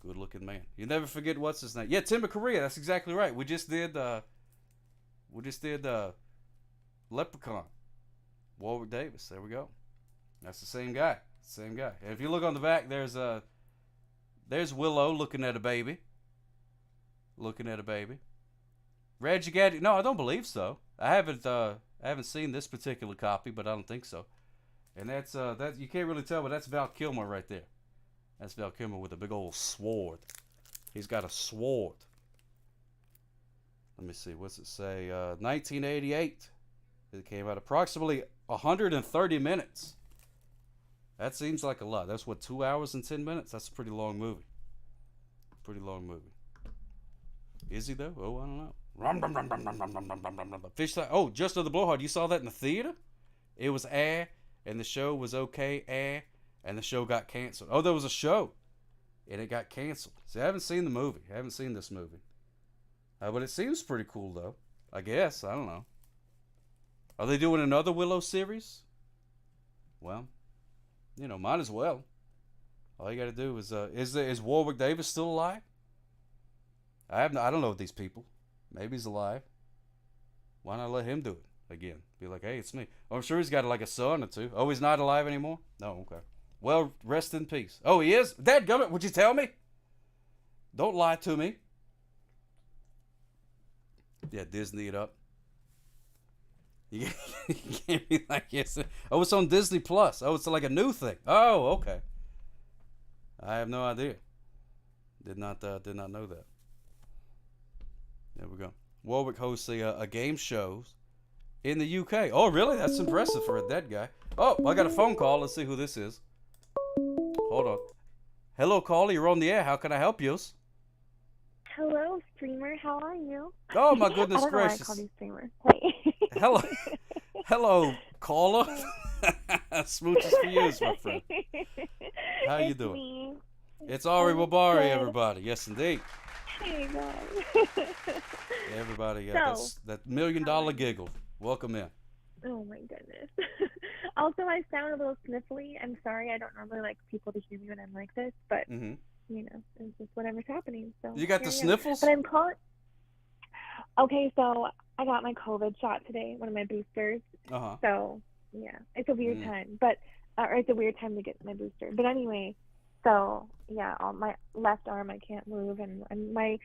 Good-looking man. You never forget what's his name. Yeah, Timber Korea. That's exactly right. We just did Leprechaun. Warwick Davis. There we go. That's the same guy. Same guy. And if you look on the back, there's Willow looking at a baby. Reggie Gadget. No, I don't believe so. I haven't seen this particular copy, but I don't think so. And that's that you can't really tell, but that's Val Kilmer right there. That's Val Kilmer with a big old sword. He's got a sword. Let me see. What's it say? 1988. It came out approximately 130 minutes. That seems like a lot. That's what, 2 hours and 10 minutes? That's a pretty long movie. Is he though? Oh, I don't know. Fish. Oh, Just Another Blowhard. You saw that in the theater? It was and the show was okay, and the show got canceled. Oh, there was a show, and it got canceled. See, I haven't seen the movie. I haven't seen this movie. But it seems pretty cool, though. I guess. I don't know. Are they doing another Willow series? Well, you know, might as well. All you got to do is Warwick Davis still alive? I don't know these people. Maybe he's alive. Why not let him do it? again. Be like, hey, it's me. Oh, I'm sure he's got like a son or two. Oh, he's not alive anymore? No, okay. Well, rest in peace. Oh, he is? Dadgummit, would you tell me? Don't lie to me. Yeah, Disney it up. You can't be like, yes. Oh, it's on Disney Plus. Oh, it's like a new thing. Oh, okay. I have no idea. Did not know that. There we go. Warwick hosts a game shows in the UK. Oh, really? That's impressive for a dead guy. Oh, I got a phone call. Let's see who this is. Hold on. Hello, caller. You're on the air. How can I help you? Hello, streamer. How are you? Oh, my goodness I don't gracious. know why I called you streamer. Hey. Hello, caller. Smooches for you, my friend. How you doing? Me. It's Ari Wabari, good. everybody. Yes, indeed. Hey, guys. Everybody, So, that $1 million giggle. Welcome in. Oh, my goodness. Also, I sound a little sniffly. I'm sorry. I don't normally like people to hear me when I'm like this, but, you know, it's just whatever's happening. So You got here the I am. sniffles? But I'm calling. Okay, so I got my COVID shot today, one of my boosters. Uh-huh. So, yeah, it's a weird time, but, or it's a weird time to get my booster. But anyway, so, yeah, on my left arm, I can't move, and my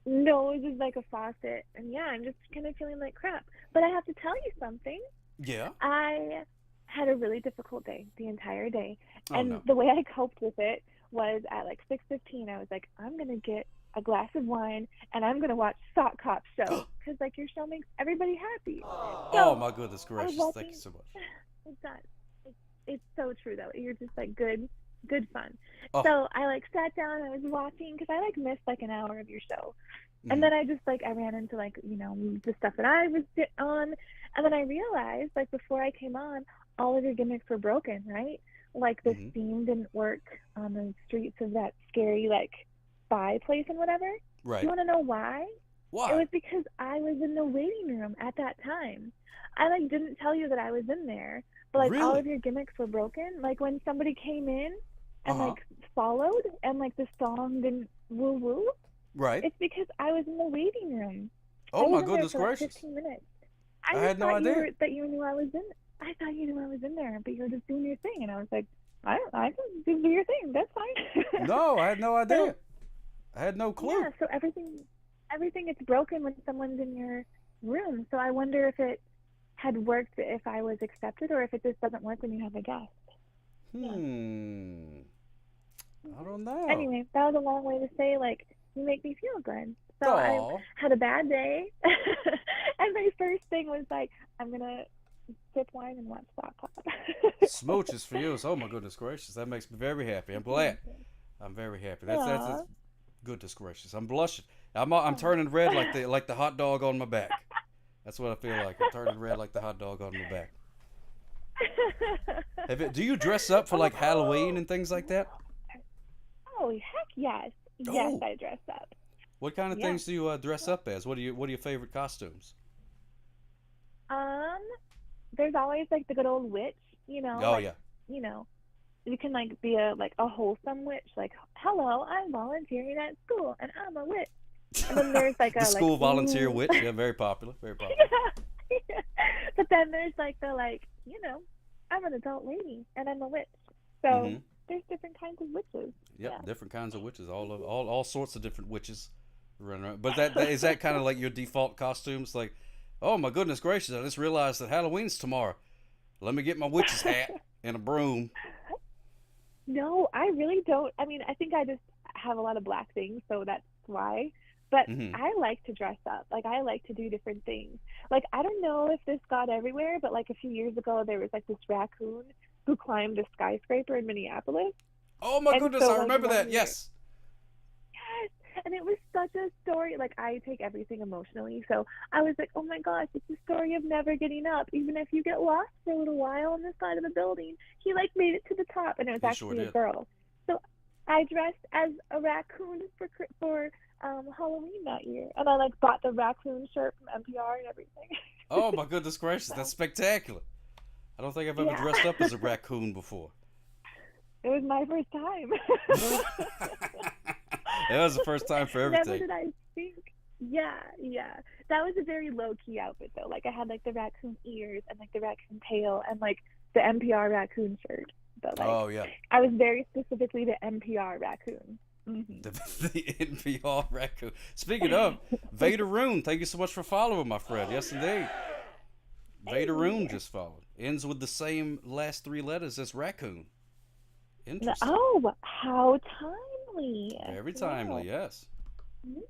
nose is like a faucet, and yeah, I'm just kind of feeling like crap. But I have to tell you something. Yeah. I had a really difficult day, the entire day. Oh, And no. the way I coped with it was at like 6:15, I was like, I'm going to get a glass of wine and I'm going to watch Sock Cop show because like your show makes everybody happy. Oh, my goodness gracious. Thank you so much. It does. It's so true though. You're just like good fun. Oh. So I like sat down and I was watching because I like missed like an hour of your show. Mm-hmm. And then I just like I ran into like, you know, the stuff that I was on, and then I realized like before I came on, all of your gimmicks were broken, right? Like the steam didn't work on the streets of that scary like spy place and whatever. Right. You want to know why? Why? It was because I was in the waiting room at that time. I like didn't tell you that I was in there, but like all Really? of your gimmicks were broken. Like when somebody came in and like followed and like the song didn't woo woo. Right. It's because I was in the waiting room. Oh, I my was in there goodness for, like, gracious. 15 minutes. I just had no thought idea. that you knew I was in. I thought you knew I was in there, but you were just doing your thing, and I was like, I can do your thing. That's fine. No, I had no idea. I had no clue. Yeah. So everything gets broken when someone's in your room. So I wonder if it had worked if I was accepted, or if it just doesn't work when you have a guest. I don't know. Anyway, that was a long way to say like you make me feel good. So Aw. I had a bad day, and my first thing was like, I'm gonna sip wine and watch Sock Cop. Smooches for you. Oh my goodness gracious, that makes me very happy. I'm glad. I'm very happy. That's goodness gracious. I'm blushing. I'm turning red like the hot dog on my back. That's what I feel like. I'm turning red like the hot dog on my back. Do you dress up for like Halloween and things like that? Oh heck yes, yes I dress up. What kind of things do you dress up as? What are your favorite costumes? There's always like the good old witch, you know. Oh like, yeah. You know, you can like be a wholesome witch, like hello, I'm volunteering at school and I'm a witch. And then there's like the school volunteer witch, yeah, very popular, very popular. Yeah. But then there's like the you know, I'm an adult lady and I'm a witch. So there's different kinds of witches. Yep, yeah. Different kinds of witches, all sorts of different witches running around. But is that kind of like your default costumes? Like, oh my goodness gracious, I just realized that Halloween's tomorrow. Let me get my witch's hat and a broom. No, I really don't. I mean, I think I just have a lot of black things, so that's why. But I like to dress up. Like, I like to do different things. Like, I don't know if this got everywhere, but like a few years ago, there was like this raccoon who climbed a skyscraper in Minneapolis. Oh my goodness, I remember that. Yes. Yes. And it was such a story. Like, I take everything emotionally. So I was like, oh my gosh, it's a story of never getting up. Even if you get lost for a little while on the side of the building, he like made it to the top. And it was actually a girl. So I dressed as a raccoon for Halloween that year. And I like bought the raccoon shirt from NPR and everything. Oh my goodness gracious, that's spectacular. I don't think I've ever dressed up as a raccoon before. It was my first time. It was the first time for everything. Never did I think. Yeah, yeah. That was a very low-key outfit, though. Like, I had, like, the raccoon ears and, like, the raccoon tail and, like, the NPR raccoon shirt. But, like, Oh, yeah. I was very specifically the NPR raccoon. The NPR raccoon. Speaking of, Vaderoon, thank you so much for following, my friend. Yes, indeed. Vaderoon just followed. Ends with the same last 3 letters as raccoon. Interesting. Oh, how timely. Very timely, yes.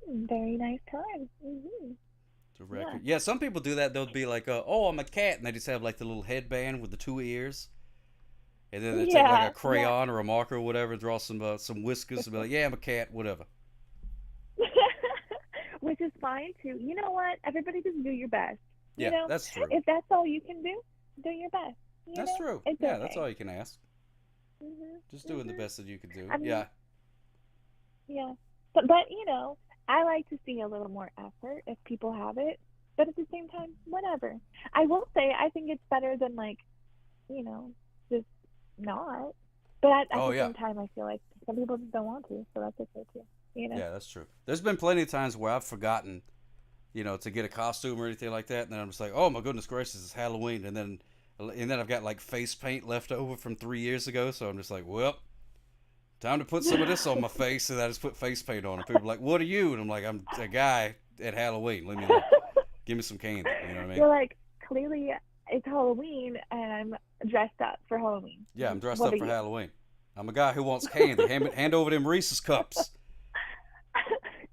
Very nice time. The raccoon. Yeah, some people do that. They'll be like, oh, I'm a cat. And they just have like the little headband with the 2 ears. And then they take like a crayon or a marker or whatever and draw some whiskers and be like, yeah, I'm a cat, whatever. Which is fine, too. You know what? Everybody just do your best. Yeah, you know? That's true. If that's all you can do, do your best. That's true. It's yeah, okay. That's all you can ask. Just doing the best that you can do. I mean, yeah. Yeah. But, you know, I like to see a little more effort if people have it. But at the same time, whatever. I will say I think it's better than, like, you know, just not. But at the same time, I feel like some people just don't want to. So that's okay, too. You know? Yeah, that's true. There's been plenty of times where I've forgotten, you know, to get a costume or anything like that. And then I'm just like, oh, my goodness gracious, it's Halloween. And then I've got, like, face paint left over from 3 years ago. So I'm just like, well, time to put some of this on my face. And I just put face paint on. And people are like, what are you? And I'm like, I'm a guy at Halloween. Let me know. Give me some candy. You know what I mean? You're like, clearly it's Halloween and I'm dressed up for Halloween. Yeah, I'm dressed up for Halloween. I'm a guy who wants candy. hand over them Reese's cups.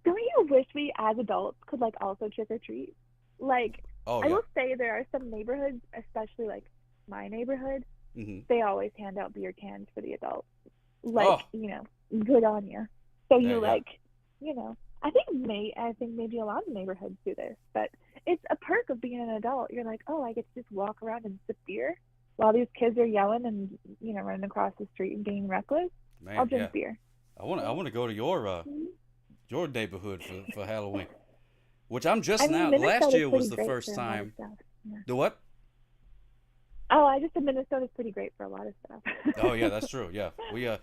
Don't you wish we as adults could like also trick or treat? Like, I will say there are some neighborhoods, especially like my neighborhood, they always hand out beer cans for the adults. Like, you know, good on you. So you you know, I think maybe a lot of neighborhoods do this, but it's a perk of being an adult. You're like, oh, I get to just walk around and sip beer while these kids are yelling and, you know, running across the street and being reckless. Man, I'll drink beer. I want to go to your neighborhood for Halloween, which I'm just now. Last year was the first time. Yeah. The what? Oh, I just said Minnesota's pretty great for a lot of stuff. Oh yeah, that's true. Yeah, we Ari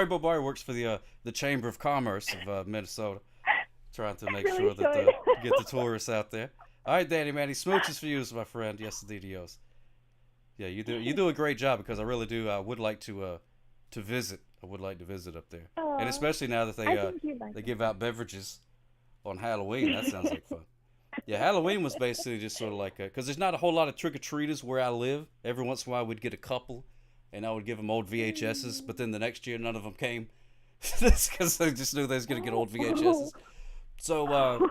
Bobari works for the Chamber of Commerce of Minnesota, trying to make sure that get the tourists out there. All right, Danny Manny, smooches for you, my friend. Yes, indeed, yours. Yeah, you do a great job because I really do. I would like to visit. I would like to visit up there, and especially now that they give out beverages on Halloween. That sounds like fun. Yeah, Halloween was basically just sort of like because there's not a whole lot of trick-or-treaters where I live. Every once in a while, we'd get a couple, and I would give them old VHSs. But then the next year, none of them came because they just knew they was gonna get old VHSs. So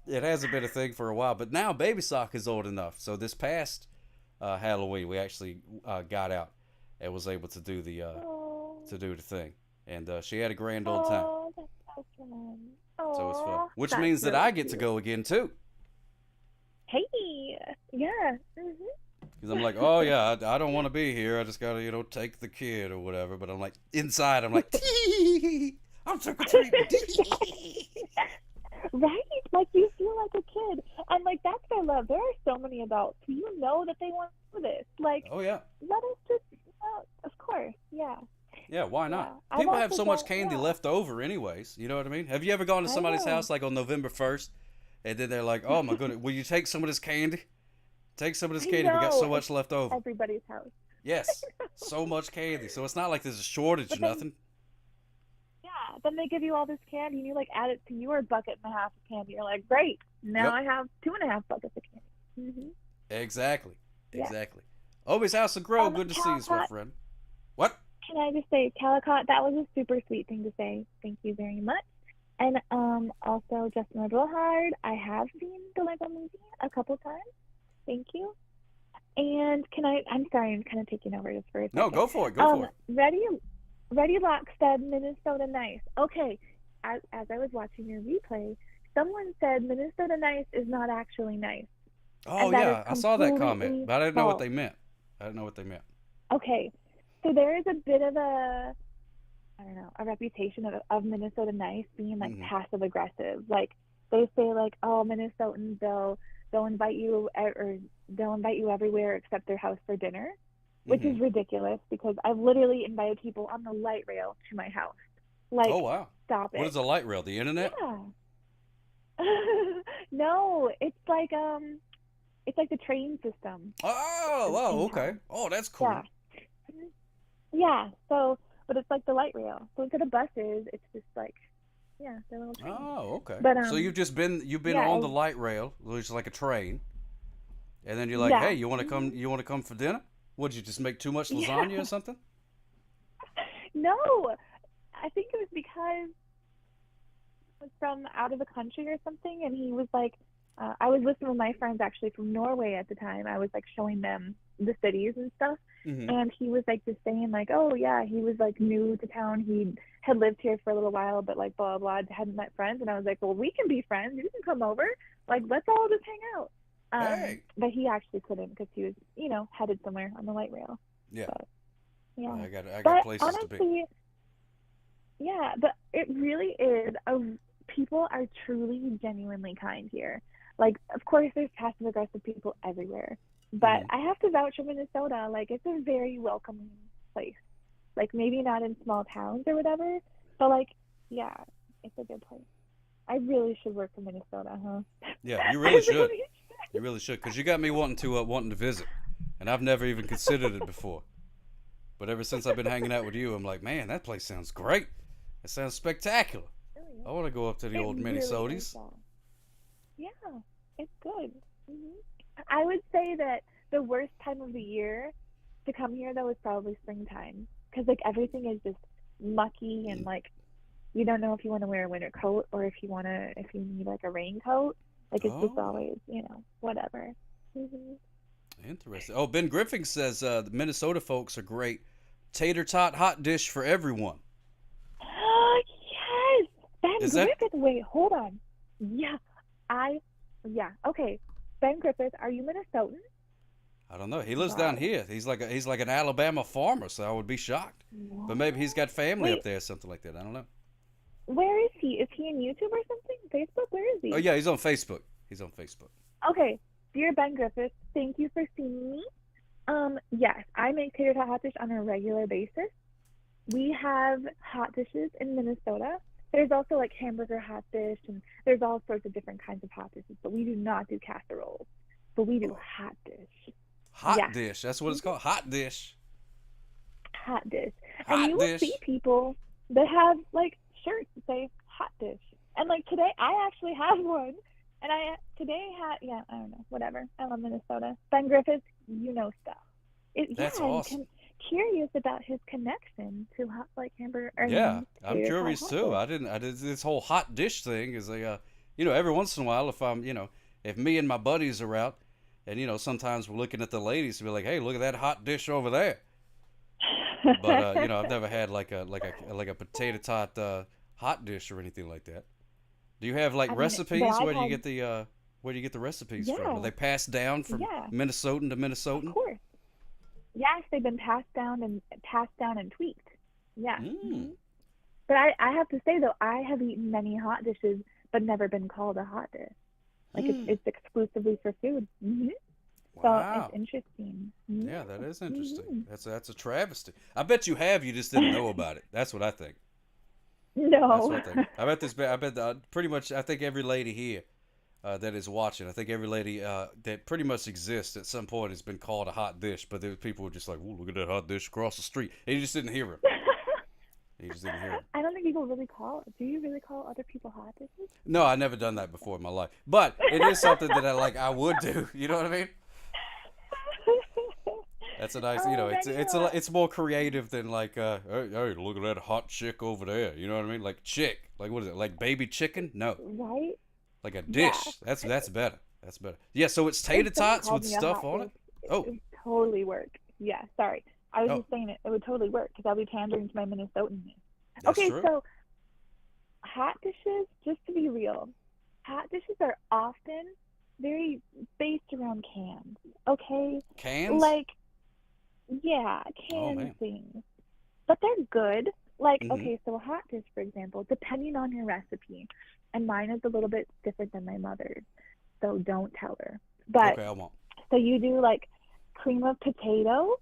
it hasn't been a thing for a while. But now Baby Sock is old enough. So this past Halloween, we actually got out and was able to do the thing, and she had a grand old time. That's so fun. So it's fun, which means that I get to go again too. Hey, yeah. Because I'm like, oh yeah, I don't want to be here. I just gotta, take the kid or whatever. But I'm like, inside, I'm like, I'm trick or treating. Right? Like you feel like a kid, and like that's their love. There are so many adults who know that they want to do this. Like, oh yeah, let us just, of course, yeah. Yeah, why not? Yeah. People have so much candy left over anyways. You know what I mean? Have you ever gone to somebody's house like on November 1st, and then they're like, oh my goodness, will you take some of this candy? Take some of this candy. We got so much left over. Everybody's house. Yes, so much candy. So it's not like there's a shortage or nothing. Yeah, then they give you all this candy, and you like add it to your bucket and a half of candy. You're like, great, now I have 2.5 buckets of candy. Exactly. Always House of Grow. Good to see you, my friend. What? Can I just say, Calicott, that was a super sweet thing to say. Thank you very much. And also, Justin Edelhard, I have seen the Lego movie a couple times. Thank you. And I'm sorry, I'm kind of taking over just for a second. No, go for it. Ready Lock said Minnesota nice. Okay, as I was watching your replay, someone said Minnesota nice is not actually nice. Oh, yeah, I saw that comment, but I didn't know what they meant. Okay. So there is a bit of a reputation of Minnesota nice being like passive aggressive. Like they say like, oh, Minnesotans, they'll invite you or they'll invite you everywhere except their house for dinner, which is ridiculous because I've literally invited people on the light rail to my house. Like, oh wow, stop it. What is a light rail? The internet? No, it's like the train system. Oh, wow, okay. Oh, that's cool. Yeah. Yeah. So, but it's like the light rail. So instead of buses, it's just like, yeah, the little train. Oh, okay. But so you've been yeah, on the light rail, which is like a train, and then you're like, Yeah. hey, you want to come? You want to come for dinner? Would you just make too much lasagna or something? No, I think it was because I was from out of the country or something, and he was like, I was listening with my friends actually from Norway at the time. I was like showing them the cities and stuff, and he was like just saying like, oh yeah, he was like new to town. He had lived here for a little while, but like blah blah blah, hadn't met friends. And I was like, well, we can be friends. You can come over. Like, let's all just hang out. Hey. But he actually couldn't because he was, headed somewhere on the light rail. Yeah. But, yeah. I got But places honestly, to be. yeah, but it really is. People are truly, genuinely kind here. Like, of course, there's passive aggressive people everywhere, but I have to vouch for Minnesota. Like, it's a very welcoming place. Like, maybe not in small towns or whatever, but like, yeah, it's a good place. I really should work for Minnesota, huh? Yeah, you really should. You really should, because you got me wanting to visit, and I've never even considered it before. But ever since I've been hanging out with you, I'm like, man, that place sounds great. It sounds spectacular. I want to go up to the old Minnesotis. Yeah, it's good. I would say that the worst time of the year to come here, though, is probably springtime, because like everything is just mucky and like you don't know if you want to wear a winter coat or if you need like a raincoat. Like it's just always, whatever. Interesting. Oh, Ben Griffin says the Minnesota folks are great. Tater tot hot dish for everyone. Oh, yes! Ben Is Griffith, wait, hold on. Yeah, okay. Ben Griffith, are you Minnesotan? I don't know. He lives down here. He's like an Alabama farmer, so I would be shocked. What? But maybe he's got family up there or something like that. I don't know. Where is he? Is he on YouTube or something? Facebook? Where is he? Oh, yeah, he's on Facebook. Okay. Dear Ben Griffith, thank you for seeing me. Yes, I make tater tot hot dish on a regular basis. We have hot dishes in Minnesota. There's also like hamburger hot dish, and there's all sorts of different kinds of hot dishes, but we do not do casseroles. But we do hot dish. Hot dish. That's what it's called. Hot dish. Hot dish. Hot and you dish. will see people that have like shirts that say hot dish. And like today, I actually have one. And I don't know, whatever. I love Minnesota. Ben Griffith, stuff. That's awesome. I'm curious about his connection to hamburger. Yeah, I'm curious too. I did this whole hot dish thing is every once in a while if me and my buddies are out and sometimes we're looking at the ladies and be like, hey, look at that hot dish over there. But I've never had like a potato tot hot dish or anything like that. Do you have recipes? Where do you get the recipes from? Are they passed down from Minnesotan to Minnesotan? Of course. Yes, they've been passed down and tweaked. Yeah. But I have to say though, I have eaten many hot dishes, but never been called a hot dish. Like it's exclusively for food. Wow. So it's interesting. Yeah, that is interesting. That's a travesty. I bet you have. You just didn't know about it. That's what I think. No. That's what I think. I bet pretty much. I think every lady here that is watching. I think every lady that pretty much exists at some point has been called a hot dish. But there people were just like, "Ooh, look at that hot dish across the street." And you just didn't hear him. I don't think people really call. Do you really call other people hot dishes? No, I've never done that before in my life. But it is something that I would do. You know what I mean? That's a nice, it's more creative than hey, look at that hot chick over there. You know what I mean? Like chick, like what is it? Like baby chicken? No. Right. Like a dish. Yeah. That's better. That's better. Yeah. So it's tater tots with stuff on it. It would totally work. Yeah. Sorry, I was just saying it would totally work because I'll be pandering to my Minnesotanness. Okay, true. So hot dishes, just to be real, hot dishes are often very based around cans. Okay. Cans. Canned things. But they're good. Okay, so a hot dish, for example, depending on your recipe, and mine is a little bit different than my mother's, so don't tell her. But okay, I won't. So you do cream of potato,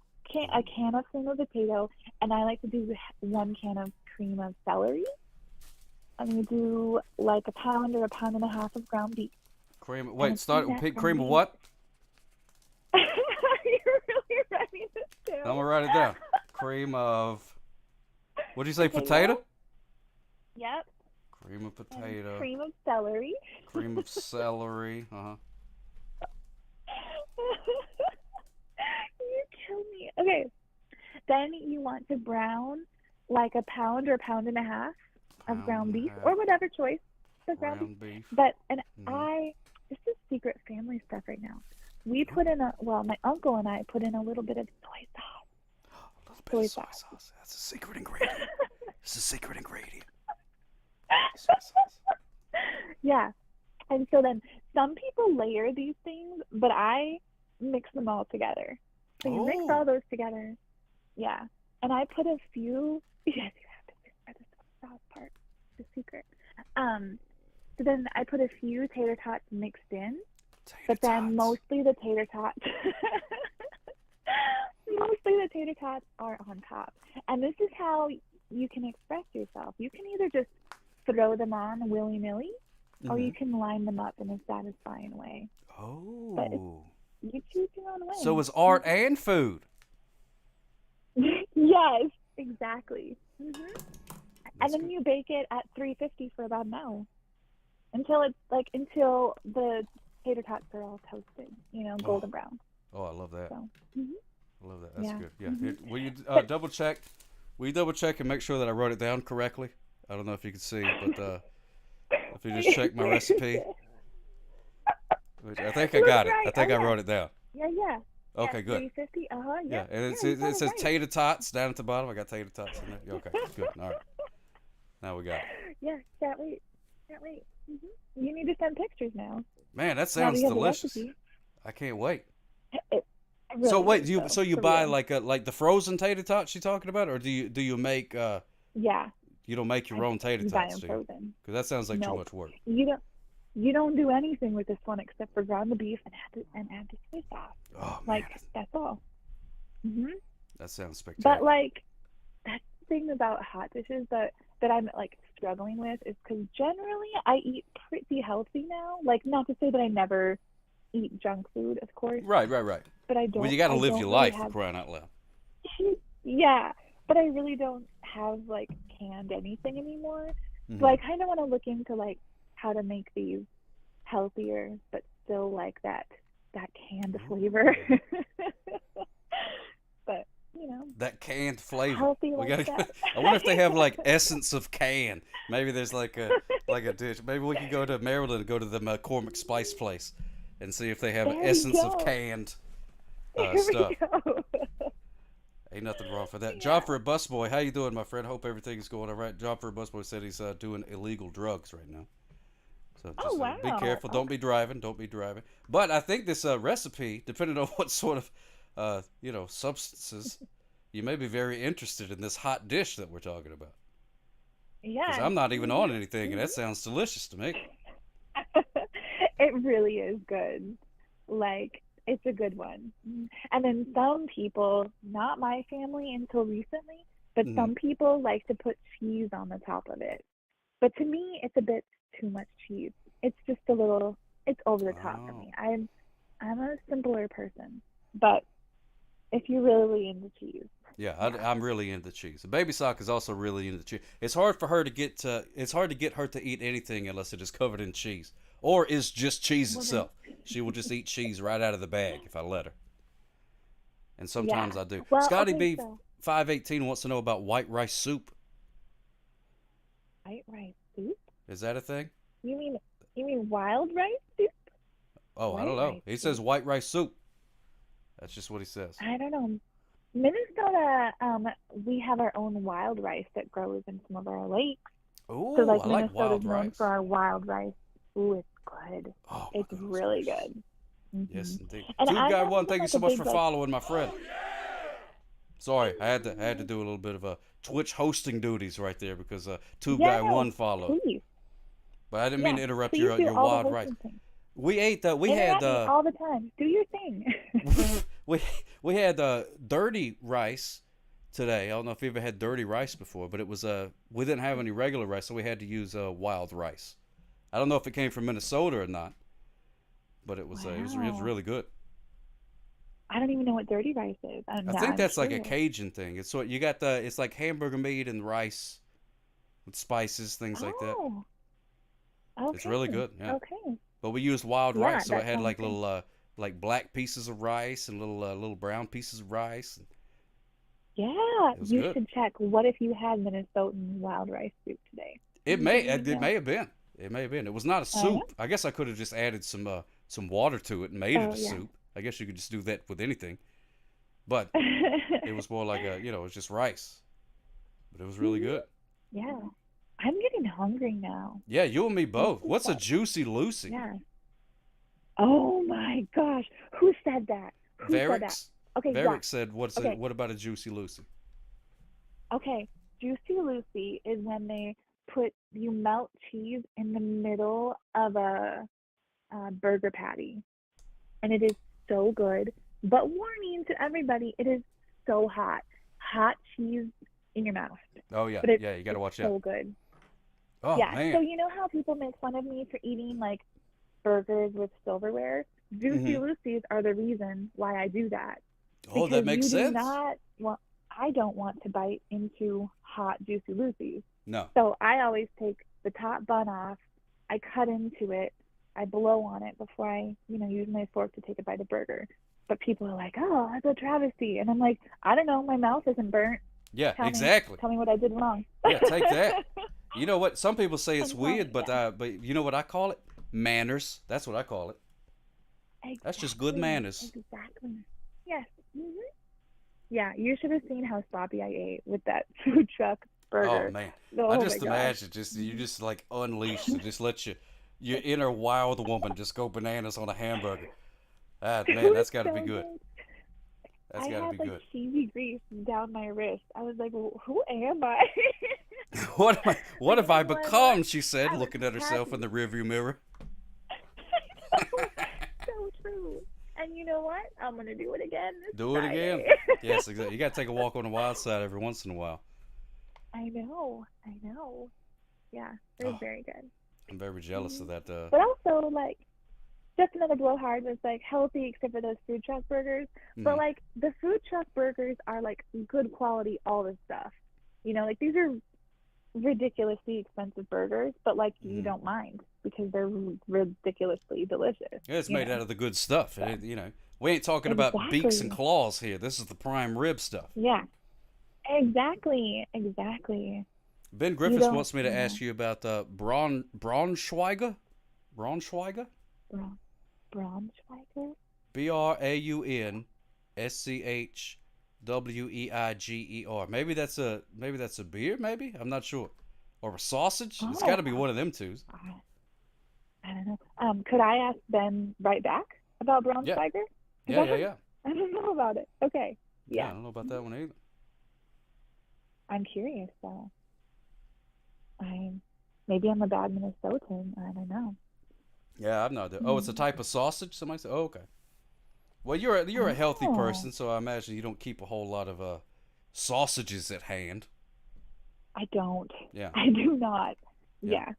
a can of cream of potato, and I like to do 1 can of cream of celery. I'm going to do like a pound or a pound and a half of ground beef. Cream. And Wait, start that cream ground of beef- what? You're really writing this down. I'm gonna write it down. Cream of. What'd you say? Potato? Yep. Cream of And potato. cream of celery. Cream of celery. Uh-huh. You kill me. Okay. Then you want to brown like a pound or a pound and a half of ground beef, or whatever choice for ground beef. But this is secret family stuff right now. We put in my uncle and I put in a little bit of soy sauce. Soy sauce. That's a secret ingredient. It's a secret ingredient. Yeah. And so then some people layer these things, but I mix them all together. So you mix all those together. Yeah. And I put a few, yes, you have to mix the sauce part, the secret. So then I put a few tater tots mixed in, but then mostly the tater tots, are on top. And this is how you can express yourself. You can either just throw them on willy-nilly, or you can line them up in a satisfying way. Oh. But you choose your own way. So it's art and food. Yes, exactly. And then you bake it at 350 for about an hour until the tater tots are all toasted, golden brown. Oh, I love that. So, I love that. That's good. Yeah. Here, will you But- double check? Will you double check and make sure that I wrote it down correctly? I don't know if you can see, but if you just check my recipe, which I think I got it. I think I wrote it down. Yeah. Okay, good. 350. Yeah, and it says tater tots down at the bottom. I got tater tots in there. Okay, good. All right. Now we got it. Yeah, can't wait. You need to send pictures now. Man, that Now sounds we have a delicious. recipe. I can't wait. It really So wait, is, you though, for buy real. like the frozen tater tots you're talking about, or do you make Yeah. you don't make your own tater You buy tots, them do you? frozen. Because that sounds like too Nope. much work. You don't do anything with this one except for ground the beef and add the soy sauce. Oh, like that's all. That sounds spectacular. But like that's the thing about hot dishes that I'm like struggling with is because generally I eat pretty healthy now. Like not to say that I never eat junk food, of course. Right. But I don't. Well, you got to I live don't your really life have- for crying out loud. Yeah, but I really don't have like canned anything anymore. Mm-hmm. So I kind of want to look into like how to make these healthier, but still like that canned flavor. But That canned flavor. healthy We like gotta. that. I wonder if they have like essence of can. Maybe there's like a dish. Maybe we could go to Maryland and go to the McCormick Spice place and see if they have There we essence of go. canned There we stuff. go. Ain't nothing wrong for that. John for a busboy, how you doing, my friend? Hope everything is going all right. John for a busboy said he's doing illegal drugs right now. So just wow. be careful. Don't be driving. Don't be driving. But I think this recipe, depending on what sort of substances, you may be very interested in this hot dish that we're talking about. Yeah. Because I'm not even on anything, and that sounds delicious to me. It really is good. Like, it's a good one. And then some people, not my family until recently, but some people like to put cheese on the top of it. But to me, it's a bit too much cheese. It's just a little, it's over the top for me. I'm a simpler person. But if you're really into cheese. Yeah, I'm really into cheese. Baby Sock is also really into cheese. It's hard for her to get her to eat anything unless it is covered in cheese or is just cheese itself. She will just eat cheese right out of the bag if I let her. And sometimes I do. Well, Scotty okay, B so 518 wants to know about white rice soup. white rice soup? Is that a thing? You mean wild rice soup? Oh, I don't White know. rice He says white rice soup. That's just what he says. I don't know. Minnesota, we have our own wild rice that grows in some of our lakes. Ooh, So like I like Minnesota's wild known rice. for our wild rice. Ooh, it's good. Oh, it's really good. Yes, indeed. And Tube I'm Guy not 1, even, thank you like, so a much big, for like- following, my friend. Sorry, I had to do a little bit of a Twitch hosting duties right there because Tube Guy 1 followed. Please. But I didn't mean to interrupt please your do all the wild rice. hosting things. We ate we Interrupt had me all the time. Do your thing. we had dirty rice today. I don't know if you ever had dirty rice before, but it was we didn't have any regular rice, so we had to use wild rice. I don't know if it came from Minnesota or not, but it was it was really good. I don't even know what dirty rice is. I think that's like a Cajun thing. It's what you got it's like hamburger meat and rice with spices, things like that. Okay. It's really good. Yeah. Okay. But we used wild rice, so it had like little like black pieces of rice and little brown pieces of rice. Yeah, you good. should check. What if you had Minnesotan wild rice soup today? It may have been. It may have been. It was not a soup. I guess I could have just added some water to it and made it a soup. I guess you could just do that with anything. But it was more like it was just rice. But it was really good. Yeah. I'm getting hungry now. Yeah, you and me both. What's a Juicy Lucy? Yeah. Oh my gosh. Who said that? Who said that? Okay, Varick said, what about a Juicy Lucy? Okay, Juicy Lucy is when you melt cheese in the middle of a burger patty. And it is so good. But warning to everybody, it is so hot. Hot cheese in your mouth. Oh, yeah. But you got to watch so out. So good. Oh, yeah. man. So you know how people make fun of me for eating like burgers with silverware? Juicy Lucy's are the reason why I do that. Oh, that makes sense. I don't want to bite into hot Juicy Lucy's. No. So I always take the top bun off. I cut into it. I blow on it before I, use my fork to take a bite of burger. But people are like, oh, that's a travesty. And I'm like, I don't know. My mouth isn't burnt. Yeah, exactly. Tell me what I did wrong. Yeah, take that. You know what? Some people say it's weird, but you know what I call it? Manners. That's what I call it. Exactly. That's just good manners. Exactly. Yes. Yeah, you should have seen how sloppy I ate with that food truck burger. Oh man, Oh, I just my imagine you just like unleashed and just let your inner wild woman just go bananas on a hamburger. Ah man, that's got to be good. That's got to be good. I had like cheesy grease down my wrist. I was like, who am I? What have I become? She said, looking at herself in the rearview mirror. So true. And you know what? I'm gonna do it again. Do it again. Yes, exactly. You got to take a walk on the wild side every once in a while. I know. Yeah, it was very good. I'm very jealous of that. But also, like, just another blowhard was like healthy, except for those food truck burgers. But like the food truck burgers are like good quality, all this stuff. Like these are ridiculously expensive burgers, but like you don't mind because they're ridiculously delicious. Yeah, it's made out of the good stuff. We ain't talking about beaks and claws here. This is the prime rib stuff. Yeah, exactly. Ben Griffiths wants me to ask you about Braunschweiger. Braunschweiger? Braunschweiger? BRAUNSCHWEIGER. Maybe that's a beer. Maybe I'm not sure. Or a sausage. It's got to be one of them two. I don't know. Could I ask Ben right back about Braunschweiger? Yeah. I don't know about it. Okay. Yeah. I don't know about that one either. I'm curious though. Maybe I'm a bad Minnesotan. I don't know. Yeah, I'm not. Oh, it's a type of sausage. Somebody said. Oh, okay. Well, you're a healthy person, so I imagine you don't keep a whole lot of sausages at hand. I don't. Yeah. I do not. Yeah.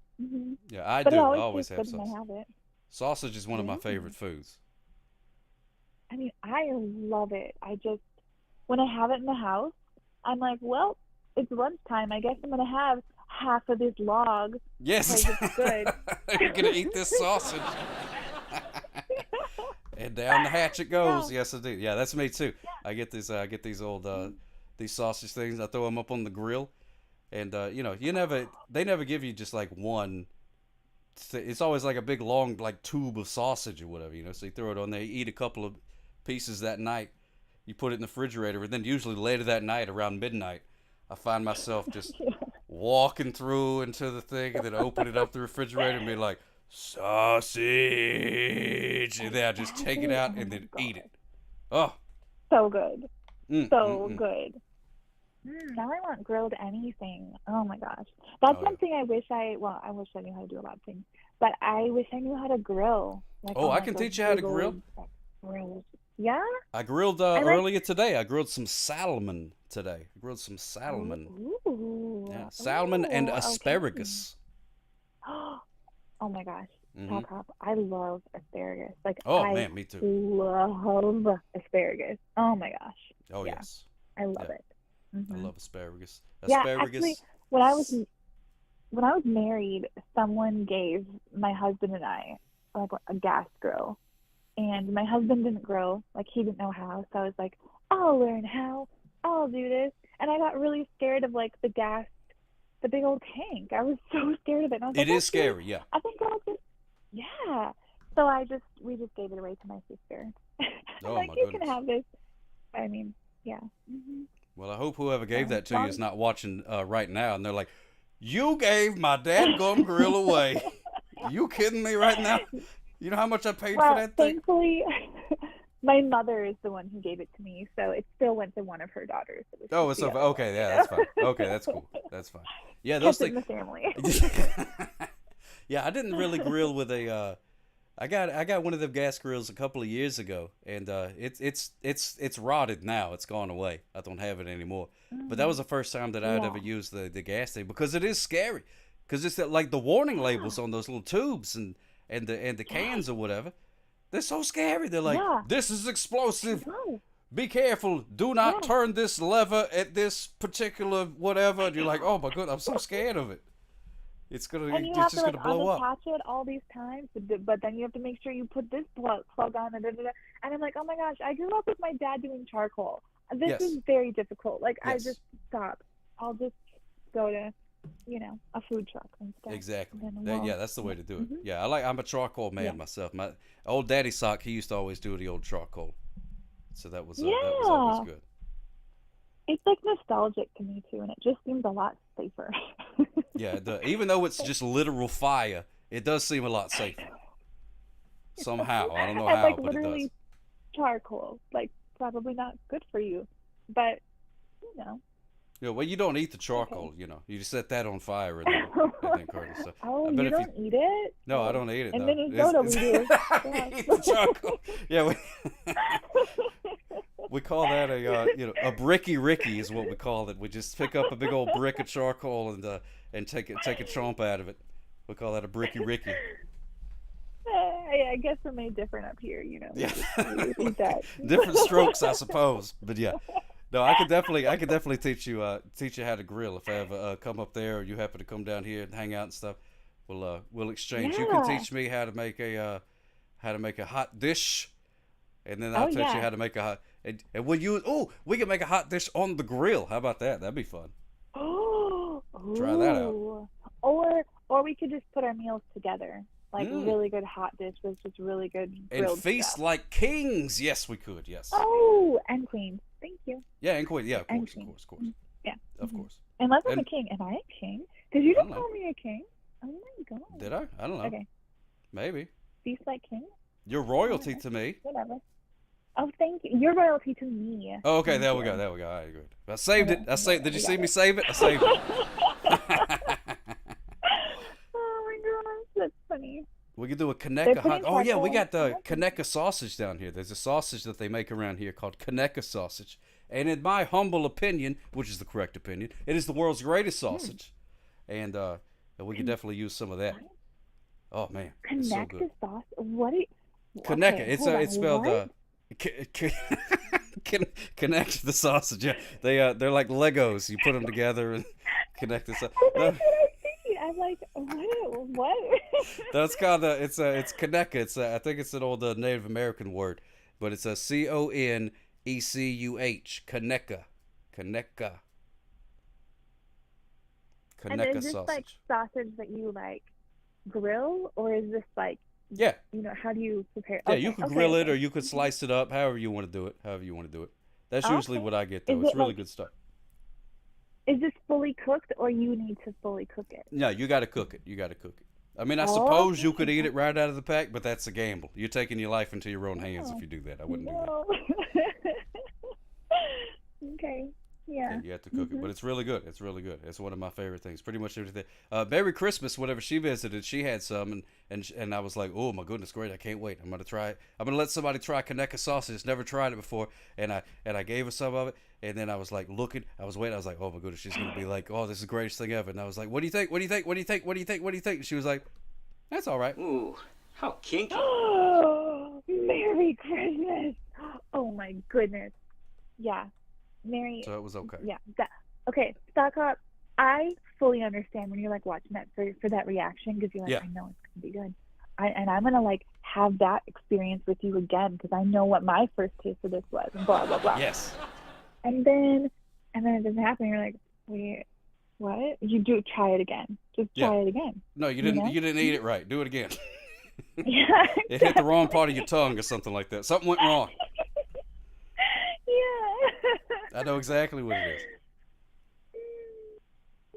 Yeah, I but do. I always have good sausage. when I have it. Sausage is one of my favorite foods. I mean, I love it. When I have it in the house, I'm like, well, it's lunchtime. I guess I'm going to have half of this log. Yes. Because it's good. You're going to eat this sausage. And down the hatch it goes. Yes, I do. Yeah, that's me too. I get these old these sausage things. I throw them up on the grill, and they never give you just like one. It's always like a big long like tube of sausage or whatever, So you throw it on there. You eat a couple of pieces that night. You put it in the refrigerator, and then usually later that night, around midnight, I find myself just walking through into the thing, and then open it up the refrigerator and be like, sausage, and then I just take it out and then eat it. Oh, so good. Good. Now I want grilled anything. Oh my gosh, that's one thing I wish I knew how to do a lot of things, but I wish I knew how to grill. I can teach you how to grill. Yeah? I grilled earlier today. I grilled some salmon today. Ooh. Yeah, salmon and asparagus. Okay. Oh my gosh. Mhm. Top. I love asparagus. Like, Man, me too. love asparagus. Oh my gosh. Oh, Yeah. yes. I love it. I love asparagus. Yeah, Asparagus. actually, when I was married, someone gave my husband and I like a gas grill, and my husband didn't grill, like he didn't know how, so I was like, I'll learn how, I'll do this, and I got really scared of like the big old tank. I was so scared of it. And I was It like, is scary, yeah. I think I'll just, yeah. So we just gave it away to my sister. Oh, like, my you goodness. can have this. I mean, yeah. Mm-hmm. Well, I hope whoever gave that to you is not watching right now, and they're like, "You gave my dadgum grill away." You kidding me right now? You know how much I paid for that thing? Thankfully, my mother is the one who gave it to me, so it still went to one of her daughters. Oh, it's okay. Yeah, that's fine. Okay, that's cool. That's fine. Yeah, those Kept it in things. the family. Yeah, I didn't really grill with a. I got one of them gas grills a couple of years ago, and it's rotted now. It's gone away. I don't have it anymore. But that was the first time that I'd ever used the gas thing, because it is scary. Because it's like the warning labels on those little tubes and the cans or whatever. They're so scary. They're like, this is explosive. Be careful. Do not turn this lever at this particular whatever. And you're like, oh my god, I'm so scared of it. It's and you it's have just to gonna like blow up. unattach it all these times, but then you have to make sure you put this plug on, and I'm like, oh my gosh, I grew up with my dad doing charcoal. This is very difficult. Like, I just stop. I'll just go to, a food truck and stuff. Exactly. And then Yeah, that's the way to do it. Yeah, I'm a charcoal man myself. My old daddy sock, he used to always do the old charcoal. So that was always good. It's like nostalgic to me too, and it just seems a lot safer. Yeah, even though it's just literal fire, it does seem a lot safer. Somehow, I don't know and how, like but literally it does. charcoal, like probably not good for you, but Yeah, well, you don't eat the charcoal, You just set that on fire and then burn it. So, oh, you don't eat it? No, I don't eat it. In no. Minnesota, we do. We eat the charcoal. Yeah, we call that a bricky ricky is what we call it. We just pick up a big old brick of charcoal and take a chomp out of it. We call that a bricky ricky. I guess we're made different up here, Yeah. We eat that. Different strokes, I suppose. But yeah. No, I could definitely teach you how to grill if I ever come up there, or you happen to come down here and hang out and stuff. We'll exchange. You can teach me how to make a hot dish, and then I'll teach you how to make a hot. And we can make a hot dish on the grill. How about that? That'd be fun. Try that out. Or we could just put our meals together. Like really good hot dish with just really good grilled and feast stuff. like kings. Yes, we could. Yes. Oh, and queens. Thank you. Yeah, and queen. Yeah, of course. Yeah. Of course. Unless I'm a king. Am I a king? Did you just call me a king? Oh my god. Did I? I don't know. Okay. Maybe. Feast like king? You're royalty to me. Whatever. Oh, thank you. You're royalty to me. Oh, okay, there we go. All right, good. I saved it. Did you see me save it? I saved it. Oh my gosh, that's funny. We could do a Conecuh hot. Oh yeah, we got the Conecuh sausage down here. There's a sausage that they make around here called Conecuh sausage, and in my humble opinion, which is the correct opinion, it is the world's greatest sausage, and we could definitely use some of that. Oh man, it's so good. Conecuh sauce. What? Conecuh. Okay, It's spelled connect the sausage. Yeah, they're like Legos. You put them together and connect the sausage. I'm like, what? That's called it's Conecuh. It's I think it's an old Native American word, but it's a Conecuh. Conecuh. And Conecuh is this sausage. like sausage that you like grill, or is this like how do you prepare? Yeah, you could grill it, or you could slice it up, however you want to do it. That's usually what I get though. It's really good stuff. Is this fully cooked, or you need to fully cook it? No, you got to cook it. I mean, I suppose you could eat it right out of the pack, but that's a gamble. You're taking your life into your own hands if you do that. I wouldn't do that. Okay. Yeah. And you have to cook it, but it's really good. It's really good. It's one of my favorite things. Pretty much everything. Merry Christmas. Whenever she visited, she had some, and I was like, oh my goodness, great! I can't wait. I'm gonna try it. I'm gonna let somebody try Conecuh sausage. Never tried it before, and I gave her some of it, and then I was like looking. I was waiting. I was like, oh my goodness, she's gonna be like, oh, this is the greatest thing ever. And I was like, what do you think? What do you think? What do you think? What do you think? What do you think? And she was like, that's all right. Ooh, how kinky. Oh, Merry Christmas. Oh my goodness. Yeah. Merry. So it was okay. Yeah. Okay, Stock Up, I fully understand when you're like watching that for that reaction, because you're like, I know it's going to be good. And I'm going to like have that experience with you again, because I know what my first taste of this was, and blah, blah, blah. Yes. And then it doesn't happen. You're like, wait, what? You do try it again. Just try it again. No, you didn't. You didn't eat it right. Do it again. Yeah. It hit the wrong part of your tongue or something like that. Something went wrong. Yeah. I know exactly what it is.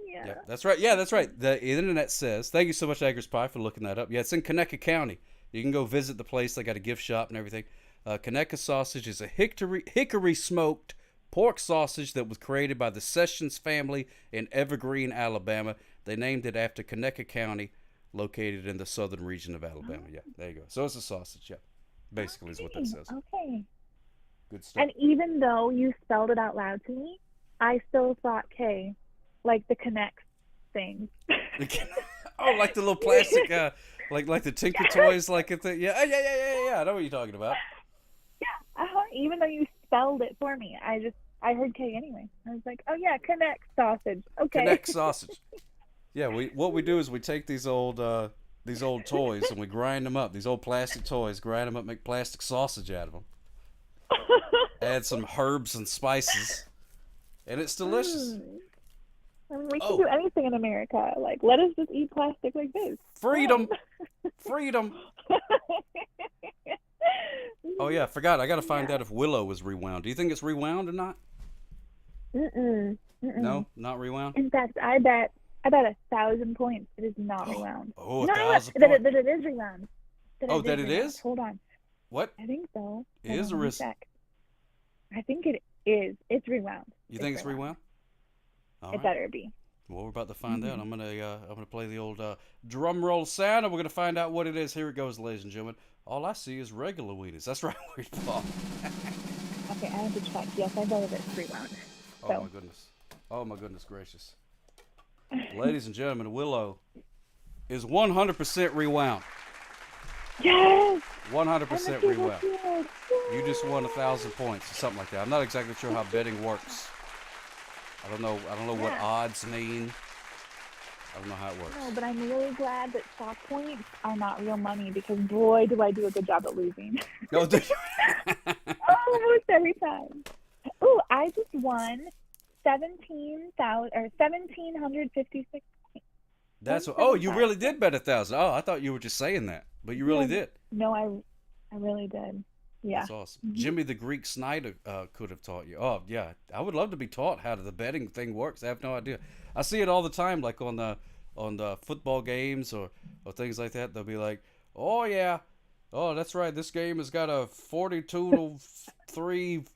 Yeah. That's right. Yeah, that's right. The internet says, thank you so much, Agris Pie, for looking that up. Yeah, it's in Conecuh County. You can go visit the place. They got a gift shop and everything. Conecuh sausage is a hickory smoked pork sausage that was created by the Sessions family in Evergreen, Alabama. They named it after Conecuh County, located in the southern region of Alabama. Yeah, there you go. So it's a sausage, yeah. Basically is what that says. Okay. Good stuff. And even though you spelled it out loud to me, I still thought K, like the Connect thing. Oh, like the little plastic, like the Tinker Toys, like a thing. Yeah. I know what you're talking about. Yeah. Even though you spelled it for me, I heard K anyway. I was like, oh yeah, Connect sausage. Okay. Connect sausage. Yeah. What we do is we take these old toys and we grind them up. These old plastic toys, grind them up, make plastic sausage out of them. Add some herbs and spices, and it's delicious. I mean, we can do anything in America. Like, let us just eat plastic like this. Freedom. Freedom. Oh, yeah, I forgot. I got to find out if Willow was rewound. Do you think it's rewound or not? No, not rewound? In fact, I bet 1,000 points it is not rewound. Oh, no, 1,000 that points. it is rewound. That it is? Hold on. What? I think so. Is or is? Check. I think it is. It's rewound. You think it's rewound? All It right. better be. Well, we're about to find out. I'm gonna play the old drum roll sound, and we're gonna find out what it is. Here it goes, ladies and gentlemen. All I see is regular wieners. That's right, Weird Paul. Okay, I have to check. Yes, I believe it's rewound. Oh my goodness. Oh my goodness gracious. Ladies and gentlemen, Willow is 100% rewound. Yes. 100% rewound. You just won 1,000 points or something like that. I'm not exactly sure how betting works. I don't know what odds mean. I don't know how it works. No, but I'm really glad that stock points are not real money, because boy, do I do a good job at losing. No, do you? Almost every time. Ooh, I just won 1,756 points. That's what. Oh, you really did bet 1,000. Oh, I thought you were just saying that, but you really did. No, I really did. Yeah. That's awesome. Jimmy the Greek Snyder could have taught you. Oh, yeah. I would love to be taught how the betting thing works. I have no idea. I see it all the time, like on the football games or things like that. They'll be like, oh, yeah. Oh, that's right. This game has got a 42-3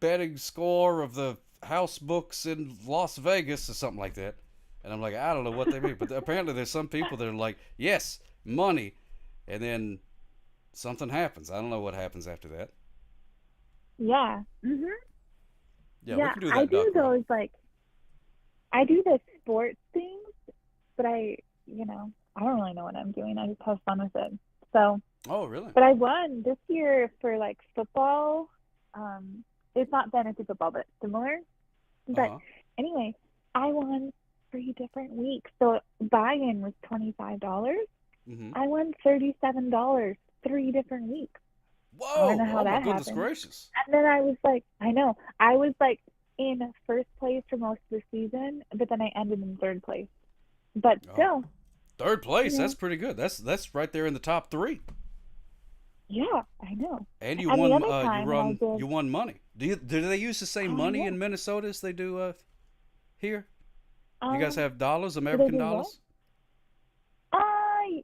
betting score of the house books in Las Vegas or something like that. And I'm like, I don't know what they mean. But apparently there's some people that are like, yes, money. And then something happens. I don't know what happens after that. Yeah. Mhm. Yeah, we can do that. I do those I do the sports things, but I don't really know what I'm doing. I just have fun with it. So. Oh, really? But I won this year for football. It's not fantasy football, but similar. But anyway, I won 3 different weeks. So buy-in was $25. Mm-hmm. I won $37 3 different weeks. Whoa! I don't know how that my goodness happened. gracious! And then I was like, I was in first place for most of the season, but then I ended in 3rd place. But still. 3rd place? Yeah. That's pretty good. That's right there in the top 3. Yeah, I know. And you And the won. other time You won money. Do they use the same money in Minnesota as they do here? You guys have dollars, American dollars?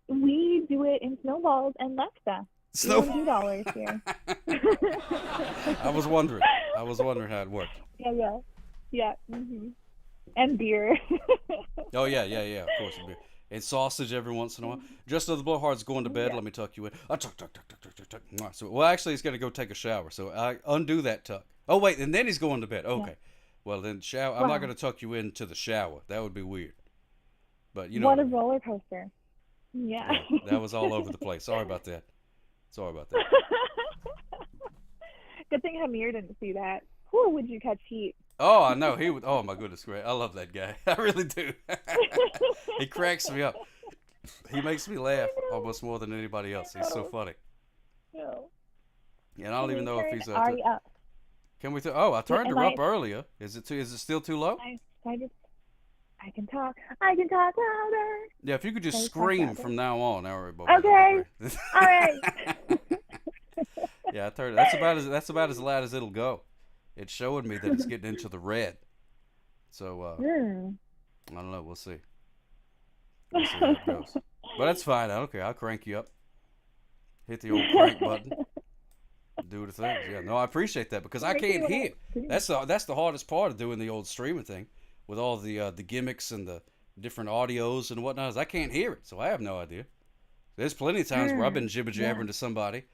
We do it in snowballs and lefta. $2 here. I was wondering how it worked. Yeah. Yeah. And beer. Oh yeah, of course, beer. And sausage every once in a while. Just as the blowhard's going to bed, let me tuck you in. Tuck. So, well, actually, he's going to go take a shower. So I undo that tuck. Oh wait, and then he's going to bed. Okay. Yeah. Well then, shower. I'm not going to tuck you into the shower. That would be weird. But you know. What a roller coaster. Yeah. That was all over the place. Sorry about that. Good thing Hamir didn't see that. Who would you catch heat? Oh, I know. He would. Oh, my goodness. Great. I love that guy. I really do. He cracks me up. He makes me laugh almost more than anybody else. He's so funny. No. And I don't even know if he's Ari up. Can we? I turned her up earlier. Is it still too low? I can talk louder. Yeah, if you could just scream from now on, everybody. Okay. All right. Yeah, I turned. That's about as loud as it'll go. It's showing me that it's getting into the red. So I don't know. We'll see. We'll see how it goes. But that's fine. I don't care. I'll crank you up. Hit the old crank button. Do the things. Yeah. No, I appreciate that because I can't hear. That's the hardest part of doing the old streaming thing with all the gimmicks and the different audios and whatnot. Is I can't hear it, so I have no idea. There's plenty of times where I've been jibber jabbering to somebody.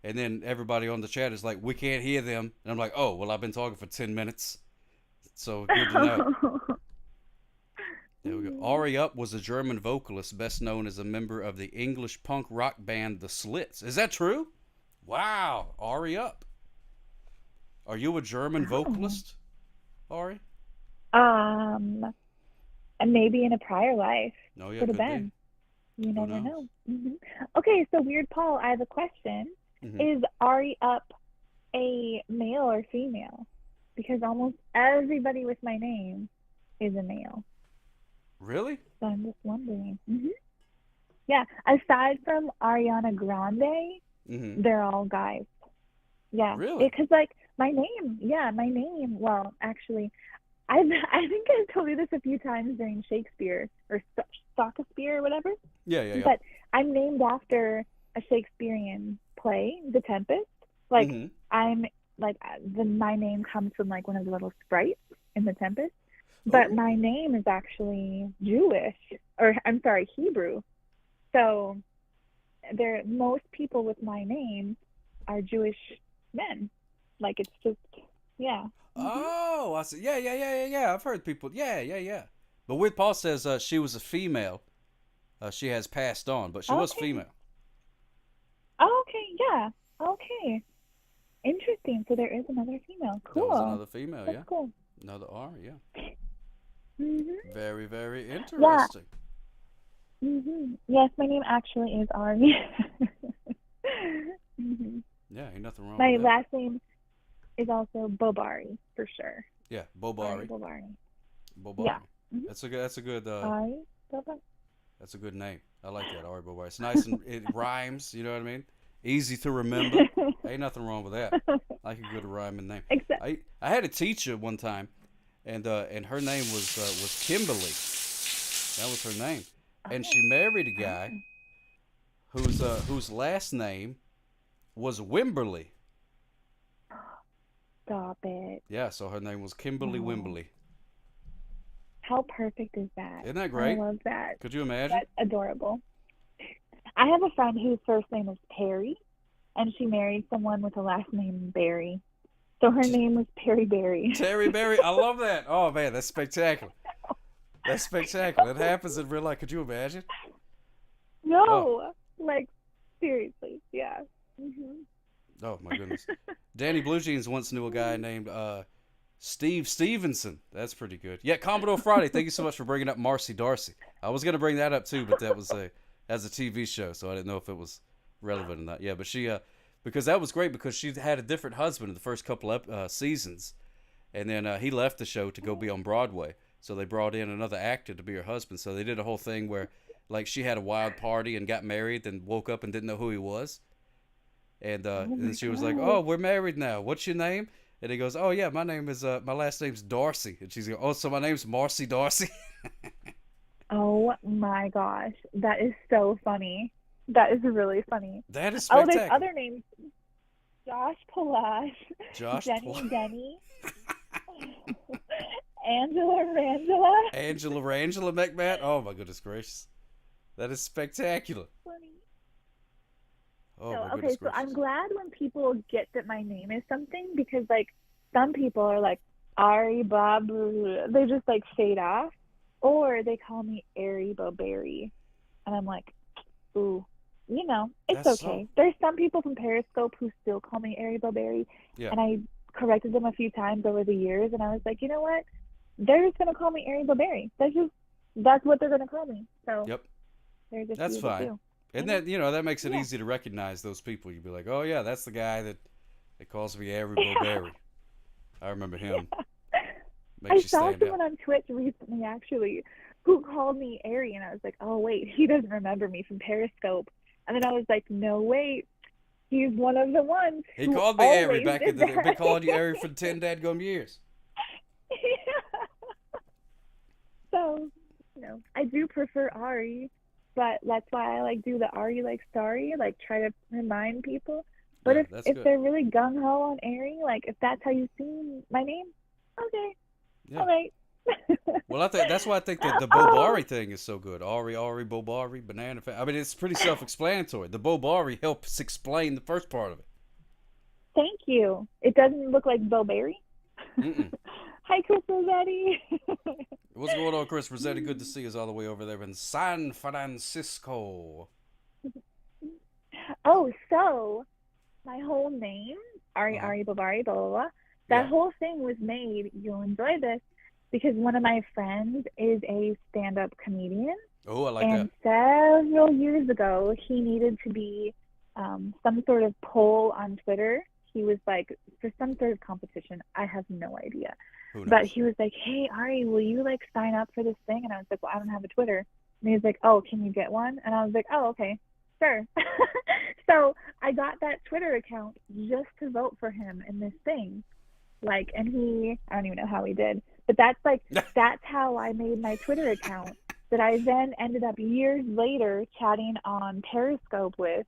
And then everybody on the chat is like, we can't hear them. And I'm like, oh, well, I've been talking for 10 minutes. So good to know. There we go. Ari Up was a German vocalist best known as a member of the English punk rock band The Slits. Is that true? Wow. Ari Up. Are you a German vocalist, Ari? And maybe in a prior life. No, yeah, could have been. You never know. Okay, so Weird Paul, I have a question. Is Ari Up a male or female? Because almost everybody with my name is a male. Really? So I'm just wondering. Yeah, aside from Ariana Grande, they're all guys. Yeah. Really? Because my name. Well, actually, I think I've told you this a few times during Shakespeare or Shakespeare or whatever. Yeah. But I'm named after a Shakespearean play, The Tempest. I'm my name comes from one of the little sprites in The Tempest. But my name is actually Jewish, or I'm sorry, Hebrew. So most people with my name are Jewish men. It's just, yeah. Oh, I see. Yeah. I've heard people. Yeah. But Weird Paul says she was a female. She has passed on, but she was female. Okay, yeah. Okay. Interesting. So there is another female. Cool. There was another female, That's cool. Another R, yeah. Very, very interesting. Yes, my name actually is Ari. Yeah, ain't nothing wrong my with that. last name is also Bobari, for sure. Yeah, Bobari. Bobari. Yeah. That's a good Ari Bobari. That's a good name. I like that, Ari Bobari. It's nice and it rhymes, you know what I mean? Easy to remember. Ain't nothing wrong with that. I like a good rhyming name. I had a teacher one time, and her name was Kimberly. That was her name, and she married a guy whose last name was Wimberly. Stop it. Yeah, so her name was Kimberly Wimberly. How perfect is that? Isn't that great? I love that. Could you imagine? That's adorable. I have a friend whose first name is Perry, and she married someone with a last name Berry. So her name was Perry Berry. Terry Berry. I love that. Oh, man, that's spectacular. That's spectacular. It happens in real life. Could you imagine? No. Seriously. Yeah. Oh, my goodness. Danny Blue Jeans once knew a guy named Steve Stevenson. That's pretty good. Yeah, Commodore Friday, thank you so much for bringing up Marcy Darcy. I was going to bring that up, too, but that was as a TV show, so I didn't know if it was relevant or not. Yeah, but she, because that was great because she had a different husband in the first couple of seasons, and then he left the show to go be on Broadway, so they brought in another actor to be her husband, so they did a whole thing where, she had a wild party and got married, then woke up and didn't know who he was, and then she was like, oh, we're married now, what's your name? And he goes, oh, yeah, my name is, my last name's Darcy, and she's like, oh, so my name's Marcy Darcy? Oh my gosh, that is so funny. That is really funny. That is spectacular. Oh, there's other names. Josh Palash. Josh Jenny Denny. Angela Rangela. Angela McMahon. Oh my goodness gracious, that is spectacular. Funny. Oh So, my okay, goodness so gracious. I'm glad when people get that my name is something, because like some people are like Ari Bob, they just like fade off, or they call me Ari Boberry, and I'm like, ooh, you know, it's That's okay. There's some people from Periscope who still call me Ari Boberry, Yeah. and I corrected them a few times over the years, and I was like, you know what? They're just gonna call me Ari Boberry. That's what they're gonna call me. So Yep. there's a That's few that fine. do. And that, you know, that makes it Yeah. easy to recognize those people. You'd be like, oh yeah, that's the guy that calls me Ari Boberry. I remember him. Makes I you saw stand someone out. on Twitch recently, actually, who called me Ari, and I was like, oh, wait, he doesn't remember me from Periscope. And then I was like, no, wait, he's one of the ones He who called me Ari always back did in the day. I've been that. calling you Ari for 10 dadgum years. So, you know, I do prefer Ari, but that's why I like do the Ari like Starry, like try to remind people. But Yeah, if that's if good. they're really gung ho on Ari, like if that's how you see my name, okay, Yeah. all right. Well, I think that's why I think that the Bobari thing is so good. Ari, Bobari, banana. I mean, it's pretty self-explanatory. The Bobari helps explain the first part of it. Thank you. It doesn't look like Bo Berry. Mm-mm. Hi, Chris Rossetti. What's going on, Chris Rossetti? Good to see you all the way over there in San Francisco. Oh, so my whole name, Ari Bobari, blah, blah, blah, that whole thing was made, you'll enjoy this, because one of my friends is a stand-up comedian. Oh, I like and several years ago, he needed to be some sort of poll on Twitter. He was like, for some sort of competition. I have no idea. But he was like, hey, Ari, will you like sign up for this thing? And I was like, well, I don't have a Twitter. And he was like, oh, can you get one? And I was like, oh, okay, sure. So I got that Twitter account just to vote for him in this thing. Like, and I don't even know how he did, but that's like, that's how I made my Twitter account that I then ended up years later chatting on Periscope with,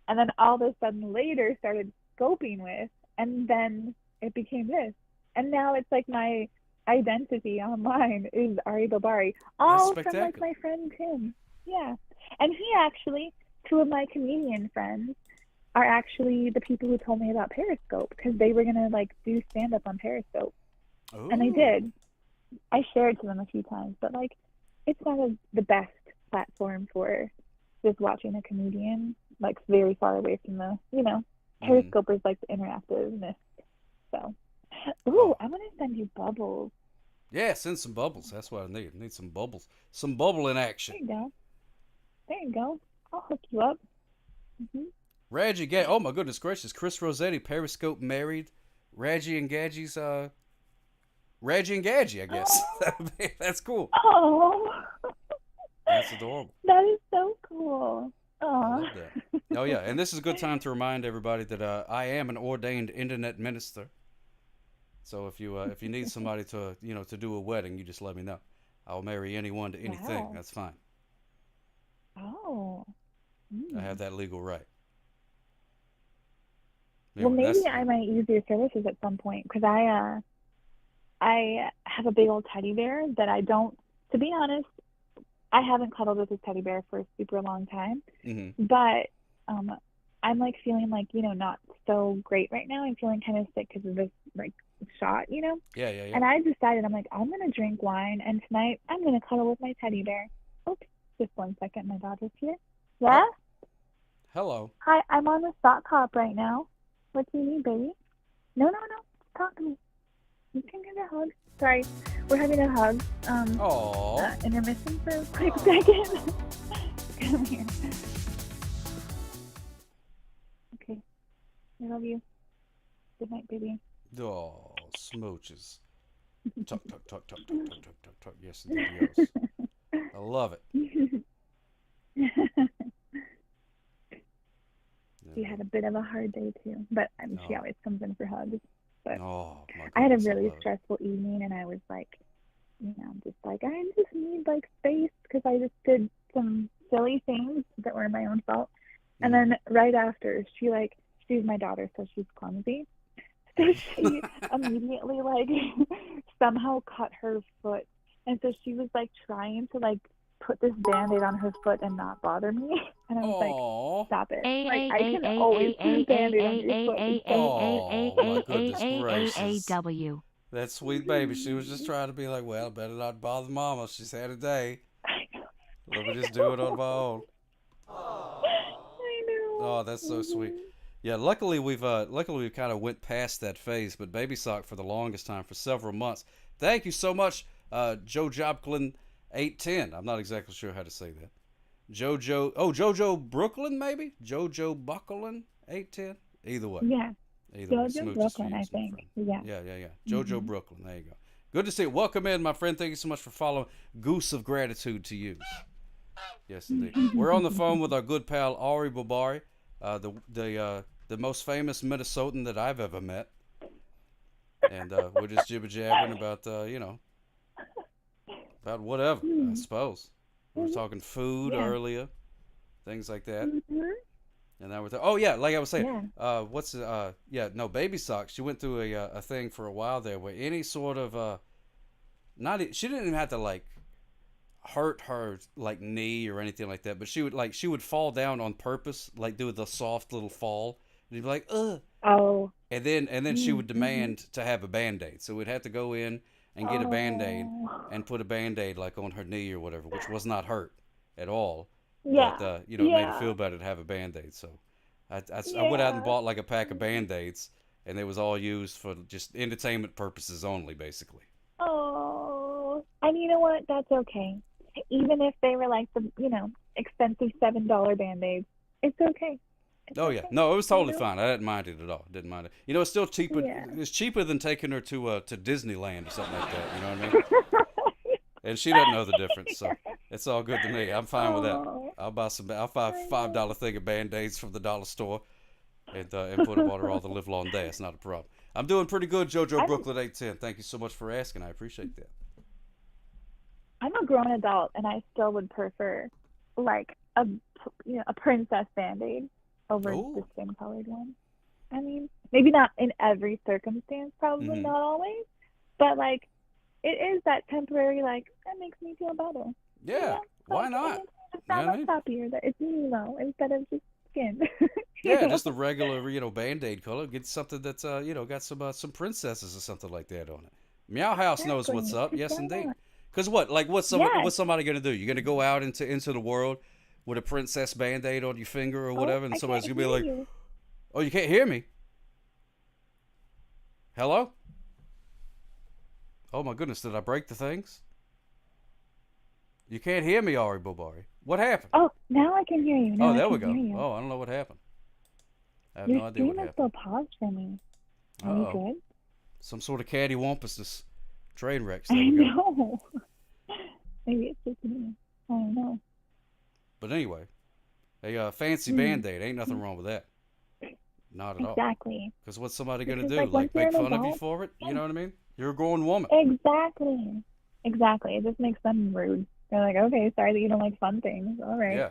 and then all of a sudden later started scoping with, and then it became this. And now it's like my identity online is Ari Bobari, all from like my friend Tim. Yeah. And he actually, two of my comedian friends are actually the people who told me about Periscope, because they were going to like do stand up on Periscope. Ooh. And they did. I shared to them a few times, but like it's not the best platform for just watching a comedian, like very far away from the, you know, Periscope is like the interactiveness. So, ooh, I'm going to send you bubbles. Yeah, send some bubbles. That's what I need. I need some bubbles. Some bubble in action. There you go. There you go. I'll hook you up. Reggie Gadge. Oh my goodness gracious. Chris Rossetti, Periscope married. Reggie and Gadgey's, Reggie and Gadgey, I guess. That's cool. Oh. That's adorable. That is so cool. I love that. Oh yeah, and this is a good time to remind everybody that I am an ordained internet minister. So if you need somebody to to do a wedding, you just let me know. I'll marry anyone to anything. Wow. That's fine. Oh. I have that legal right. Well, Anyway, maybe I might use your services at some point, because I have a big old teddy bear that I don't, to be honest, I haven't cuddled with this teddy bear for a super long time. Mm-hmm. But I'm like feeling like, not so great right now. I'm feeling kind of sick because of this like shot, Yeah. And I decided, I'm like, I'm going to drink wine, and tonight I'm going to cuddle with my teddy bear. Oops, just 1 second. My daughter's here. Yeah? Hello. Hi, I'm on the sock hop right now. What do you need, baby? No. Talk to me. You can get a hug. Sorry, we're having a hug. Intermission for a quick second. Come here. Okay. I love you. Good night, baby. Oh, smooches. Talk. Yes, indeed, yes. I love it. She had a bit of a hard day too, but she always comes in for hugs. But my I had a goodness, I really love it. stressful evening, and I was like, just like, I just need like space, because I just did some silly things that were my own fault. And then right after, she's my daughter, so she's clumsy. So she immediately like somehow cut her foot. And so she was like trying to like put this Band-Aid on her foot and not bother me. And I was like, stop it. Like, I can always put a Band-Aid on your foot. Oh, my goodness gracious. AAAAAAAW. That sweet baby. She was just trying to be like, well, better not bother Mama. She's had a day. Let me just do it on my own. I know. Oh, that's so sweet. Yeah, luckily we've kind of went past that phase, but Baby Sock for the longest time, for several months. Thank you so much, Joe Jobklin 810. I'm not exactly sure how to say that. Jojo Brooklyn, maybe? Jojo Bucklin 810? Either way. Yeah. Either way. Jojo Brooklyn, I think. Yeah. Yeah. Jojo Brooklyn. There you go. Good to see you. Welcome in, my friend. Thank you so much for following. Goose of gratitude to you. Yes, indeed. We're on the phone with our good pal Ari Bobari, the most famous Minnesotan that I've ever met, and we're just jibber jabbering about about whatever, I suppose. We were talking food earlier, things like that, and now we're like I was saying, Baby Sock. She went through a thing for a while there where any sort of she didn't even have to like hurt her like knee or anything like that, but she would fall down on purpose, like do the soft little fall, and you'd be like, ugh. Oh. And then she would demand to have a Band-Aid, so we'd have to go in and get a Band-Aid and put a Band-Aid like on her knee or whatever, which was not hurt at all. Yeah. But it made her feel better to have a Band-Aid. So I went out and bought like a pack of Band-Aids, and they was all used for just entertainment purposes only, basically. Oh. And you know what? That's okay. Even if they were like the, expensive $7 Band-Aids, it's okay. Oh yeah, no, it was totally fine. I didn't mind it at all. Didn't mind it. It's still cheaper. Yeah. It's cheaper than taking her to Disneyland or something like that. You know what I mean? And she doesn't know the difference, so it's all good to me. I'm fine with that. I'll buy $5 thing of Band-Aids from the dollar store, and put them on her all the live long day. It's not a problem. I'm doing pretty good, Jojo Brooklyn 810. Thank you so much for asking. I appreciate that. I'm a grown adult, and I still would prefer like a princess Band-Aid over the skin-colored one. I mean, maybe not in every circumstance, probably not always, but like it is that temporary, like that makes me feel better. Yeah, why not? It's not much happier that it's Nemo instead of just skin. Yeah, just the regular, Band-Aid color. Get something that's got some princesses or something like that on it. Meow House knows what's up. Yes, indeed. Because what's somebody gonna do? You're gonna go out into the world with a princess Band-Aid on your finger or whatever, and somebody's gonna be like, "Oh, you can't hear me? Hello? Oh my goodness, did I break the things? You can't hear me, Ari Bobari. What happened? Oh, now I can hear you. Oh, there we go. Oh, I don't know what happened. I have no idea what happened. Your stream is still paused for me. Are you good? Some sort of cattywampus train wreck. I know. Maybe it's just me. I don't know. But anyway, a fancy Band-Aid, ain't nothing wrong with that. Not at all. Exactly. Because what's somebody going to do? Like make fun of you for it? You know what I mean? You're a grown woman. Exactly. It just makes them rude. They're like, okay, sorry that you don't like fun things. All right. Yeah.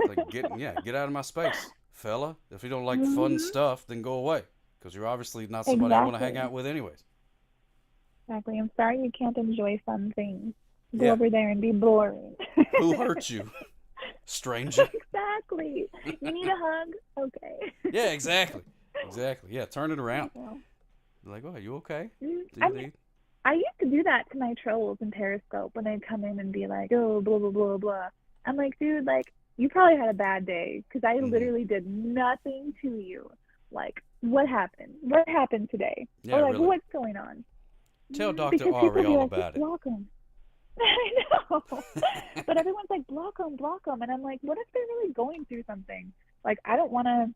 Like, get out of my space, fella. If you don't like fun stuff, then go away. Because you're obviously not somebody I want to hang out with anyways. Exactly. I'm sorry you can't enjoy fun things. Go over there and be boring. Who hurt you? Stranger. Exactly. You need a hug? Okay. Yeah, exactly. Yeah, turn it around. Like, oh, are you okay? I used to do that to my trolls in Periscope when they'd come in and be like, oh, blah, blah, blah, blah. I'm like, dude, like, you probably had a bad day because I literally did nothing to you. Like, what happened? What happened today? Yeah, or like, really. what's going on? Tell Dr. Ari all about it. Block them. I know. But everyone's like, block them. And I'm like, what if they're really going through something? Like, I don't want to,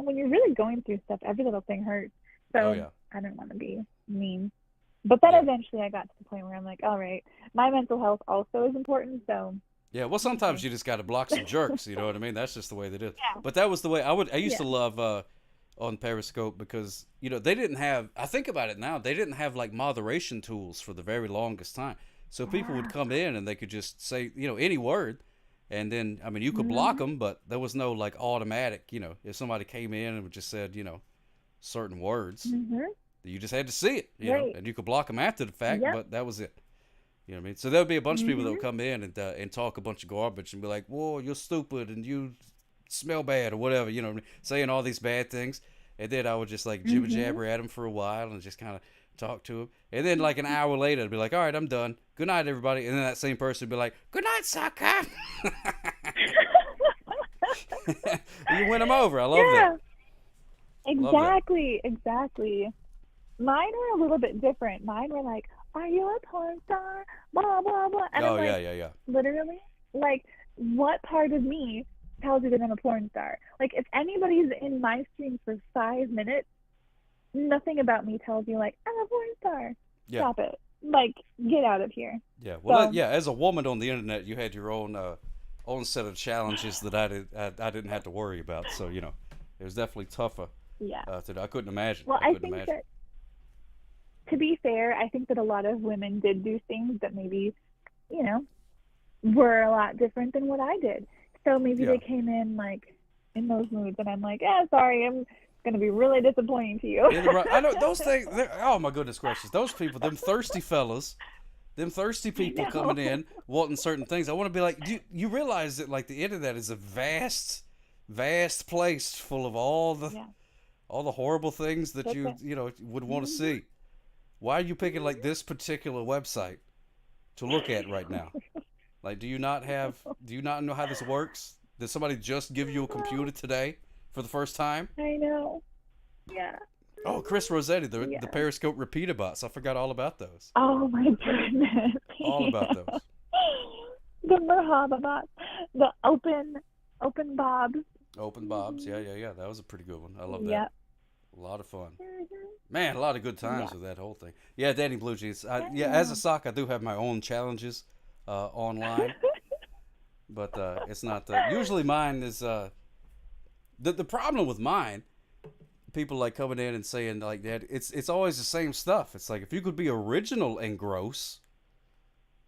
when you're really going through stuff, every little thing hurts. So I didn't want to be mean. But then eventually I got to the point where I'm like, all right, my mental health also is important. So yeah, well, sometimes you just got to block some jerks. You know what I mean? That's just the way that it is. Yeah. But that was the way I used to love on Periscope because, they didn't have, I think about it now, they didn't have like moderation tools for the very longest time. So people would come in and they could just say, any word. And then, I mean, you could block them, but there was no like automatic, if somebody came in and just said, certain words, You just had to see it, you know, and you could block them after the fact, but that was it. You know what I mean? So there'll be a bunch of people that will come in and talk a bunch of garbage and be like, "Whoa, you're stupid and you smell bad," or whatever, you know what I mean? Saying all these bad things. And then I would just like jibber jabber at them for a while and just kind of talk to them. And then like an hour later, I'd be like, "All right, I'm done. Good night, everybody." And then that same person would be like, "Good night, sucker." You win them over. I love that. Exactly. Mine were a little bit different. Mine were like, "Are you a porn star?" Blah, blah, blah. And I'm like, yeah. Literally, like, what part of me tells you that I'm a porn star? Like, if anybody's in my stream for 5 minutes, nothing about me tells you, like, I'm a porn star. Yeah. Stop it. Like, get out of here. Yeah. Well, as a woman on the internet, you had your own set of challenges that I didn't have to worry about. So, you know, it was definitely tougher. Yeah. I couldn't imagine. Well, I think that, to be fair, I think that a lot of women did do things that maybe, you know, were a lot different than what I did. So maybe they came in, like, in those moods, and I'm like, sorry, I'm going to be really disappointing to you. I know, those things, oh my goodness gracious, those people, them thirsty fellas, them thirsty people coming in, wanting certain things. I want to be like, you realize that, like, the internet is a vast place full of all the horrible things that you know, would want to see. Why are you picking, like, this particular website to look at right now? Like, do you not know how this works? Did somebody just give you a computer today for the first time? I know. Yeah. Oh, Chris Rossetti, the Periscope repeater bots. I forgot all about those. Oh my goodness. All about those. The Merhaba bots. The open bobs. Open bobs. Yeah. That was a pretty good one. I love that. Yep. A lot of fun. Man, a lot of good times with that whole thing. Yeah, Danny Blue Jeans. As a sock, I do have my own challenges online. But it's not usually mine is the problem with mine, people like coming in and saying like that, it's always the same stuff. It's like, if you could be original and gross,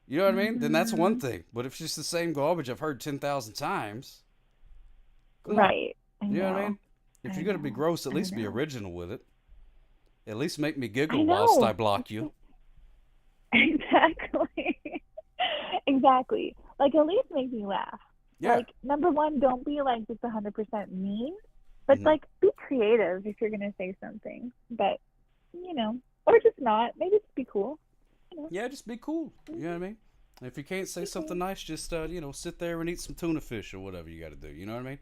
you know what I mean, then that's one thing. But if it's just the same garbage I've heard 10,000 times, right? You know what I mean? If you're gonna be gross, at least be original with it. At least make me giggle whilst I block you. Exactly. Like, at least make me laugh. Yeah. Like, number one, don't be like just 100% mean, but like, be creative if you're gonna say something. But, you know, or just not. Maybe just be cool. You know? Yeah, just be cool. You know what I mean? If you can't say something nice, just you know, sit there and eat some tuna fish or whatever you got to do. You know what I mean?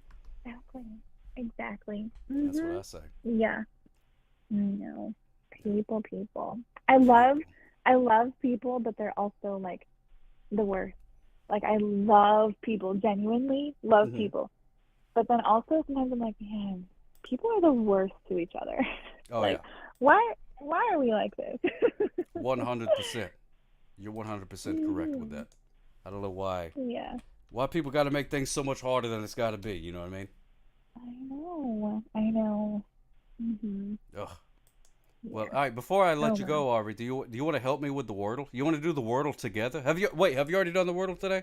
Exactly. That's what I say. Yeah. No. People. I love people, but they're also like the worst. Like, I love people, genuinely love people. But then also sometimes I'm like, man, people are the worst to each other. Oh, like, why are we like this? 100%. You're 100% correct with that. I don't know why. Yeah. Why people got to make things so much harder than it's got to be, you know what I mean? I know. Ugh. Well, all right, before I let you go, Aubrey, do you want to help me with the Wordle? You want to do the Wordle together? Have you already done the Wordle today?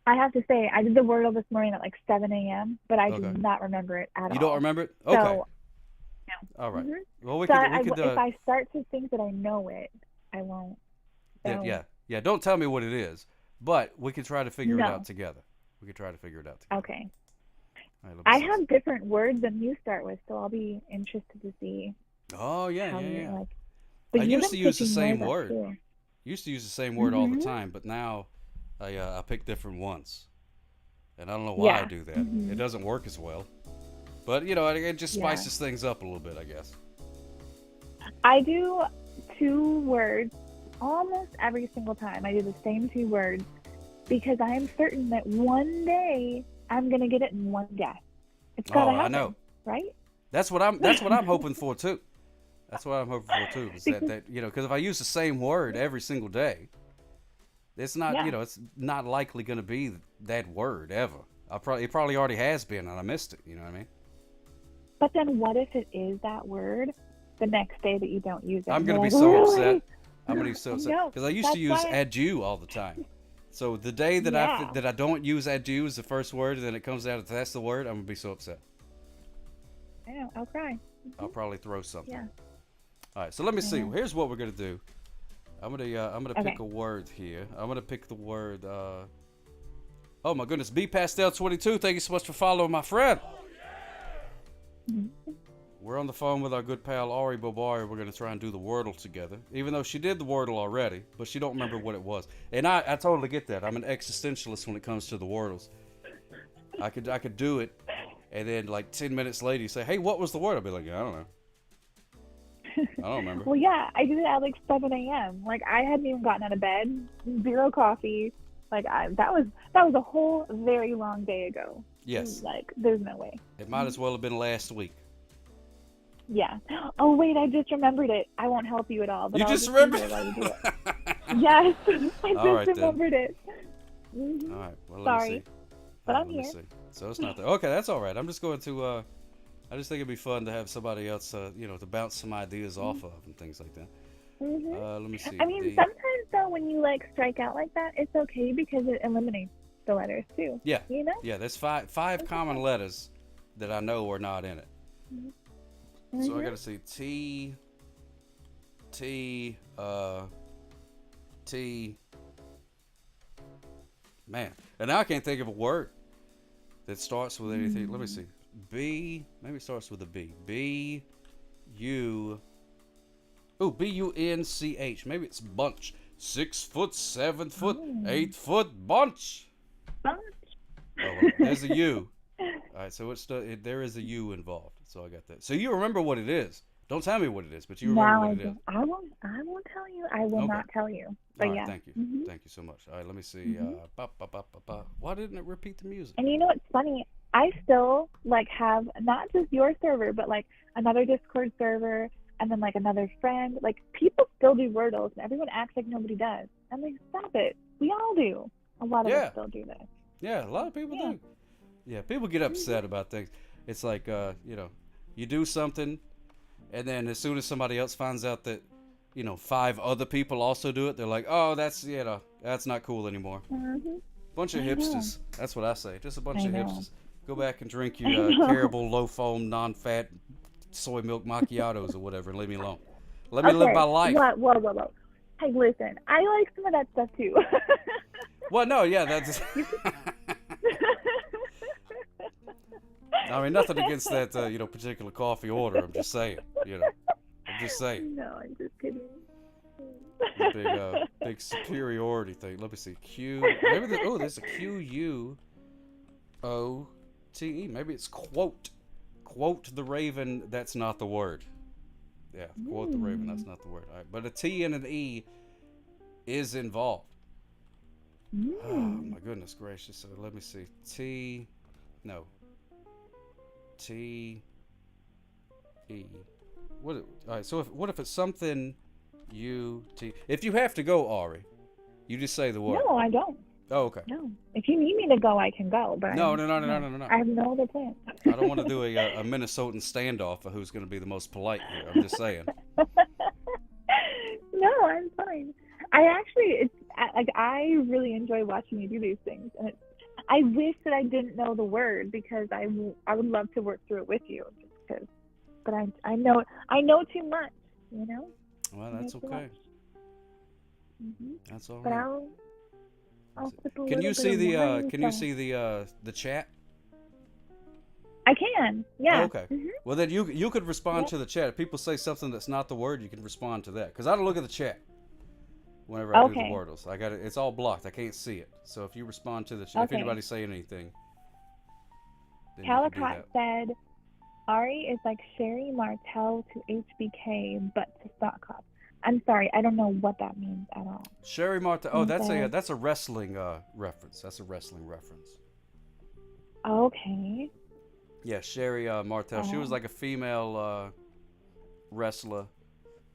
I have to say, I did the Wordle this morning at like 7 a.m., but I do not remember it at all. You don't remember it? Okay. So, no. All right. Well, if I start to think that I know it, I won't. So. Yeah. Don't tell me what it is, but we can try to figure it out together. Okay. Right, I have different words than you start with, so I'll be interested to see. Oh, yeah. Like, I used to use the same word. Used to use the same word all the time, but now I pick different ones. And I don't know why I do that. It doesn't work as well. But, you know, it just spices things up a little bit, I guess. I do 2 words almost every single time. I do the same 2 words because I am certain that one day I'm going to get it in one guess. It's got to happen, I know. Right? That's what I'm hoping for, too. That's what I'm hoping for too. Is that you know, because if I use the same word every single day, it's not you know, it's not likely going to be that word ever. It probably already has been, and I missed it. You know what I mean? But then, what if it is that word the next day that you don't use it? I'm going to be so upset. I'm going to be so upset because I used to use adieu all the time. So the day that I don't use adieu as the first word, and then it comes out that's the word, I'm going to be so upset. I know. I'll cry. I'll probably throw something. Yeah. All right, so let me see. Here's what we're gonna do. I'm gonna pick a word here. I'm gonna pick the word. Oh my goodness, B Pastel 22. Thank you so much for following my friend. We're on the phone with our good pal Ari Bobari. We're gonna try and do the Wordle together. Even though she did the Wordle already, but she don't remember what it was. And I totally get that. I'm an existentialist when it comes to the Wordles. I could do it, and then like 10 minutes later you say, "Hey, what was the word?" I'll be like, "I don't know. I don't remember." Well, yeah, I did it at like 7 a.m. Like I hadn't even gotten out of bed, 0 coffee. Like that was a whole very long day ago. Yes. Like there's no way. It might as well have been last week. Yeah. Oh wait, I just remembered it. I won't help you at all. But You I'll just be remembered? there while you do it. Yes, I All right, just then. remembered it. Mm-hmm. All right. Well, let Sorry, me see. but I'm let me here. see. So it's not there. Okay, that's all right. I'm just going to. I just think it'd be fun to have somebody else, to bounce some ideas off of and things like that. Mm-hmm. Let me see. I mean, sometimes though, when you like strike out like that, it's okay because it eliminates the letters too. Yeah. You know? Yeah. There's five common letters that I know are not in it. Mm-hmm. So I gotta see T. Man, and now I can't think of a word that starts with anything. Let me see. B. Maybe it starts with a B. B-U-N-C-H. Maybe it's bunch. 6 foot, 7 foot, 8 foot bunch. Bunch. Oh, well, there's a U. All right, so there is a U involved. So I got that. So you remember what it is. Don't tell me what it is, but you remember what it is. I won't tell you. I will not tell you. But all right, yeah. thank you. Mm-hmm. Thank you so much. All right, let me see. Why didn't it repeat the music? And you know what's funny? I still like have not just your server, but like another Discord server, and then like another friend. Like people still do Wordles, and everyone acts like nobody does. I'm like, stop it. We all do. A lot of us still do this. Yeah, a lot of people do. Yeah, people get upset about things. It's like, you do something, and then as soon as somebody else finds out that, 5 other people also do it, they're like, oh, that's not cool anymore. Mm-hmm. Bunch of hipsters. That's what I say. Just a bunch of know. hipsters. Go back and drink your Caribou low-foam, non-fat soy milk macchiatos or whatever and leave me alone. Let me live my life. Whoa. Hey, listen, I like some of that stuff too. Well, no, yeah, that's... I mean, nothing against that, particular coffee order. I'm just saying, I'm just saying. No, I'm just kidding. The big superiority thing. Let me see. Maybe there's a Q-U-O-T-E. Maybe it's quote. Quote the Raven. That's not the word. Yeah, quote the Raven. That's not the word. All right, but a T and an E is involved. Oh my goodness gracious. So let me see. T-E. All right. So what if it's something U-T? If you have to go, Ari, you just say the word. No, I don't. Oh, okay. No. If you need me to go, I can go. But No. I have no other plan. I don't want to do a Minnesotan standoff for who's going to be the most polite here. I'm just saying. No, I'm fine. I really enjoy watching you do these things, and I wish that I didn't know the word because I would love to work through it with you. Just because, but I know too much, Well, that's okay. Mm-hmm. That's all but right. I'll put a Can you little see bit of wine Can you see the chat? I can. Yeah. Oh, okay. Mm-hmm. Well, then you could respond to the chat. If people say something that's not the word, you can respond to that. Because I don't look at the chat whenever I do the Wordles. I got it. It's all blocked. I can't see it. So if you respond to the chat, if anybody's saying anything, then Calicut said, Ari is like Sherry Martel to HBK, but to Stock Cop. I'm sorry, I don't know what that means at all. Sherry Martel. Oh, that's a wrestling reference. That's a wrestling reference. Okay. Yeah, Sherry Martel. She was like a female wrestler.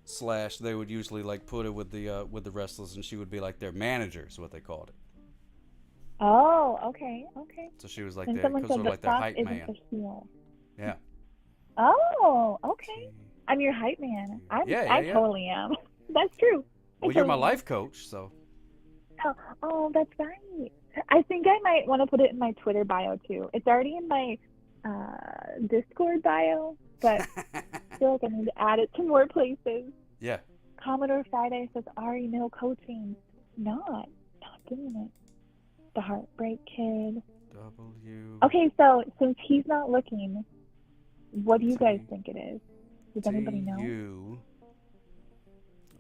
/ they would usually like put her with the wrestlers, and she would be like their manager, is what they called it. Oh, okay. So she was like and their, someone because said of like their Stock hype isn't man. a heel. Yeah. Oh, okay. I'm your hype man. I totally am. That's true. Well, you're my life coach, so. Oh, that's right. I think I might want to put it in my Twitter bio too. It's already in my Discord bio, but feel like I need to add it to more places. Yeah. Commodore Friday says, Ari, no coaching. Not doing it. The Heartbreak Kid. W. Okay, so since he's not looking, what do you guys think it is? Does anybody know? EU.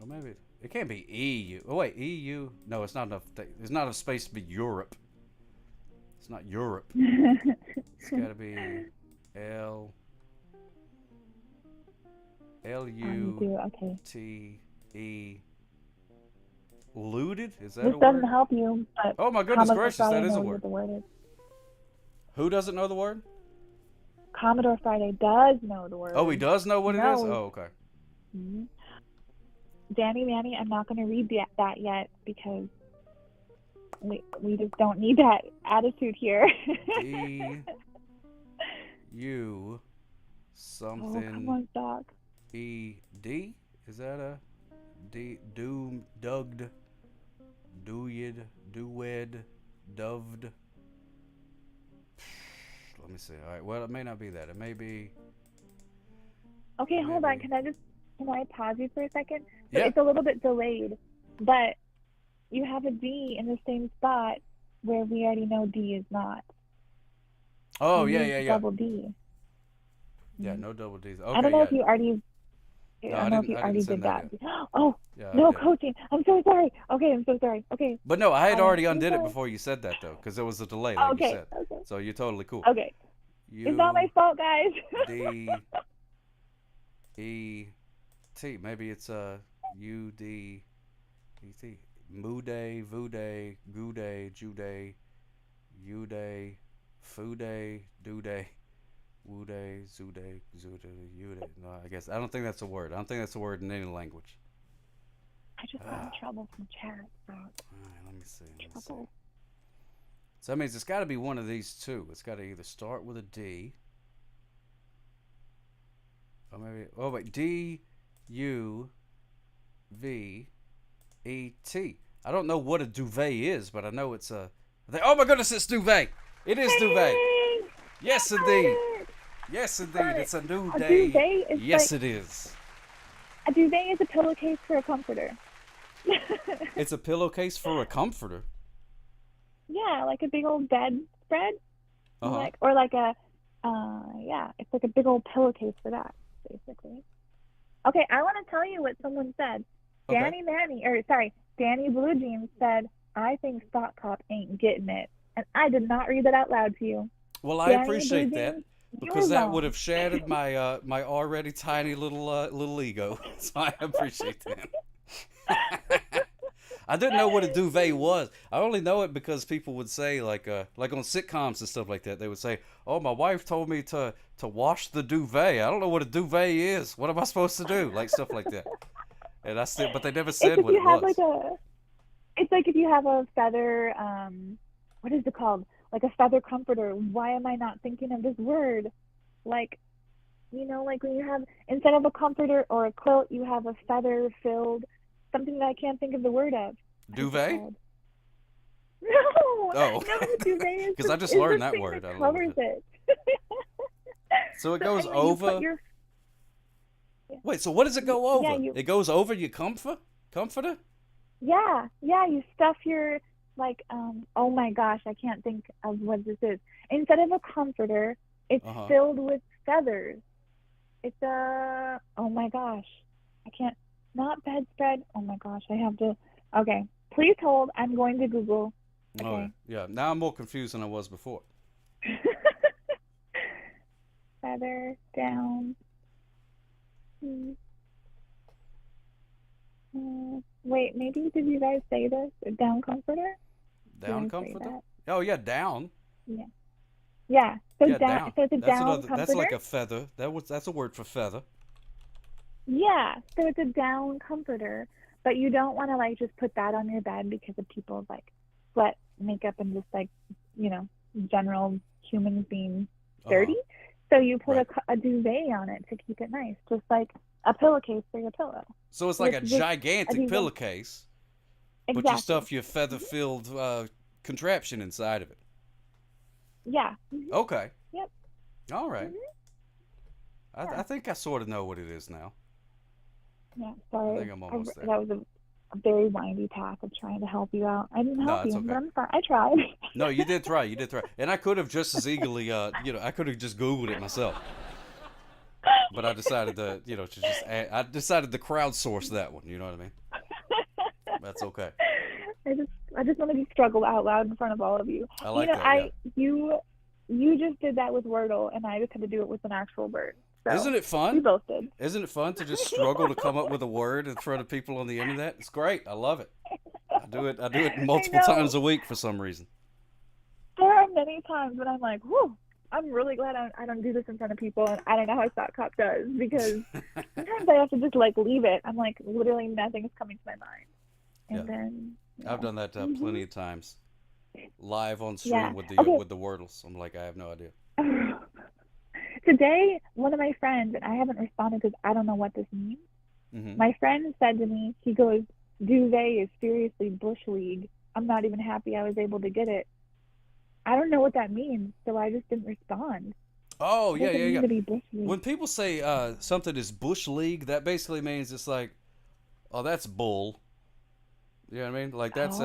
Or maybe it can't be EU. Oh wait, EU. No, it's not enough. There's not enough space to be Europe. It's not Europe. It's got to be L. L-U. Okay. T-E. Looted? Is that This a doesn't word? help you. But Oh my goodness Commodore gracious, Friday that is a knows word. what the word is. Who doesn't know the word? Commodore Friday does know the word. Oh, he does know what it is? No. Oh, okay. Mhm. Danny Manny, I'm not going to read that yet because we just don't need that attitude here. D-U something. Oh, come on, Doc. E-D? Is that a D? Doom, dugged, dooyed, dowed, doved? Let me see. All right. Well, it may not be that. It may be. Okay, hold on. Can I pause you for a second? So Yeah. It's a little bit delayed, but you have a D in the same spot where we already know D is not. Oh, You yeah, used yeah, yeah. Double D. Yeah, no double D's. Okay, I don't know yeah. if you already. No, I don't know if you I already didn't did send that. that Oh, Yeah, I no did. coaching. I'm so sorry. Okay, I'm so sorry. Okay. But no, I had already I'm undid it sorry. before you said that, though, because there was a delay, like Okay, you said. okay. So you're totally cool. Okay. It's not my fault, guys. D-E-T. Maybe it's U-D-E-T. Mude, Vude, Gude, Jude, Ude, Fude, Dude, Wude, Zude, Zude, Ude. No, I guess. I don't think that's a word. I don't think that's a word in any language. I just got in trouble from chat. All right, let me see. Trouble. So that means it's got to be one of these two. It's got to either start with a D. Or maybe, oh wait, D-U-V-E-T. I don't know what a duvet is, but I know it's a... Oh my goodness, it's duvet! It is duvet! Yes, indeed! Yes, indeed, it's a new A day. duvet is Yes, like- it is. A duvet is a pillowcase for a comforter. It's a pillowcase for a comforter. Yeah, like a big old bed spread. Uh-huh. Like, or like a, yeah, it's like a big old pillowcase for that, basically. Okay, I want to tell you what someone said. Okay. Danny Blue Jeans said, I think Spot Cop ain't getting it. And I did not read that out loud to you. Well, I Danny appreciate Blue that Jeans, because you're that wrong. would have shattered my my already tiny little ego. So I appreciate that. I didn't know what a duvet was. I only know it because people would say like on sitcoms and stuff like that. They would say, "Oh, my wife told me to wash the duvet. I don't know what a duvet is. What am I supposed to do?" Like stuff like that. And I said, but they never said what it was. It's like if you have a feather, what is it called? Like a feather comforter. Why am I not thinking of this word? Like, you know, like when you have, instead of a comforter or a quilt, you have a feather-filled, something that I can't think of the word of. Duvet? No! Oh. No, the duvet is 'Cause I just is learned the that thing word. that I don't know what covers it. So it goes anyway, you put over. your- Wait, so what does it go over? Yeah, It goes over your comforter? Yeah, you stuff your, like, oh my gosh, I can't think of what this is. Instead of a comforter, it's Uh-huh. filled with feathers. It's a, oh my gosh, I can't, not bedspread. Oh my gosh, I have to, okay. Please hold, I'm going to Google. Oh, Okay. yeah. Now I'm more confused than I was before. Feather, down. Wait, maybe did you guys say this? A down comforter? Down Did I say comforter? that? Oh, yeah, down. Yeah. Yeah. So Yeah, down. So it's a That's down another. comforter. That's like a feather. That's a word for feather. Yeah. So it's a down comforter, but you don't want to like just put that on your bed because of people's like sweat, makeup, and just like, you know, general humans being dirty. So you put a duvet on it to keep it nice, just like a pillowcase for your pillow. So it's like a It's just gigantic duvet. pillowcase, but you Exactly. stuff your feather-filled contraption inside of it. Yeah. Mhm. Okay. Yep. All right. I think I sort of know what it is now. Yeah, sorry. I think I'm almost there. That was a very windy path of trying to help you out. I didn't help you, okay. but I'm sorry. I tried. No, you did try. You did try. And I could have just as eagerly, I could have just Googled it myself. But I decided to, I decided to crowdsource that one. You know what I mean? That's okay. I just wanted to struggle out loud in front of all of you. I like that. You just did that with Wordle, and I just had to do it with an actual word. So Isn't it fun? We both did. Isn't it fun to just struggle to come up with a word in front of people on the internet? It's great. I love it. I do it multiple times a week for some reason. There are many times when I'm like, whew, I'm really glad I don't do this in front of people, and I don't know how Sock Cop does, because sometimes I have to just leave it. I'm like, literally nothing's coming to my mind. And then I've done that plenty of times. Live on stream Yeah. with the Okay. with the Wordles. I'm like, I have no idea. Today, one of my friends, and I haven't responded because I don't know what this means. Mm-hmm. My friend said to me, he goes, duvet is seriously Bush League. I'm not even happy I was able to get it. I don't know what that means, so I just didn't respond. Oh, It yeah, doesn't yeah, mean yeah. to be Bush League. When people say something is Bush League, that basically means it's like, oh, that's bull. You know what I mean? Like that's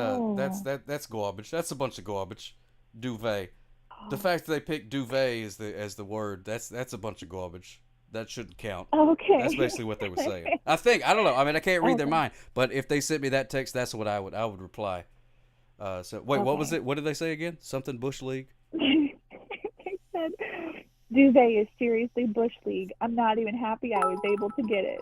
garbage. That's a bunch of garbage. Duvet. The fact that they picked duvet as the word, that's a bunch of garbage. That shouldn't count. Okay. That's basically what they were saying. I think. I don't know. I mean, I can't read their Okay. mind. But if they sent me that text, that's what I would reply. So wait, what was Okay. it? What did they say again? Something Bush League? They said, duvet is seriously Bush League. I'm not even happy I was able to get it.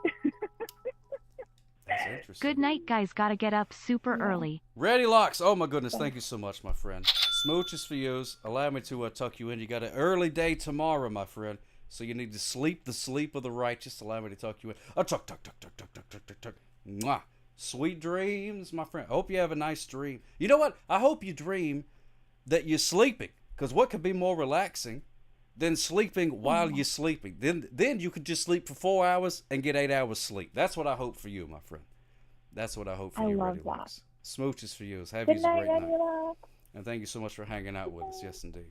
That's interesting. Good night, guys. Gotta get up super early. Ready Locks. Oh my goodness, thank you so much, my friend. Smooches for yous. Allow me to tuck you in. You got an early day tomorrow, my friend. So you need to sleep the sleep of the righteous. Allow me to tuck you in. Tuck, tuck, tuck, tuck, tuck, tuck, tuck, tuck, tuck. Mwah. Sweet dreams, my friend. I hope you have a nice dream. You know what? I hope you dream that you're sleeping. Because what could be more relaxing than sleeping while you're sleeping? Then you could just sleep for 4 hours and get 8 hours sleep. That's what I hope for you, my friend. That's what I hope for I you, love Ready that. Locks. Smooches for you. Have Good you a night, great night. Angela. And thank you so much for hanging out with us. Yes, indeed.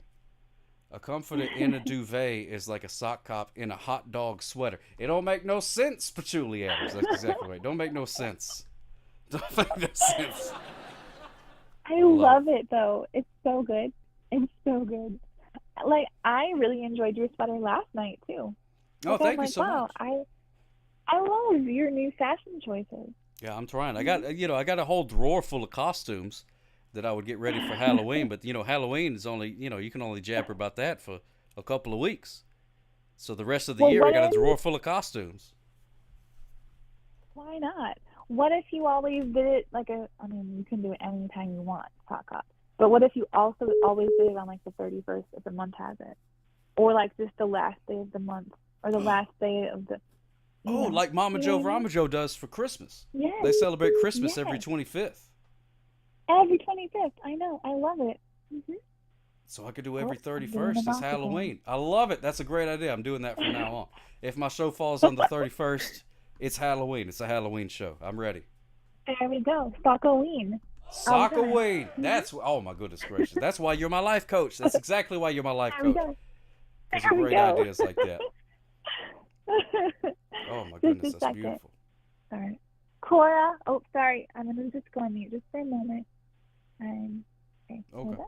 A comforter in a duvet is like a sock cop in a hot dog sweater. It don't make no sense, Patchouli Adams. That's exactly right. Don't make no sense. Don't make no sense. I love it, though. It's so good. It's so good. Like, I really enjoyed your sweater last night, too. Oh, Like, thank I'm you like, so wow, much. I love your new fashion choices. Yeah, I'm trying. I got I got a whole drawer full of costumes that I would get ready for Halloween, but Halloween is only, you can only jabber about that for a couple of weeks. So the rest of the year I got a drawer full of costumes. Why not? What if you always did it you can do it anytime you want, Sock Cop. But what if you also always did it on the 31st if the month has it? Or just the last day of the month, or the last day of the... Oh, like Mama Joe Ramajo does for Christmas. Yes. They celebrate Christmas Yes. every 25th. Every 25th. I know. I love it. Mm-hmm. So I could do every I'm doing 31st. the It's mouth Halloween. I love it. That's a great idea. I'm doing that from now on. If my show falls on the 31st, it's Halloween. It's a Halloween show. I'm ready. There we go. Sockoween. Sockoween. That's, oh my goodness gracious. That's why you're my life coach. That's exactly why you're my life There we coach. go. Because There of we great go. ideas like that. Oh my Just goodness, a that's second. beautiful. All right. Cora. Oh, sorry. I'm going to just go on mute just for a moment. Okay. Hold Okay. on.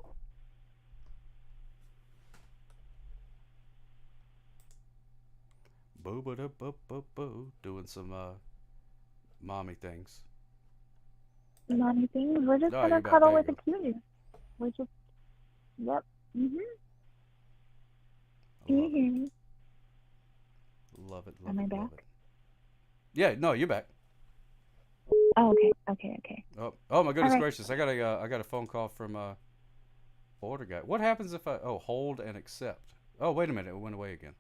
Boo ba da boo boo boo. Doing some mommy things. Mommy things. We're just Oh, going to you bet. cuddle There with you a cutie. We're just... Yep. Mm-hmm. I Can you love hear it. me? Love it. Love Am I it. Love back? it. Yeah, no, you're back. Oh, okay. Oh my goodness right. gracious! I got a phone call from order guy. What happens if I hold and accept? Oh wait a minute, it went away again.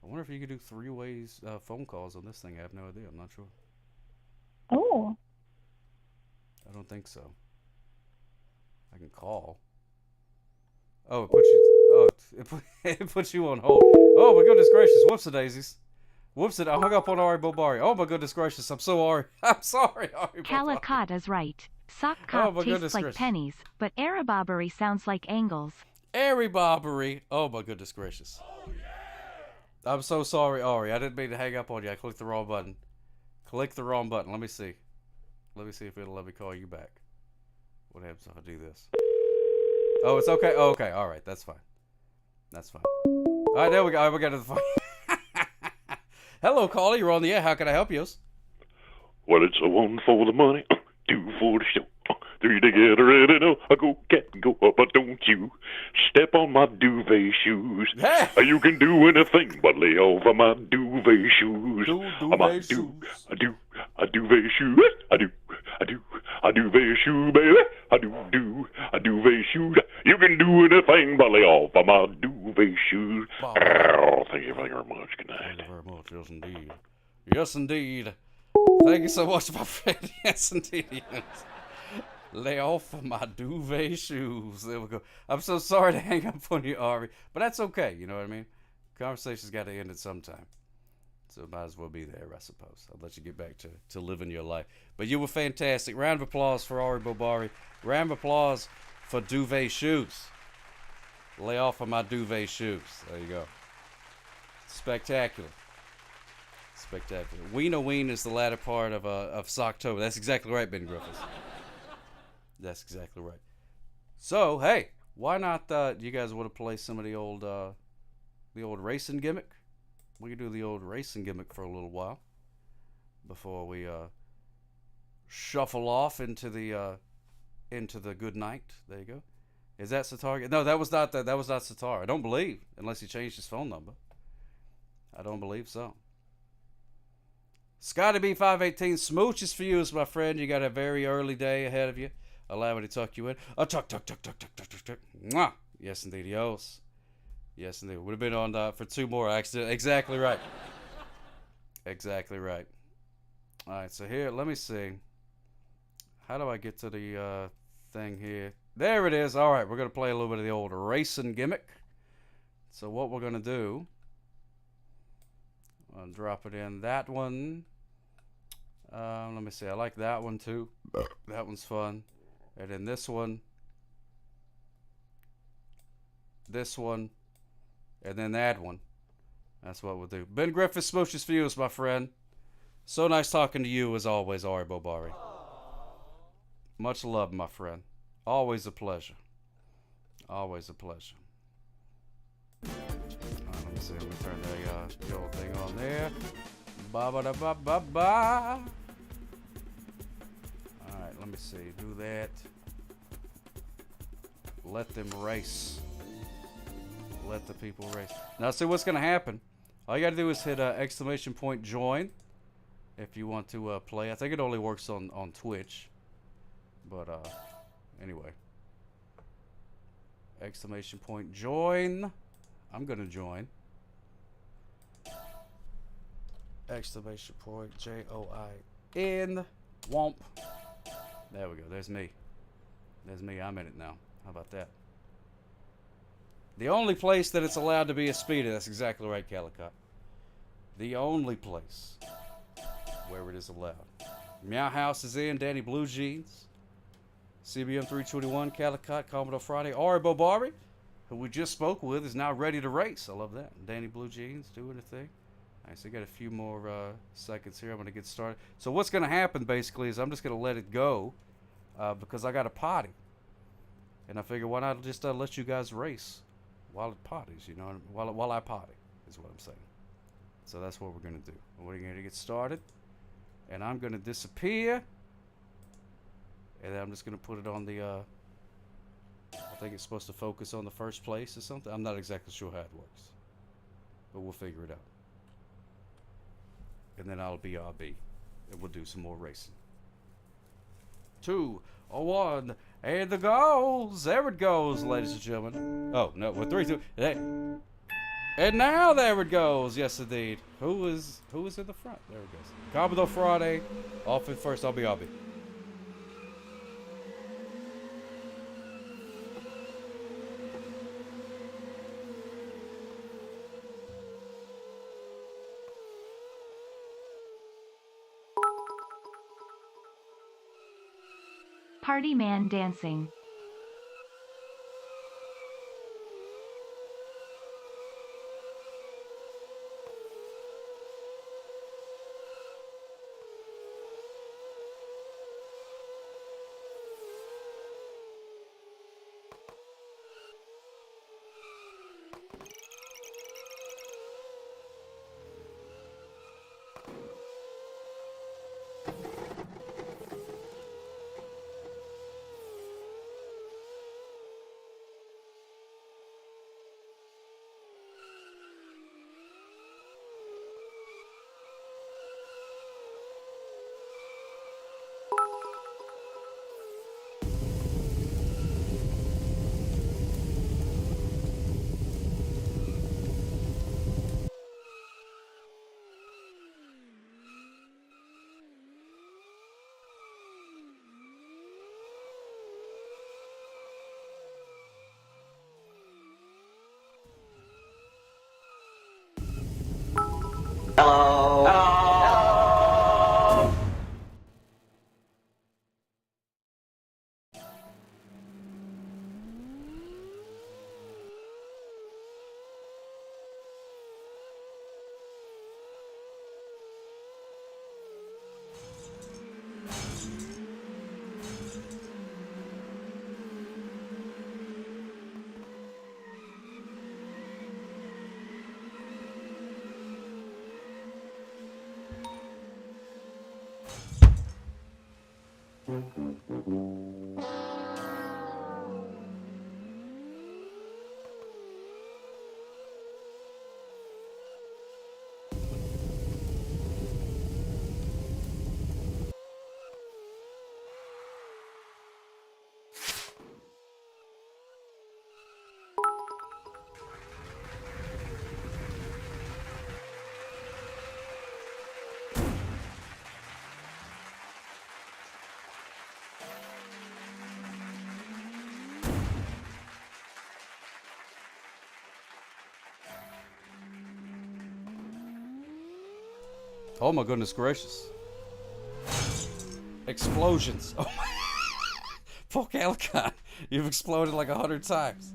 I wonder if you could do 3 ways phone calls on this thing. I have no idea. I'm not sure. Oh. I don't think so. I can call. Oh, it puts you. Oh, it puts you on hold. Oh my goodness gracious! Whoops, daisies. Whoops it! I hung up on Ari Bobari. Oh my goodness gracious! I'm sorry. I'm sorry, Ari Bobari. Calicut is right. Sock Oh, cop my tastes goodness like gracious. pennies, but Arabobbery sounds like angles. Ari Bobbery. Oh my goodness gracious. I'm so sorry, Ari. I didn't mean to hang up on you. I clicked the wrong button. Click the wrong button. Let me see. Let me see if it'll let me call you back. What happens if I do this? Oh, it's okay. Oh, okay. All right. That's fine. That's fine. All right, there we go. All right, we got to the phone. Hello, caller. You're on the air. How can I help you? Well, it's a one for the money, two for the show, three to get ready. No, I go cat go up, but don't you step on my duvet shoes. You can do anything but lay over my duvet shoes. I duvet shoes. I duvet shoe, baby. I duvet shoes. You can do anything but lay off of my duvet shoes. Oh, thank you very much. Good night. Thank you very much. Yes, indeed. Yes, indeed. Thank you so much, my friend. Yes, indeed. Yes. Lay off of my duvet shoes. There we go. I'm so sorry to hang up on you, Ari, but that's okay. You know what I mean? Conversation's got to end at some time. So might as well be there, I suppose. I'll let you get back to living your life. But you were fantastic. Round of applause for Ari Bobari. Round of applause for duvet shoes. Lay off of my duvet shoes. There you go. Spectacular. Spectacular. Ween is the latter part of Socktober. That's exactly right, Ben Griffiths. That's exactly right. So, hey, why not, you guys want to play some of the old racing gimmick? We can do the old racing gimmick for a little while before we shuffle off into the good night. There you go. Is that Sitar? No, that was not Sitar. I don't believe, unless he changed his phone number. I don't believe so. Scotty B518, smooches for you, my friend. You got a very early day ahead of you. Allow me to tuck you in. Tuck. Mwah. Yes, indeed. Yes, indeed. Would have been on for two more accidents. Exactly right. Exactly right. All right, so here, let me see. How do I get to the thing here? There it is. All right, we're going to play a little bit of the old racing gimmick. So what we're going to do, I'll drop it in. That one. Let me see. I like that one too. That one's fun. And then this one. This one. And then that one. That's what we'll do. Ben Griffith, smooches for you, my friend. So nice talking to you as always, Ari Bobari. Much love, my friend. Always a pleasure. Always a pleasure. Let me see. Let me turn the old thing on there. Ba-ba-da-ba-ba-ba. Alright, let me see. Do that. Let them race. Let the people race. Now, see what's going to happen. All you got to do is hit exclamation point join if you want to play. I think it only works on Twitch. But, anyway. Exclamation point join. I'm going to join. Exclamation point JOIN. Womp. There we go. There's me. There's me. I'm in it now. How about that? The only place that it's allowed to be a speeder. That's exactly right, Calicut. The only place where it is allowed. Meow House is in. Danny Blue Jeans. CBM 321, Calicut, Commodore Friday. Ari Bobari, who we just spoke with, is now ready to race. I love that. Danny Blue Jeans doing the thing. All right, so I got a few more seconds here. I'm going to get started. So what's going to happen, basically, is I'm just going to let it go because I got a potty. And I figure, why not just let you guys race while it potties, you know, while I potty, is what I'm saying. So that's what we're going to do. We're going to get started. And I'm going to disappear. And then I'm just going to put it on the, I think it's supposed to focus on the first place or something. I'm not exactly sure how it works. But we'll figure it out. And then I'll be RB. And we'll do some more racing. 2, 1, and the goes. There it goes, ladies and gentlemen. Oh, no, we're 3, 2. Hey. And now there it goes. Yes, indeed. Who is in the front? There it goes. Commodore Friday. Off in first. I'll be RB. Party man dancing. Hello. Hello. Oh my goodness gracious. Explosions. Oh my. Poor Calicon. You've exploded like 100 times.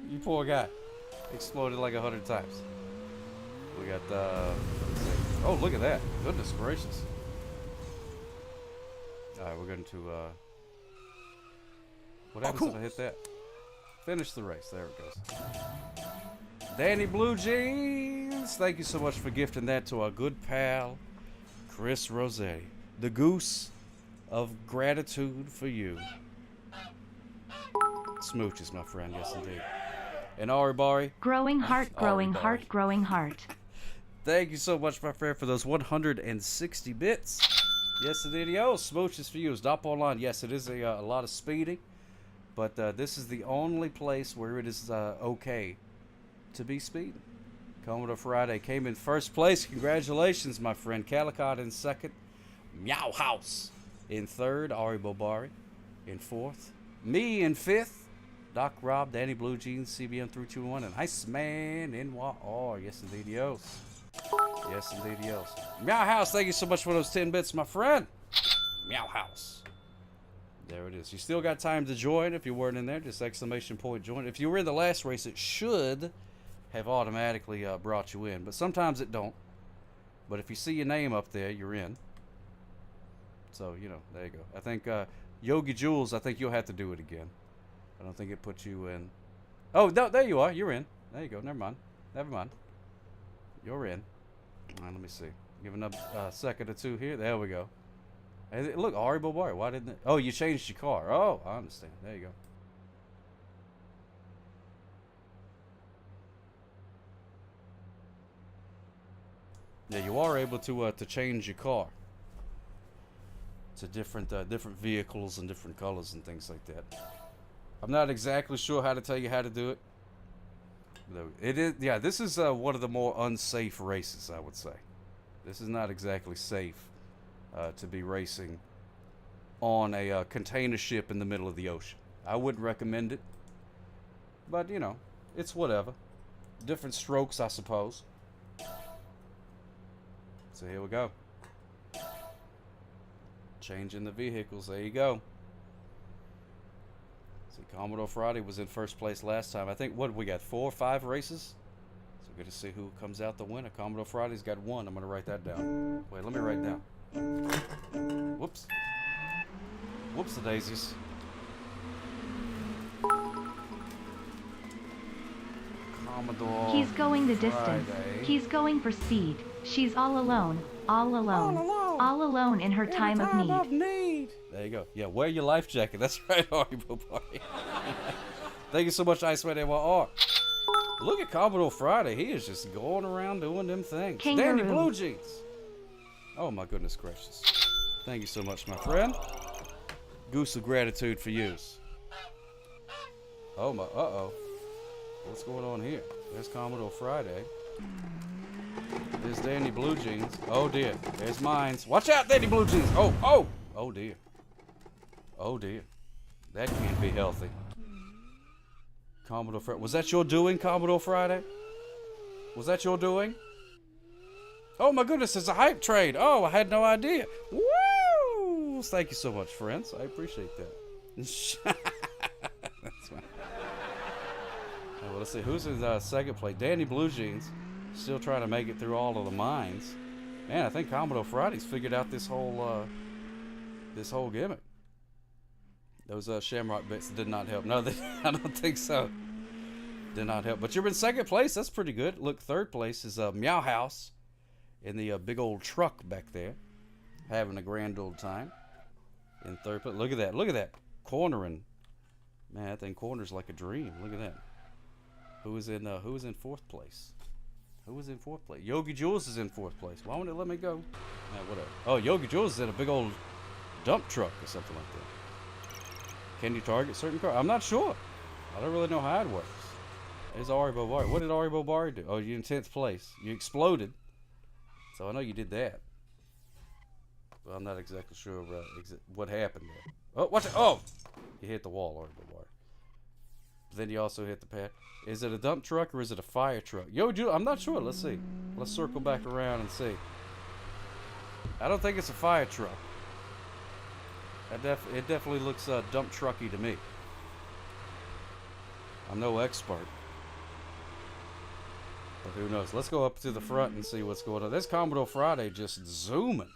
You poor guy. Exploded like 100 times. We got, let's see. Oh, look at that. Goodness gracious. Alright, we're going to, what happens if I hit that? Finish the race. There it goes. Danny Blue Jeans, thank you so much for gifting that to our good pal, Chris Rossetti. The goose of gratitude for you. Smooches, my friend, yes indeed. And Ari Bari. Growing heart, growing heart, growing heart. Thank you so much, my friend, for those 160 bits. Yes indeed, yo, smooches for you. Stop online. Yes, it is a lot of speeding, but this is the only place where it is okay to be speeding. Commodore Friday came in first place. Congratulations, my friend. Calicot in second. Meow House in third. Ari Bobari in fourth. Me in fifth. Doc Rob, Danny Blue Jeans, CBM 321, and Iceman NYR. Yes, indeed, yos. Yes, indeed, yos. Meow House, thank you so much for those 10 bits, my friend. Meow House. There it is. You still got time to join if you weren't in there. Just exclamation point join. If you were in the last race, it should have automatically brought you in, but sometimes it don't. But if you see your name up there, you're in. So, you know, there you go. I think Yogi Jules, I think you'll have to do it again. I don't think it puts you in. Oh, no, there you are. You're in. There you go. Never mind. Never mind. You're in. All right, let me see. Give another second or two here. There we go. And look, Ari Bobari. Why didn't it? Oh, you changed your car. Oh, I understand. There you go. Yeah, you are able to change your car to different different vehicles and different colors and things like that. I'm not exactly sure how to tell you how to do it. It is, yeah. This is one of the more unsafe races, I would say. This is not exactly safe to be racing on a container ship in the middle of the ocean. I wouldn't recommend it, but you know, it's whatever. Different strokes, I suppose. So here we go. Changing the vehicles. There you go. See, Commodore Friday was in first place last time. I think, what, we got 4 or 5 races? So good to see who comes out the winner. Commodore Friday's got 1. I'm going to write that down. Wait, let me write down. Whoops. Whoops the daisies. Commodore He's going the distance. Friday. He's going for speed. She's all alone. All alone. All alone in her time of need. There you go. Yeah, wear your life jacket. That's right, Ari Bobari. Thank you so much, Iceman NYR. Look at Commodore Friday. He is just going around doing them things. Kangaroo. Danny Blue Jeans. Oh, my goodness gracious. Thank you so much, my friend. Goose of gratitude for yous. Oh, my. Uh-oh. What's going on here? There's Commodore Friday. There's Danny Blue Jeans. Oh, dear. There's mines. Watch out, Danny Blue Jeans. Oh, oh. Oh, dear. Oh, dear. That can't be healthy. Commodore Friday. Was that your doing, Commodore Friday? Was that your doing? Oh my goodness, it's a hype train. Oh, I had no idea. Woo! Thank you so much, friends. I appreciate that. That's fine. Well, let's see. Who's in second place? Danny Blue Jeans. Still trying to make it through all of the mines. Man, I think Commodore Friday's figured out this whole gimmick. Those Shamrock bits did not help. No, I don't think so. Did not help. But you're in second place. That's pretty good. Look, third place is Meow House in the big old truck back there, having a grand old time. In third place. Look at that. Look at that. Cornering. Man, that thing corners like a dream. Look at that. Who is in fourth place? Who is in fourth place? Yogi Jules is in fourth place. Why won't it let me go? Whatever. Oh, Yogi Jules is in a big old dump truck or something like that. Can you target certain cars? I'm not sure. I don't really know how it works. There's Ari Bobari. What did Ari Bobari do? Oh, you're in 10th place. You exploded. So I know you did that. But I'm not exactly sure what happened there. Oh, watch it. Oh! You hit the wall, Ari Bobari. But then you also hit the pad. Is it a dump truck or is it a fire truck? Yo, Jules, I'm not sure. Let's see. Let's circle back around and see. I don't think it's a fire truck. It definitely looks dump trucky to me. I'm no expert. But who knows? Let's go up to the front and see what's going on. There's Commodore Friday just zooming.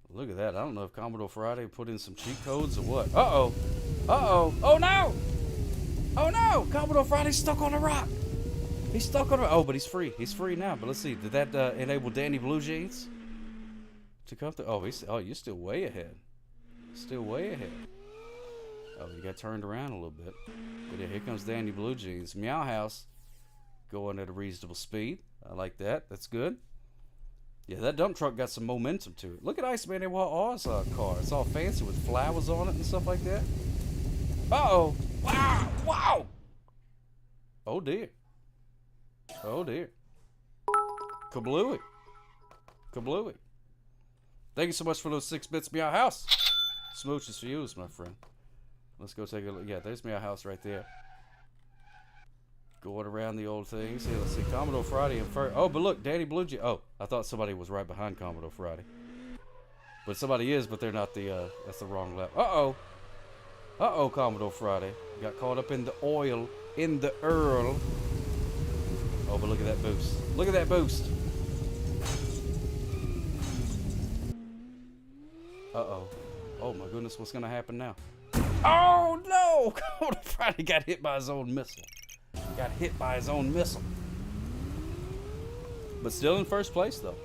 Look at that. I don't know if Commodore Friday put in some cheat codes or what. Uh-oh. Uh-oh. Oh, no. Oh, no. Commodore Friday's stuck on a rock. He's stuck on a rock. Oh, but he's free. He's free now. But let's see. Did that enable Danny Blue Jeans to come through? Oh, you're still way ahead. Still way ahead. Oh, you got turned around a little bit. But yeah, here comes Danny Blue Jeans. Meow House going at a reasonable speed. I like that. That's good. Yeah, that dump truck got some momentum to it. Look at Iceman and Oz car. It's all fancy with flowers on it and stuff like that. Uh-oh. Wow. Wow. Oh, dear. Oh, dear. Kablooey. Kablooey. Thank you so much for those 6 bits, Meow House. Smooches for you, my friend. Let's go take a look. Yeah, there's Meow House right there. Going around the old things. Here, let's see. Commodore Friday and first. Oh, but look, Danny Blue Jeans. Oh, I thought somebody was right behind Commodore Friday. But somebody is, but they're not the, that's the wrong lap. Uh-oh. Uh-oh, Commodore Friday. Got caught up in the oil, in the Earl. Oh, but look at that boost. Look at that boost. Uh-oh. Oh, my goodness, what's going to happen now? Oh, no! Commodore Friday got hit by his own missile. Got hit by his own missile. But still in first place, though.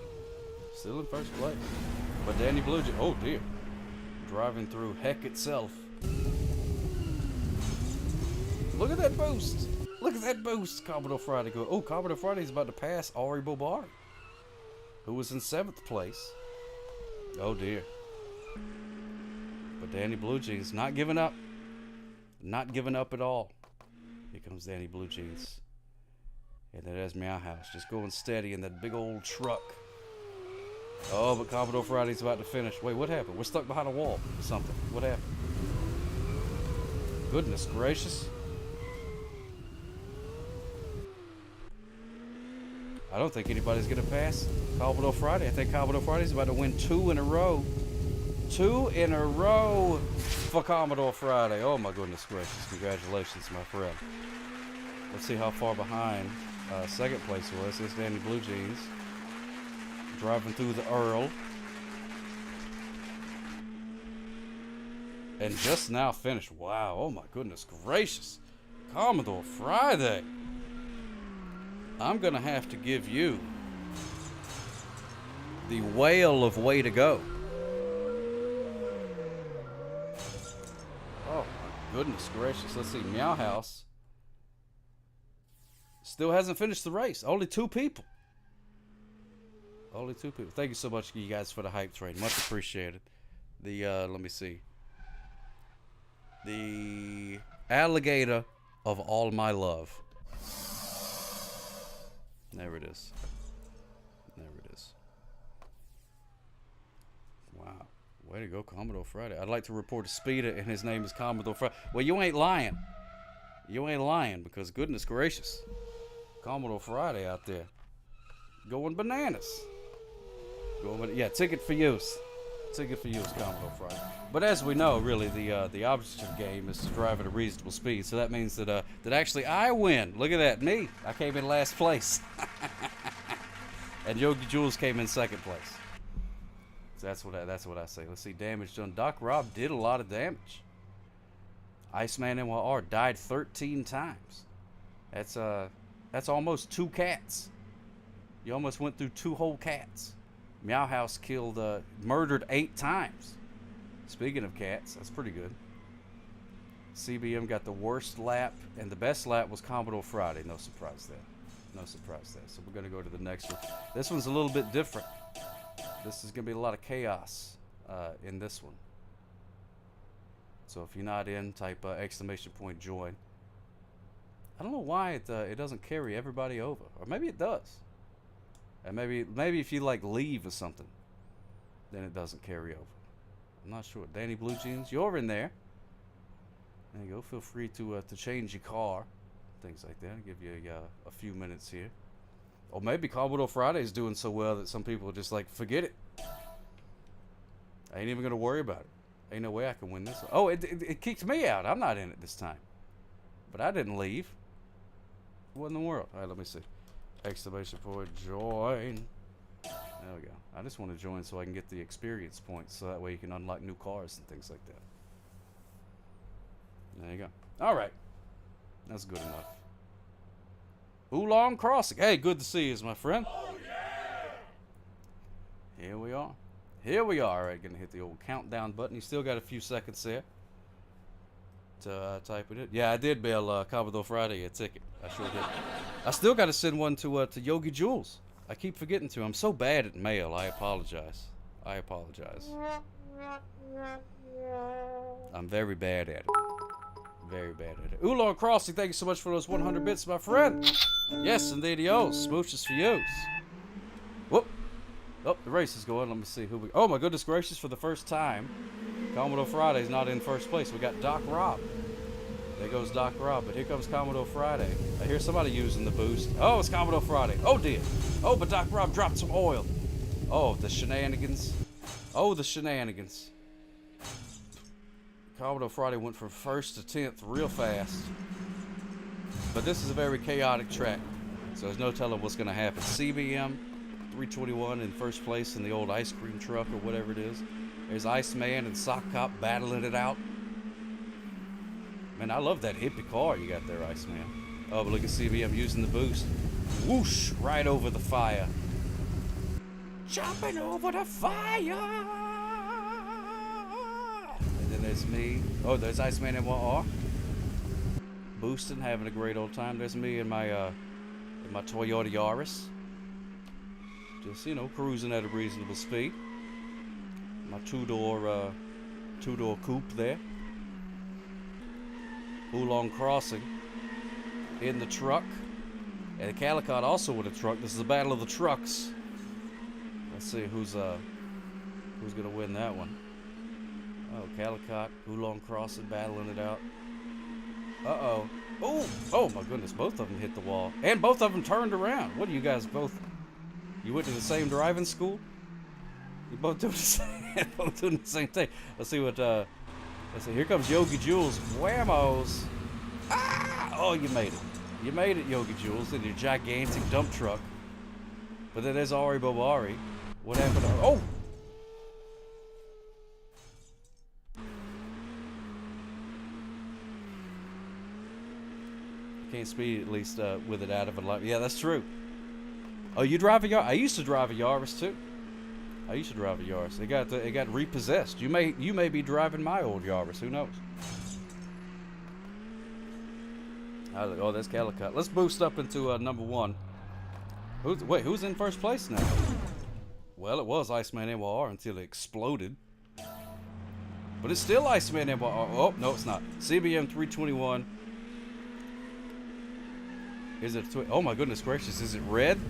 Still in first place. But Danny Blue Jeans, oh, dear. Driving through heck itself. Look at that boost. Look at that boost. Commodore Friday go. Oh, Commodore Friday's about to pass Ari Bobari, who was in 7th place. Oh, dear. But Danny Blue Jeans not giving up. Not giving up at all. Here comes Danny Blue Jeans. And there's Meow House just going steady in that big old truck. Oh, but Commodore Friday's about to finish. Wait, what happened? We're stuck behind a wall or something. What happened? Goodness gracious. I don't think anybody's going to pass Commodore Friday. I think Commodore Friday's about to win 2 in a row. 2 in a row for Commodore Friday. Oh, my goodness gracious. Congratulations, my friend. Let's see how far behind second place was. There's Danny Blue Jeans. Driving through the Earl. And just now finished. Wow. Oh, my goodness gracious. Commodore Friday. I'm going to have to give you the whale of way to go. Oh, my goodness gracious. Let's see. Meow House still hasn't finished the race. Only 2 people. Only 2 people. Thank you so much, you guys, for the hype train. Much appreciated. The, let me see. The alligator of all my love. There it is. There it is. Wow. Way to go, Commodore Friday. I'd like to report a speeder, and his name is Commodore Friday. Well, you ain't lying. You ain't lying, because goodness gracious. Commodore Friday out there. Going bananas. Yeah, ticket for use. Ticket for use, Commodore Friday. But as we know, really, the object of the game is to drive at a reasonable speed. So that means that that actually I win. Look at that, me. I came in last place. And Yogi Jules came in second place. So that's what I say. Let's see, damage done. Doc Rob did a lot of damage. Iceman NYR died 13 times. That's almost 2 cats. You almost went through 2 whole cats. Meow House murdered 8 times. Speaking of cats, that's pretty good. CBM got the worst lap, and the best lap was Commodore Friday. No surprise there. No surprise there. So we're going to go to the next one. This one's a little bit different. This is going to be a lot of chaos in this one. So if you're not in, type !join. I don't know why it doesn't carry everybody over. Or maybe it does. And maybe if you like leave or something, then it doesn't carry over. I'm not sure. Danny Blue Jeans, you're in there. There you go. Feel free to change your car, things like that. I'll give you a few minutes here. Or maybe Commodore Friday is doing so well that some people are just like, forget it. I ain't even gonna worry about it. Ain't no way I can win this one. Oh, it kicked me out. I'm not in it this time. But I didn't leave. What in the world? All right, let me see. ! Join. There we go. I just want to join so I can get the experience points, so that way you can unlock new cars and things like that. There you go. All right. That's good enough. Oolong Crossing. Hey, good to see you, my friend. Oh, yeah. Here we are. Here we are. All right, gonna hit the old countdown button. You still got a few seconds there to type it in. Yeah, I did bail Commodore Friday a ticket. I sure did. I still got to send one to Yogi Jules. I keep forgetting to. I'm so bad at mail. I apologize. I apologize. I'm very bad at it. Very bad at it. Oolong Crossing, thank you so much for those 100 bits, my friend. Yes, indeed, smooches for you. Whoop. Oh, the race is going. Let me see who we... Oh, my goodness gracious, for the first time, Commodore Friday's not in first place. We got Doc Rob. There goes Doc Rob, but here comes Commodore Friday. I hear somebody using the boost. Oh, it's Commodore Friday. Oh, dear. Oh, but Doc Rob dropped some oil. Oh, the shenanigans. Oh, the shenanigans. Commodore Friday went from 1st to 10th real fast. But this is a very chaotic track, so there's no telling what's going to happen. CBM 321 in first place in the old ice cream truck or whatever it is. There's Iceman and Sock Cop battling it out. Man, I love that hippie car you got there, Iceman. Oh, but look at CBM using the boost. Whoosh, right over the fire. Jumping over the fire. And then there's me. Oh, there's Iceman NYR. Boosting, having a great old time. There's me in my Toyota Yaris. Just, you know, cruising at a reasonable speed. My two-door coupe there. Oolong Crossing in the truck. And Calicot also with a truck. This is a battle of the trucks. Let's see who's gonna win that one. Oh, Calicot, Oolong Crossing battling it out. Uh-oh. Oh my goodness, both of them hit the wall. And both of them turned around. What are you guys both? You went to the same driving school? You both doing the same thing. Let's see what let's see. Here comes Yogi Jules. Whammos. Ah! Oh, you made it. You made it, Yogi Jules, in your gigantic dump truck. But then there's Ari Bobari. What happened to... Oh! Can't speed at least with it out of a light. Yeah, that's true. Oh, you drive a Yaris? I used to drive a Yaris too. It got repossessed. You may be driving my old Yaris. Who knows? Oh, that's Calicot. Let's boost up into number 1. Who's in first place now? Well, it was Iceman NYR until it exploded. But it's still Iceman NYR. Oh, no, it's not. CBM 321. Is it? Oh my goodness gracious! Is it red?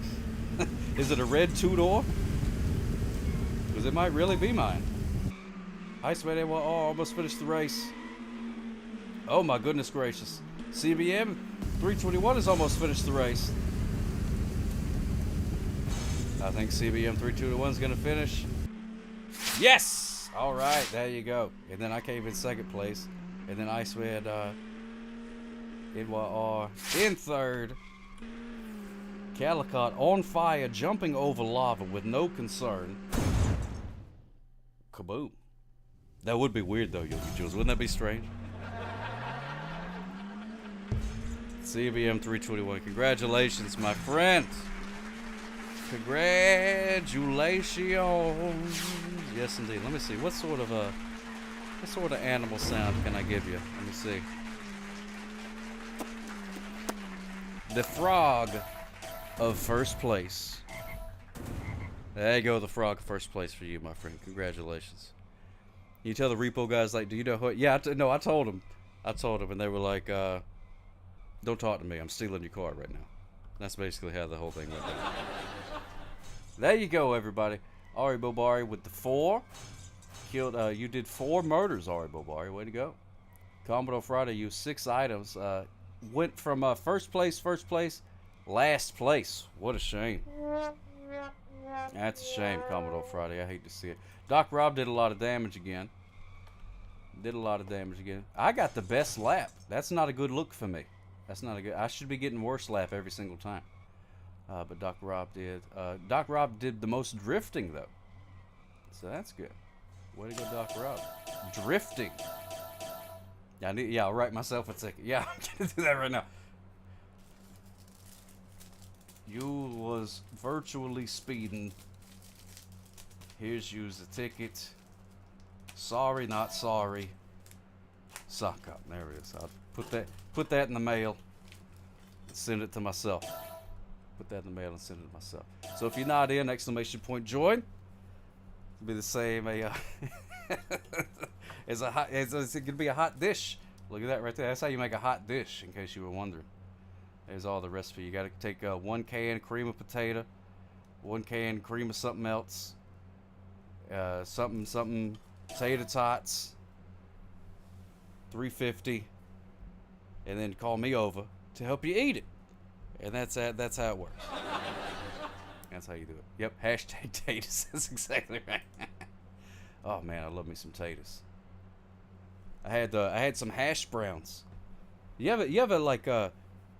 Is it a red 2-door? Because it might really be mine. Iceman NYR almost finished the race. Oh my goodness gracious! CBM 321 has almost finished the race. I think CBM 321 is going to finish. Yes! All right, there you go. And then I came in second place. And then Ice had in third. Calicot on fire, jumping over lava with no concern. Kaboom. That would be weird though, Yogi Jules. Wouldn't that be strange? CBM 321. Congratulations, my friend. Congratulations. Yes, indeed. Let me see. What sort of animal sound can I give you? Let me see. The frog of first place. There you go, the frog of first place for you, my friend. Congratulations. You tell the repo guys, like, do you know who? Yeah, I told them. And they were like, don't talk to me. I'm stealing your car right now. That's basically how the whole thing went down. There you go, everybody. Ari Bobari with the 4. Killed. You did 4 murders, Ari Bobari. Way to go. Commodore Friday used 6 items. Went from first place, last place. What a shame. That's a shame, Commodore Friday. I hate to see it. Doc Rob did a lot of damage again. I got the best lap. That's not a good look for me. I should be getting worse lap every single time. But Doc Rob did. Doc Rob did the most drifting, though. So that's good. Way to go, Doc Rob. Drifting. Yeah, I'll write myself a ticket. Yeah, I'm gonna do that right now. You was virtually speeding. Here's you's a ticket. Sorry, not sorry. Sock up. There it is. I'll put that in the mail and send it to myself. So if you're not in, exclamation point join. It'll be the same. It's gonna be a hot dish. Look at that right there. That's how you make a hot dish, in case you were wondering. There's all the recipe. You got to take 1 can cream of potato, 1 can cream of something else, something tater tots, 350, and then call me over to help you eat it. And that's how it works. That's how you do it. Yep. Hashtag taters. That's exactly right. Oh man, I love me some taters. I had some hash browns. You ever like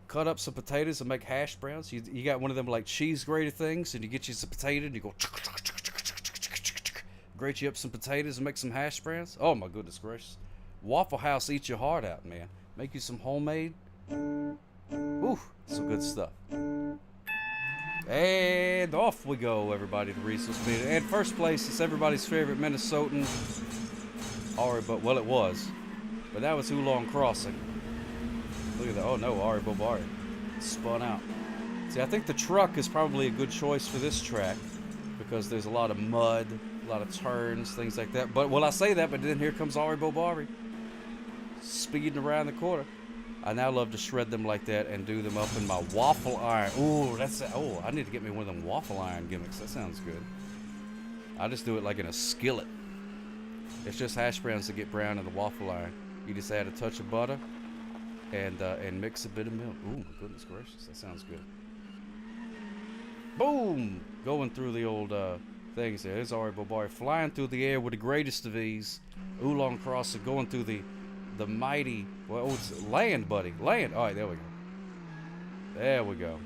cut up some potatoes and make hash browns? You got one of them like cheese grater things, and you get you some potato and you go grate you up some potatoes and make some hash browns. Oh my goodness gracious! Waffle House eats your heart out, man. Make you some homemade. Ooh, some good stuff. And off we go, everybody, to Resource Meter. And first place is everybody's favorite Minnesotan. Ari, well, it was. But that was Oolong Crossing. Look at that. Oh, no, Ari Bobari. Spun out. See, I think the truck is probably a good choice for this track because there's a lot of mud, a lot of turns, things like that. But, well, I say that, but then here comes Ari Bobari speeding around the corner. I now love to shred them like that and do them up in my waffle iron. Ooh, I need to get me one of them waffle iron gimmicks. That sounds good. I just do it like in a skillet. It's just hash browns that get brown in the waffle iron. You just add a touch of butter and mix a bit of milk. Ooh, my goodness gracious, that sounds good. Boom! Going through the old things there. There's Ari Bobari flying through the air with the greatest of ease. Oolong Crossing going through the mighty, well, it's land, buddy. Land. All right, there we go. There we go.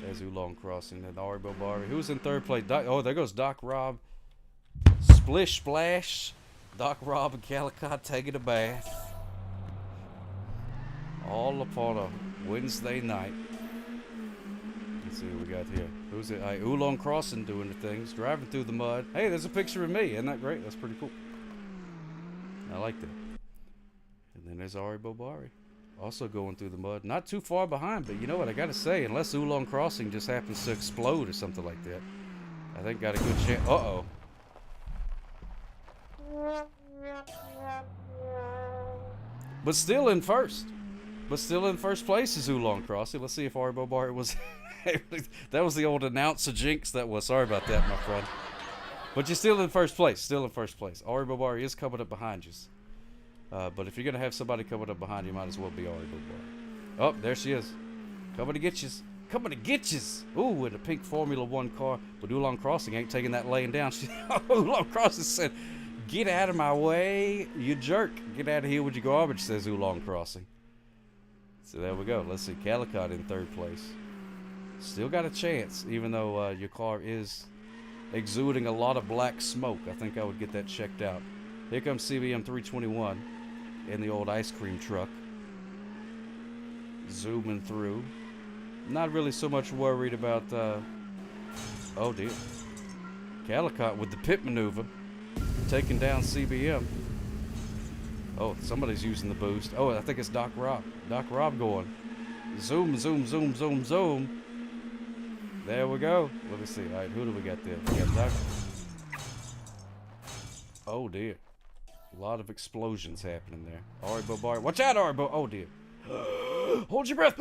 There's Oolong Crossing. Then Ari Bobari. Who's in third place? Oh, there goes Doc Rob. Splish Splash. Doc Rob and Calicot taking a bath. All upon a Wednesday night. Let's see what we got here. Who's it? Oolong Crossing doing the things. Driving through the mud. Hey, there's a picture of me. Isn't that great? That's pretty cool. I like that. And then there's Ari Bobari. Also going through the mud. Not too far behind, but you know what? I gotta say, unless Oolong Crossing just happens to explode or something like that, I think got a good chance. Uh-oh. But still in first. Place is Oolong Crossing. Let's see if Ari Bobari was... That was the old announcer jinx that was. Sorry about that, my friend. But you're still in first place. Ari Bobari is coming up behind you. But if you're going to have somebody coming up behind you, might as well be Ari Bobari. Oh, there she is. Coming to get you. Coming to get yous. Ooh, in a pink Formula One car. But Oolong Crossing ain't taking that laying down. Oolong Crossing said, get out of my way, you jerk. Get out of here with your garbage, says Oolong Crossing. So there we go. Let's see. Calicot in third place. Still got a chance, even though your car is exuding a lot of black smoke. I think I would get that checked out. Here comes CBM 321 in the old ice cream truck. Zooming through. Not really so much worried about, oh dear. Calicot with the pit maneuver. Taking down CBM. Oh, somebody's using the boost. Oh, I think it's Doc Rob. Doc Rob going. Zoom, zoom, zoom, zoom, zoom. There we go. Let me see. All right, who do we got there? We got Doc. Oh dear. A lot of explosions happening there. Aribo Bar. Watch out, Aribo. Oh dear. Hold your breath.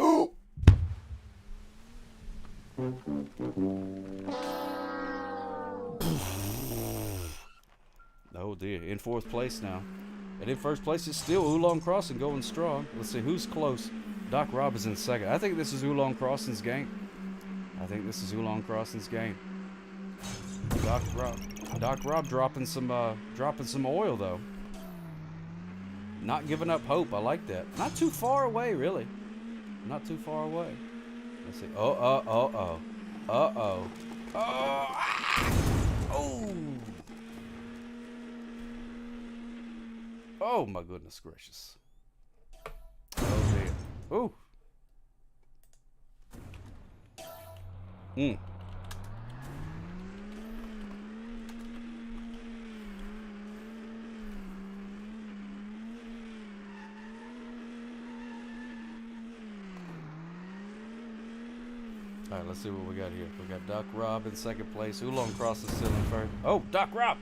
Oh dear. In fourth place now. And in first place is still Oolong Crossing going strong. Let's see who's close. Doc Rob is in second. I think this is Oolong Crossing's game. I think this is Oolong Crossing's game. Doc Rob dropping some oil though. Not giving up hope. I like that. Not too far away, really. Not too far away. Let's see. Oh. Oh my goodness gracious. Oh dear. Ooh. Alright, let's see what we got here. We got Doc Rob in second place. Oolong Crossing still in first. Oh, Doc Rob!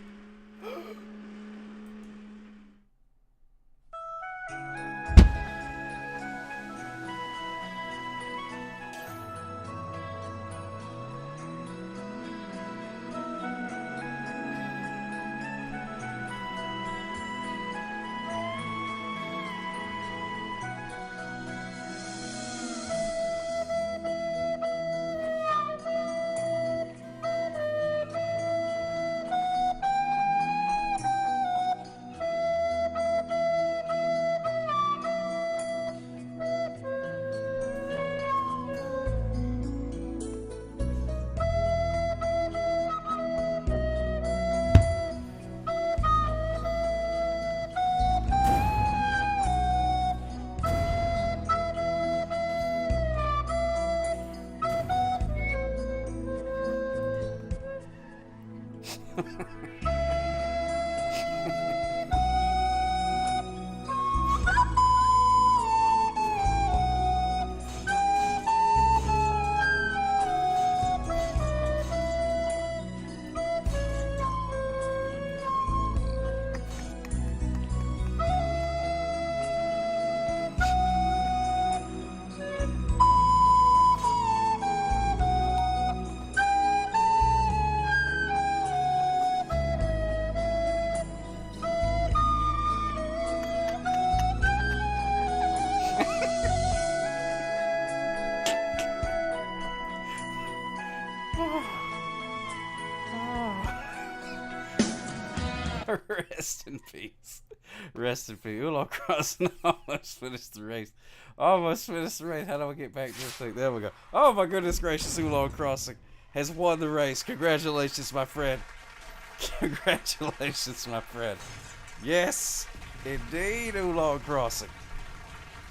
Rest in peace. Rest in peace. Oolong Crossing almost finished the race. Almost finished the race. How do I get back to this thing? There we go. Oh my goodness gracious. Oolong Crossing has won the race. Congratulations, my friend. Congratulations, my friend. Yes, indeed, Oolong Crossing.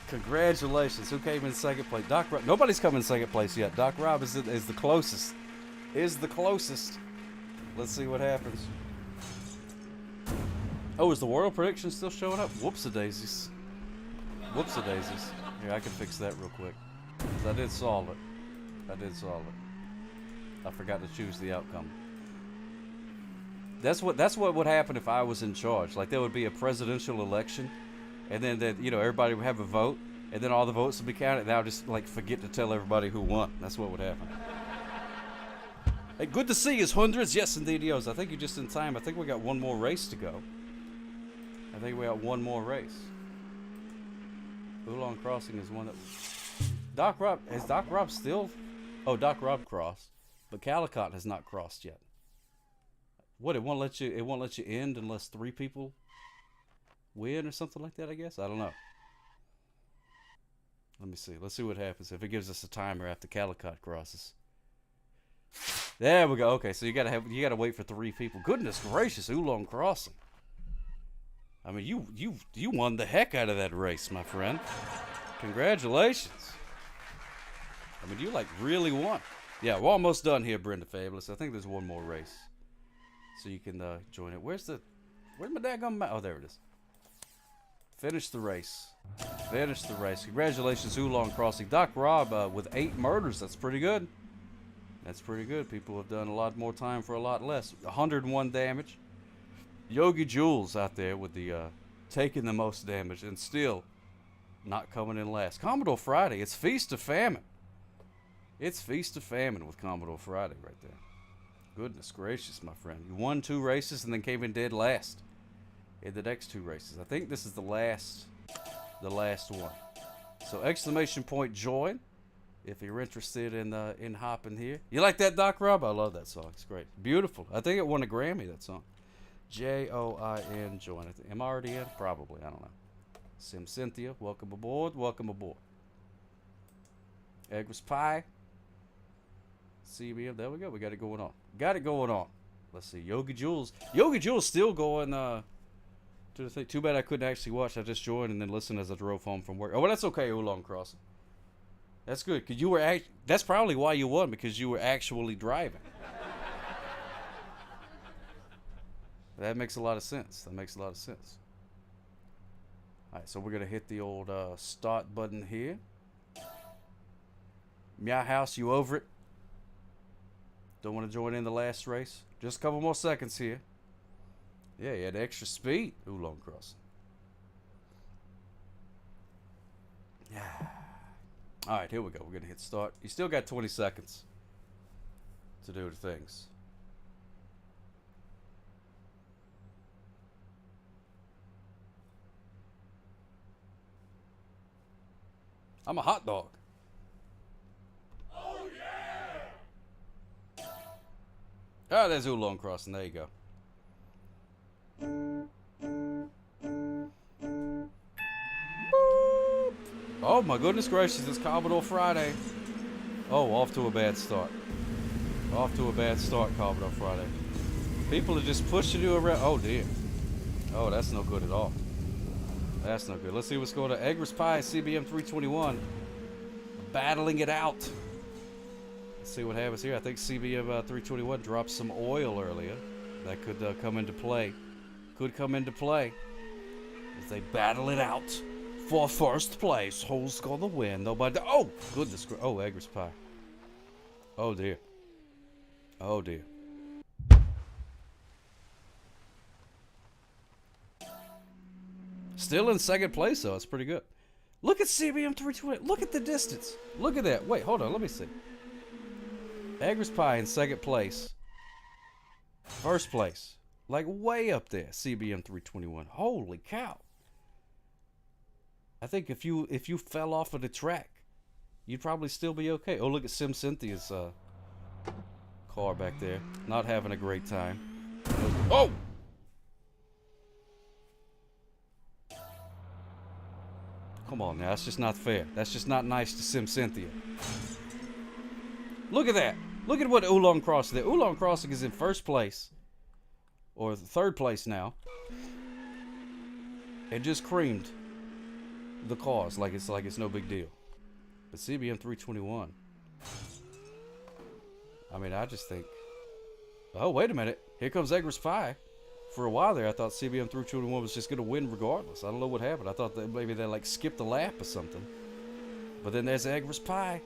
Congratulations. Who came in second place? Doc Rob. Nobody's come in second place yet. Doc Rob is the closest. Is the closest. Let's see what happens. Oh, is the world prediction still showing up? Whoops-a-daisies. Whoops-a-daisies. Here, I can fix that real quick. I did solve it. I forgot to choose the outcome. That's what would happen if I was in charge. Like, there would be a presidential election, and then everybody would have a vote, and then all the votes would be counted, and I would just like forget to tell everybody who won. That's what would happen. Hey, good to see you, hundreds. Yes, indeed, yo's. I think you're just in time. I think we got one more race to go. Oolong Crossing is one that... Doc Rob, has Doc Rob still Oh, Doc Rob crossed, but Calicott has not crossed yet. What, it won't let you end unless 3 people win or something like that, I guess? I don't know. Let me see. Let's see what happens if it gives us a timer after Calicott crosses. There we go. Okay, so you gotta wait for 3 people. Goodness gracious, Oolong Crossing. I mean, you won the heck out of that race, my friend. Congratulations. I mean, you like really won. Yeah, we're almost done here, Brenda Fabulous. I think there's one more race, so you can join it. Where's my daggone map? Oh, there it is. Finish the race. Finish the race. Congratulations, Oolong Crossing. Doc Rob with 8 murders. That's pretty good. That's pretty good. People have done a lot more time for a lot less. 101 damage. Yogi Jules out there with the taking the most damage and still not coming in last. Commodore Friday. It's Feast of Famine. It's Feast of Famine with Commodore Friday right there. Goodness gracious, my friend. You won 2 races and then came in dead last in the next 2 races. I think this is the last one. So exclamation point join if you're interested in hopping here. You like that, Doc Rob? I love that song. It's great. Beautiful. I think it won a Grammy, that song. Join. Join. Am I already in? Probably. I don't know. Sim Cynthia, welcome aboard. Welcome aboard. Eggless Pie. CBM. There we go. We got it going on. Got it going on. Let's see. Yogi Jules. Yogi Jules still going to the thing. Too bad I couldn't actually watch. I just joined and then listened as I drove home from work. Oh, well, that's okay, Oolong Crossing. That's good. Because you were that's probably why you won, because you were actually driving. That makes a lot of sense. That makes a lot of sense. Alright, so we're going to hit the old start button here. Meow House, you over it? Don't want to join in the last race? Just a couple more seconds here. Yeah, you had extra speed. Oolong Crossing. Yeah. Alright, here we go. We're going to hit start. You still got 20 seconds to do the things. I'm a hot dog. Oh, yeah! Ah, there's Oolong Crossing. There you go. Oh, my goodness gracious. It's Commodore Friday. Oh, off to a bad start. Off to a bad start, Commodore Friday. People are just pushing you around. Oh, dear. Oh, that's no good at all. That's not good. Let's see what's going on. Egger's Pie, CBM 321. Battling it out. Let's see what happens here. I think CBM 321 dropped some oil earlier. That could come into play. Could come into play. As they battle it out for first place. Who's gonna win? Nobody. Oh! Goodness. Oh, Egger's Pie. Oh, dear. Oh, dear. Still in second place, though. It's pretty good. Look at CBM 320. Look at the distance. Look at that. Wait, hold on. Let me see. Egger's Pie in second place. First place. Like way up there. CBM 321. Holy cow. I think if you fell off of the track, you'd probably still be okay. Oh, look at Sim Cynthia's car back there. Not having a great time. Oh! Come on now, that's just not fair. That's just not nice to Sim Cynthia. Look at that. Look at what Oolong Crossing did. Oolong Crossing is in first place. Or third place now. And just creamed the cause like it's no big deal. But CBM 321. I mean, I just think... Oh, wait a minute. Here comes Egger's Pie. For a while there, I thought CBM 321 was just going to win regardless. I don't know what happened. I thought that maybe they like skipped a lap or something. But then there's Egger's Pie.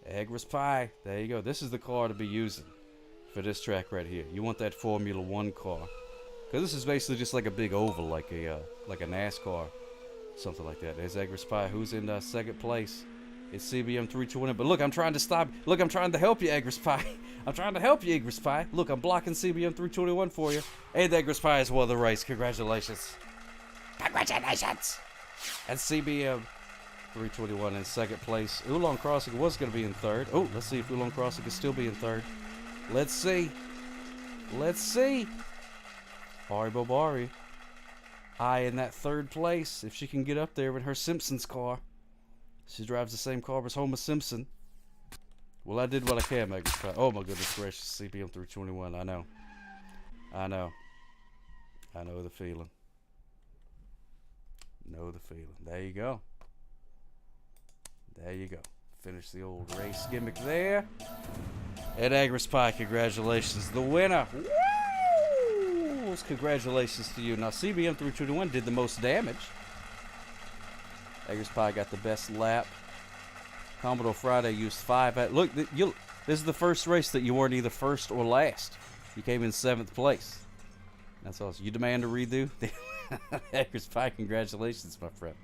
Egger's Pie. There you go. This is the car to be using for this track right here. You want that Formula 1 car. Because this is basically just like a big oval, like a NASCAR. Something like that. There's Egger's Pie, who's in second place. It's CBM 320. But look, I'm trying to stop. Look, I'm trying to help you, Egger's Pie. I'm trying to help you, Egger's Pie. Look, I'm blocking CBM 321 for you. And Egger's Pie has won the race. Congratulations. Congratulations. And CBM 321 in second place. Oolong Crossing was going to be in third. Oh, let's see if Oolong Crossing can still be in third. Let's see. Let's see. Ari Bobari in that third place. If she can get up there in her Simpsons car. She drives the same car as Homer Simpson. Well, I did what I can, Megan. Oh, my goodness gracious. CBM 321. I know. I know the feeling. Know the feeling. There you go. There you go. Finish the old race gimmick there. Ed Agris Pie, congratulations. The winner. Woo! Congratulations to you. Now, CBM 321 did the most damage. Agris Pie got the best lap. Commodore Friday used 5. Look, this is the first race that you weren't either first or last. You came in 7th place. That's awesome. You demand a redo? Agris Pie, congratulations, my friend.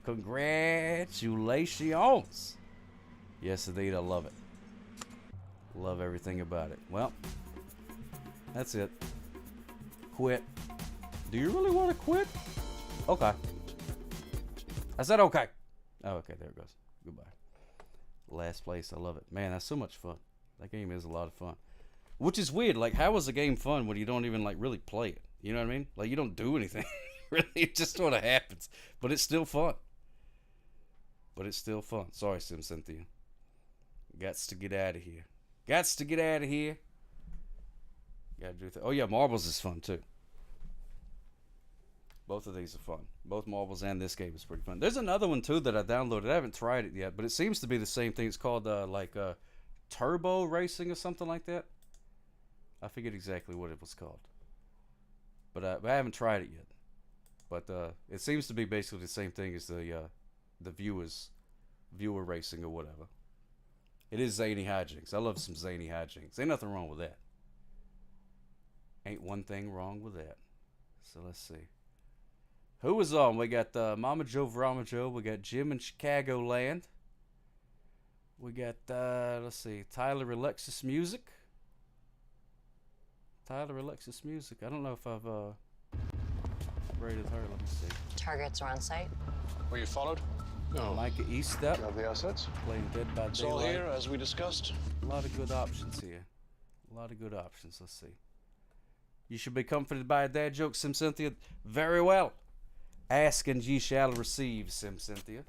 Congratulations. Yes, indeed, I love it. Love everything about it. Well, that's it. Quit. Do you really want to quit? Okay. I said okay. Oh, okay, there it goes. Goodbye. Last place, I love it. Man, that's so much fun. That game is a lot of fun. Which is weird. Like, how is a game fun when you don't even, like, really play it? You know what I mean? Like, you don't do anything. Really, it just sort of happens. But it's still fun. Sorry, Sim Cynthia. Gots to get out of here. Gotta do oh, yeah, Marbles is fun, too. Both of these are fun. Both Marbles and this game is pretty fun. There's another one, too, that I downloaded. I haven't tried it yet, but it seems to be the same thing. It's called, Turbo Racing or something like that. I forget exactly what it was called. But I haven't tried it yet. But it seems to be basically the same thing as the viewer racing or whatever. It is zany hijinks. I love some zany hijinks. Ain't nothing wrong with that. Ain't one thing wrong with that. So let's see. Who was on? We got Mama Joe Verama Joe. We got Jim in Chicagoland. We got, let's see, Tyler Alexis Music. Tyler Alexis Music. I don't know if I've rated her. Let me see. Targets are on site. Were you followed? No. Micah Eastep. Have the assets? Playing Dead by Daylight. It's all here, as we discussed. A lot of good options here. A lot of good options. Let's see. You should be comforted by a dad joke, Sim Cynthia. Very well. Ask and ye shall receive, Sim Cynthia.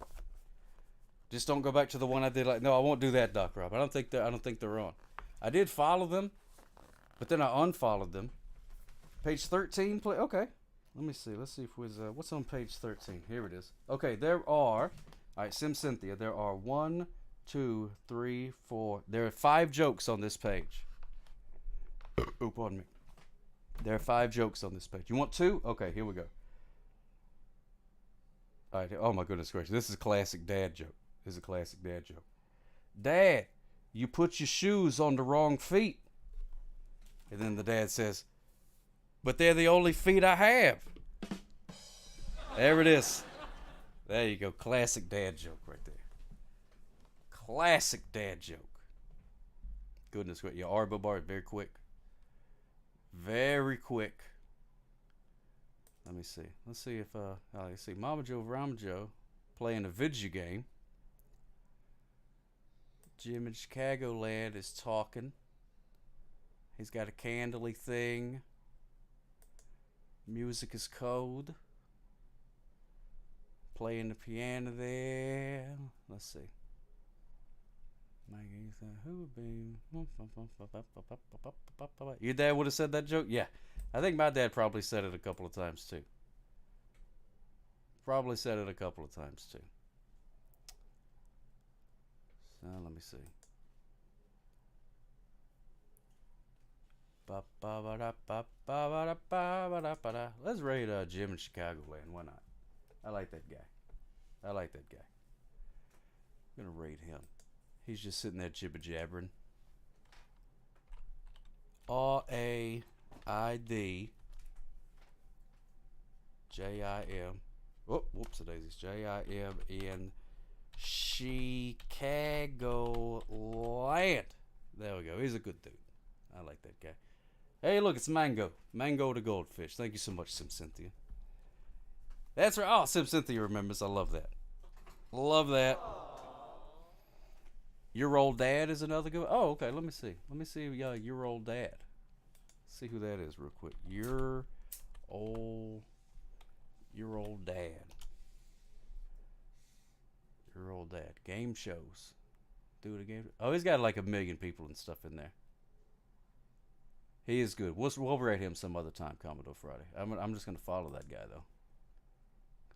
Just don't go back to the one I did. Like, no, I won't do that, Doc Rob. I don't think they're on. I did follow them, but then I unfollowed them. Page 13. Okay. Let me see. Let's see if what's on page 13. Here it is. Okay, there are. All right, Sim Cynthia. There are 1, 2, 3, 4. There are 5 jokes on this page. Oh, pardon me. There are 5 jokes on this page. You want 2? Okay, here we go. All right. Oh my goodness gracious! This is a classic dad joke. Dad, you put your shoes on the wrong feet. And then the dad says, but they're the only feet I have. There it is. There you go. Classic dad joke right there. Classic dad joke. Goodness gracious. Yeah, Arbo Bar, very quick. Very quick. Let me see. Let's see if, let's see. Mama Joe Verama Joe playing a video game. Jim in Chicagoland is talking. He's got a candly thing. Music is cold. Playing the piano there. Let's see. Who would be? Your dad would have said that joke? Yeah. I think my dad probably said it a couple of times too. So let me see. Let's rate Jim in Chicagoland. Why not? I like that guy. I'm gonna rate him. He's just sitting there jibber jabbering. RAID JIM. Oh, whoops, daisies. JIMN Chicagoland. There we go. He's a good dude. I like that guy. Hey, look, it's Mango. Mango the Goldfish. Thank you so much, Sim Cynthia. That's right. Oh, Sim Cynthia remembers. I love that. Love that. Your Old Dad is another good one. Oh, okay. Let me see. Your Old Dad. See who that is real quick. Your Old Dad. Your Old Dad. Game shows. Do it again. Oh, he's got like 1 million people and stuff in there. He is good. We'll rate him some other time, Commodore Friday. I'm just going to follow that guy, though.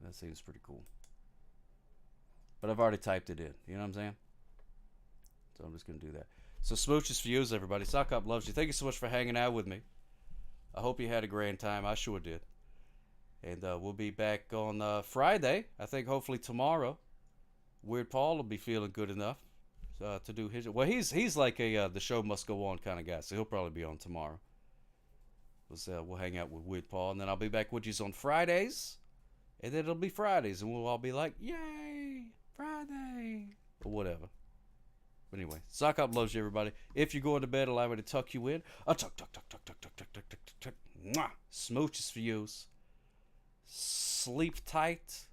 That seems pretty cool. But I've already typed it in. You know what I'm saying? So I'm just going to do that. So smooches for you, everybody. Sock Up loves you. Thank you so much for hanging out with me. I hope you had a grand time. I sure did. And we'll be back on Friday. I think hopefully tomorrow. Weird Paul will be feeling good enough to do his. Well, he's like a the show must go on kind of guy, so he'll probably be on tomorrow. We'll hang out with Weird Paul, and then I'll be back with you on Fridays, and then it'll be Fridays, and we'll all be like, "Yay, Friday!" or whatever. But anyway, Sock Up loves you, everybody. If you're going to bed, allow me to tuck you in. Tuck. Mwah. Smooches for you. Sleep tight.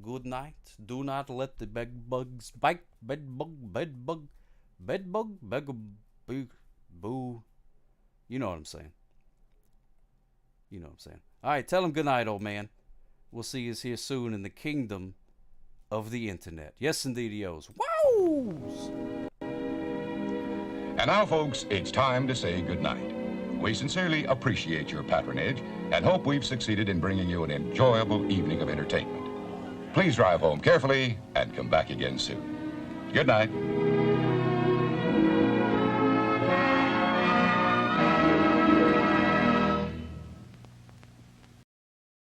Good night. Do not let the bedbugs bite. Bedbug. Boo. You know what I'm saying. All right, tell him good night, old man. We'll see you here soon in the kingdom of the internet. Yes, indeed, yo's. Wows! And now, folks, it's time to say goodnight. We sincerely appreciate your patronage and hope we've succeeded in bringing you an enjoyable evening of entertainment. Please drive home carefully and come back again soon. Good night.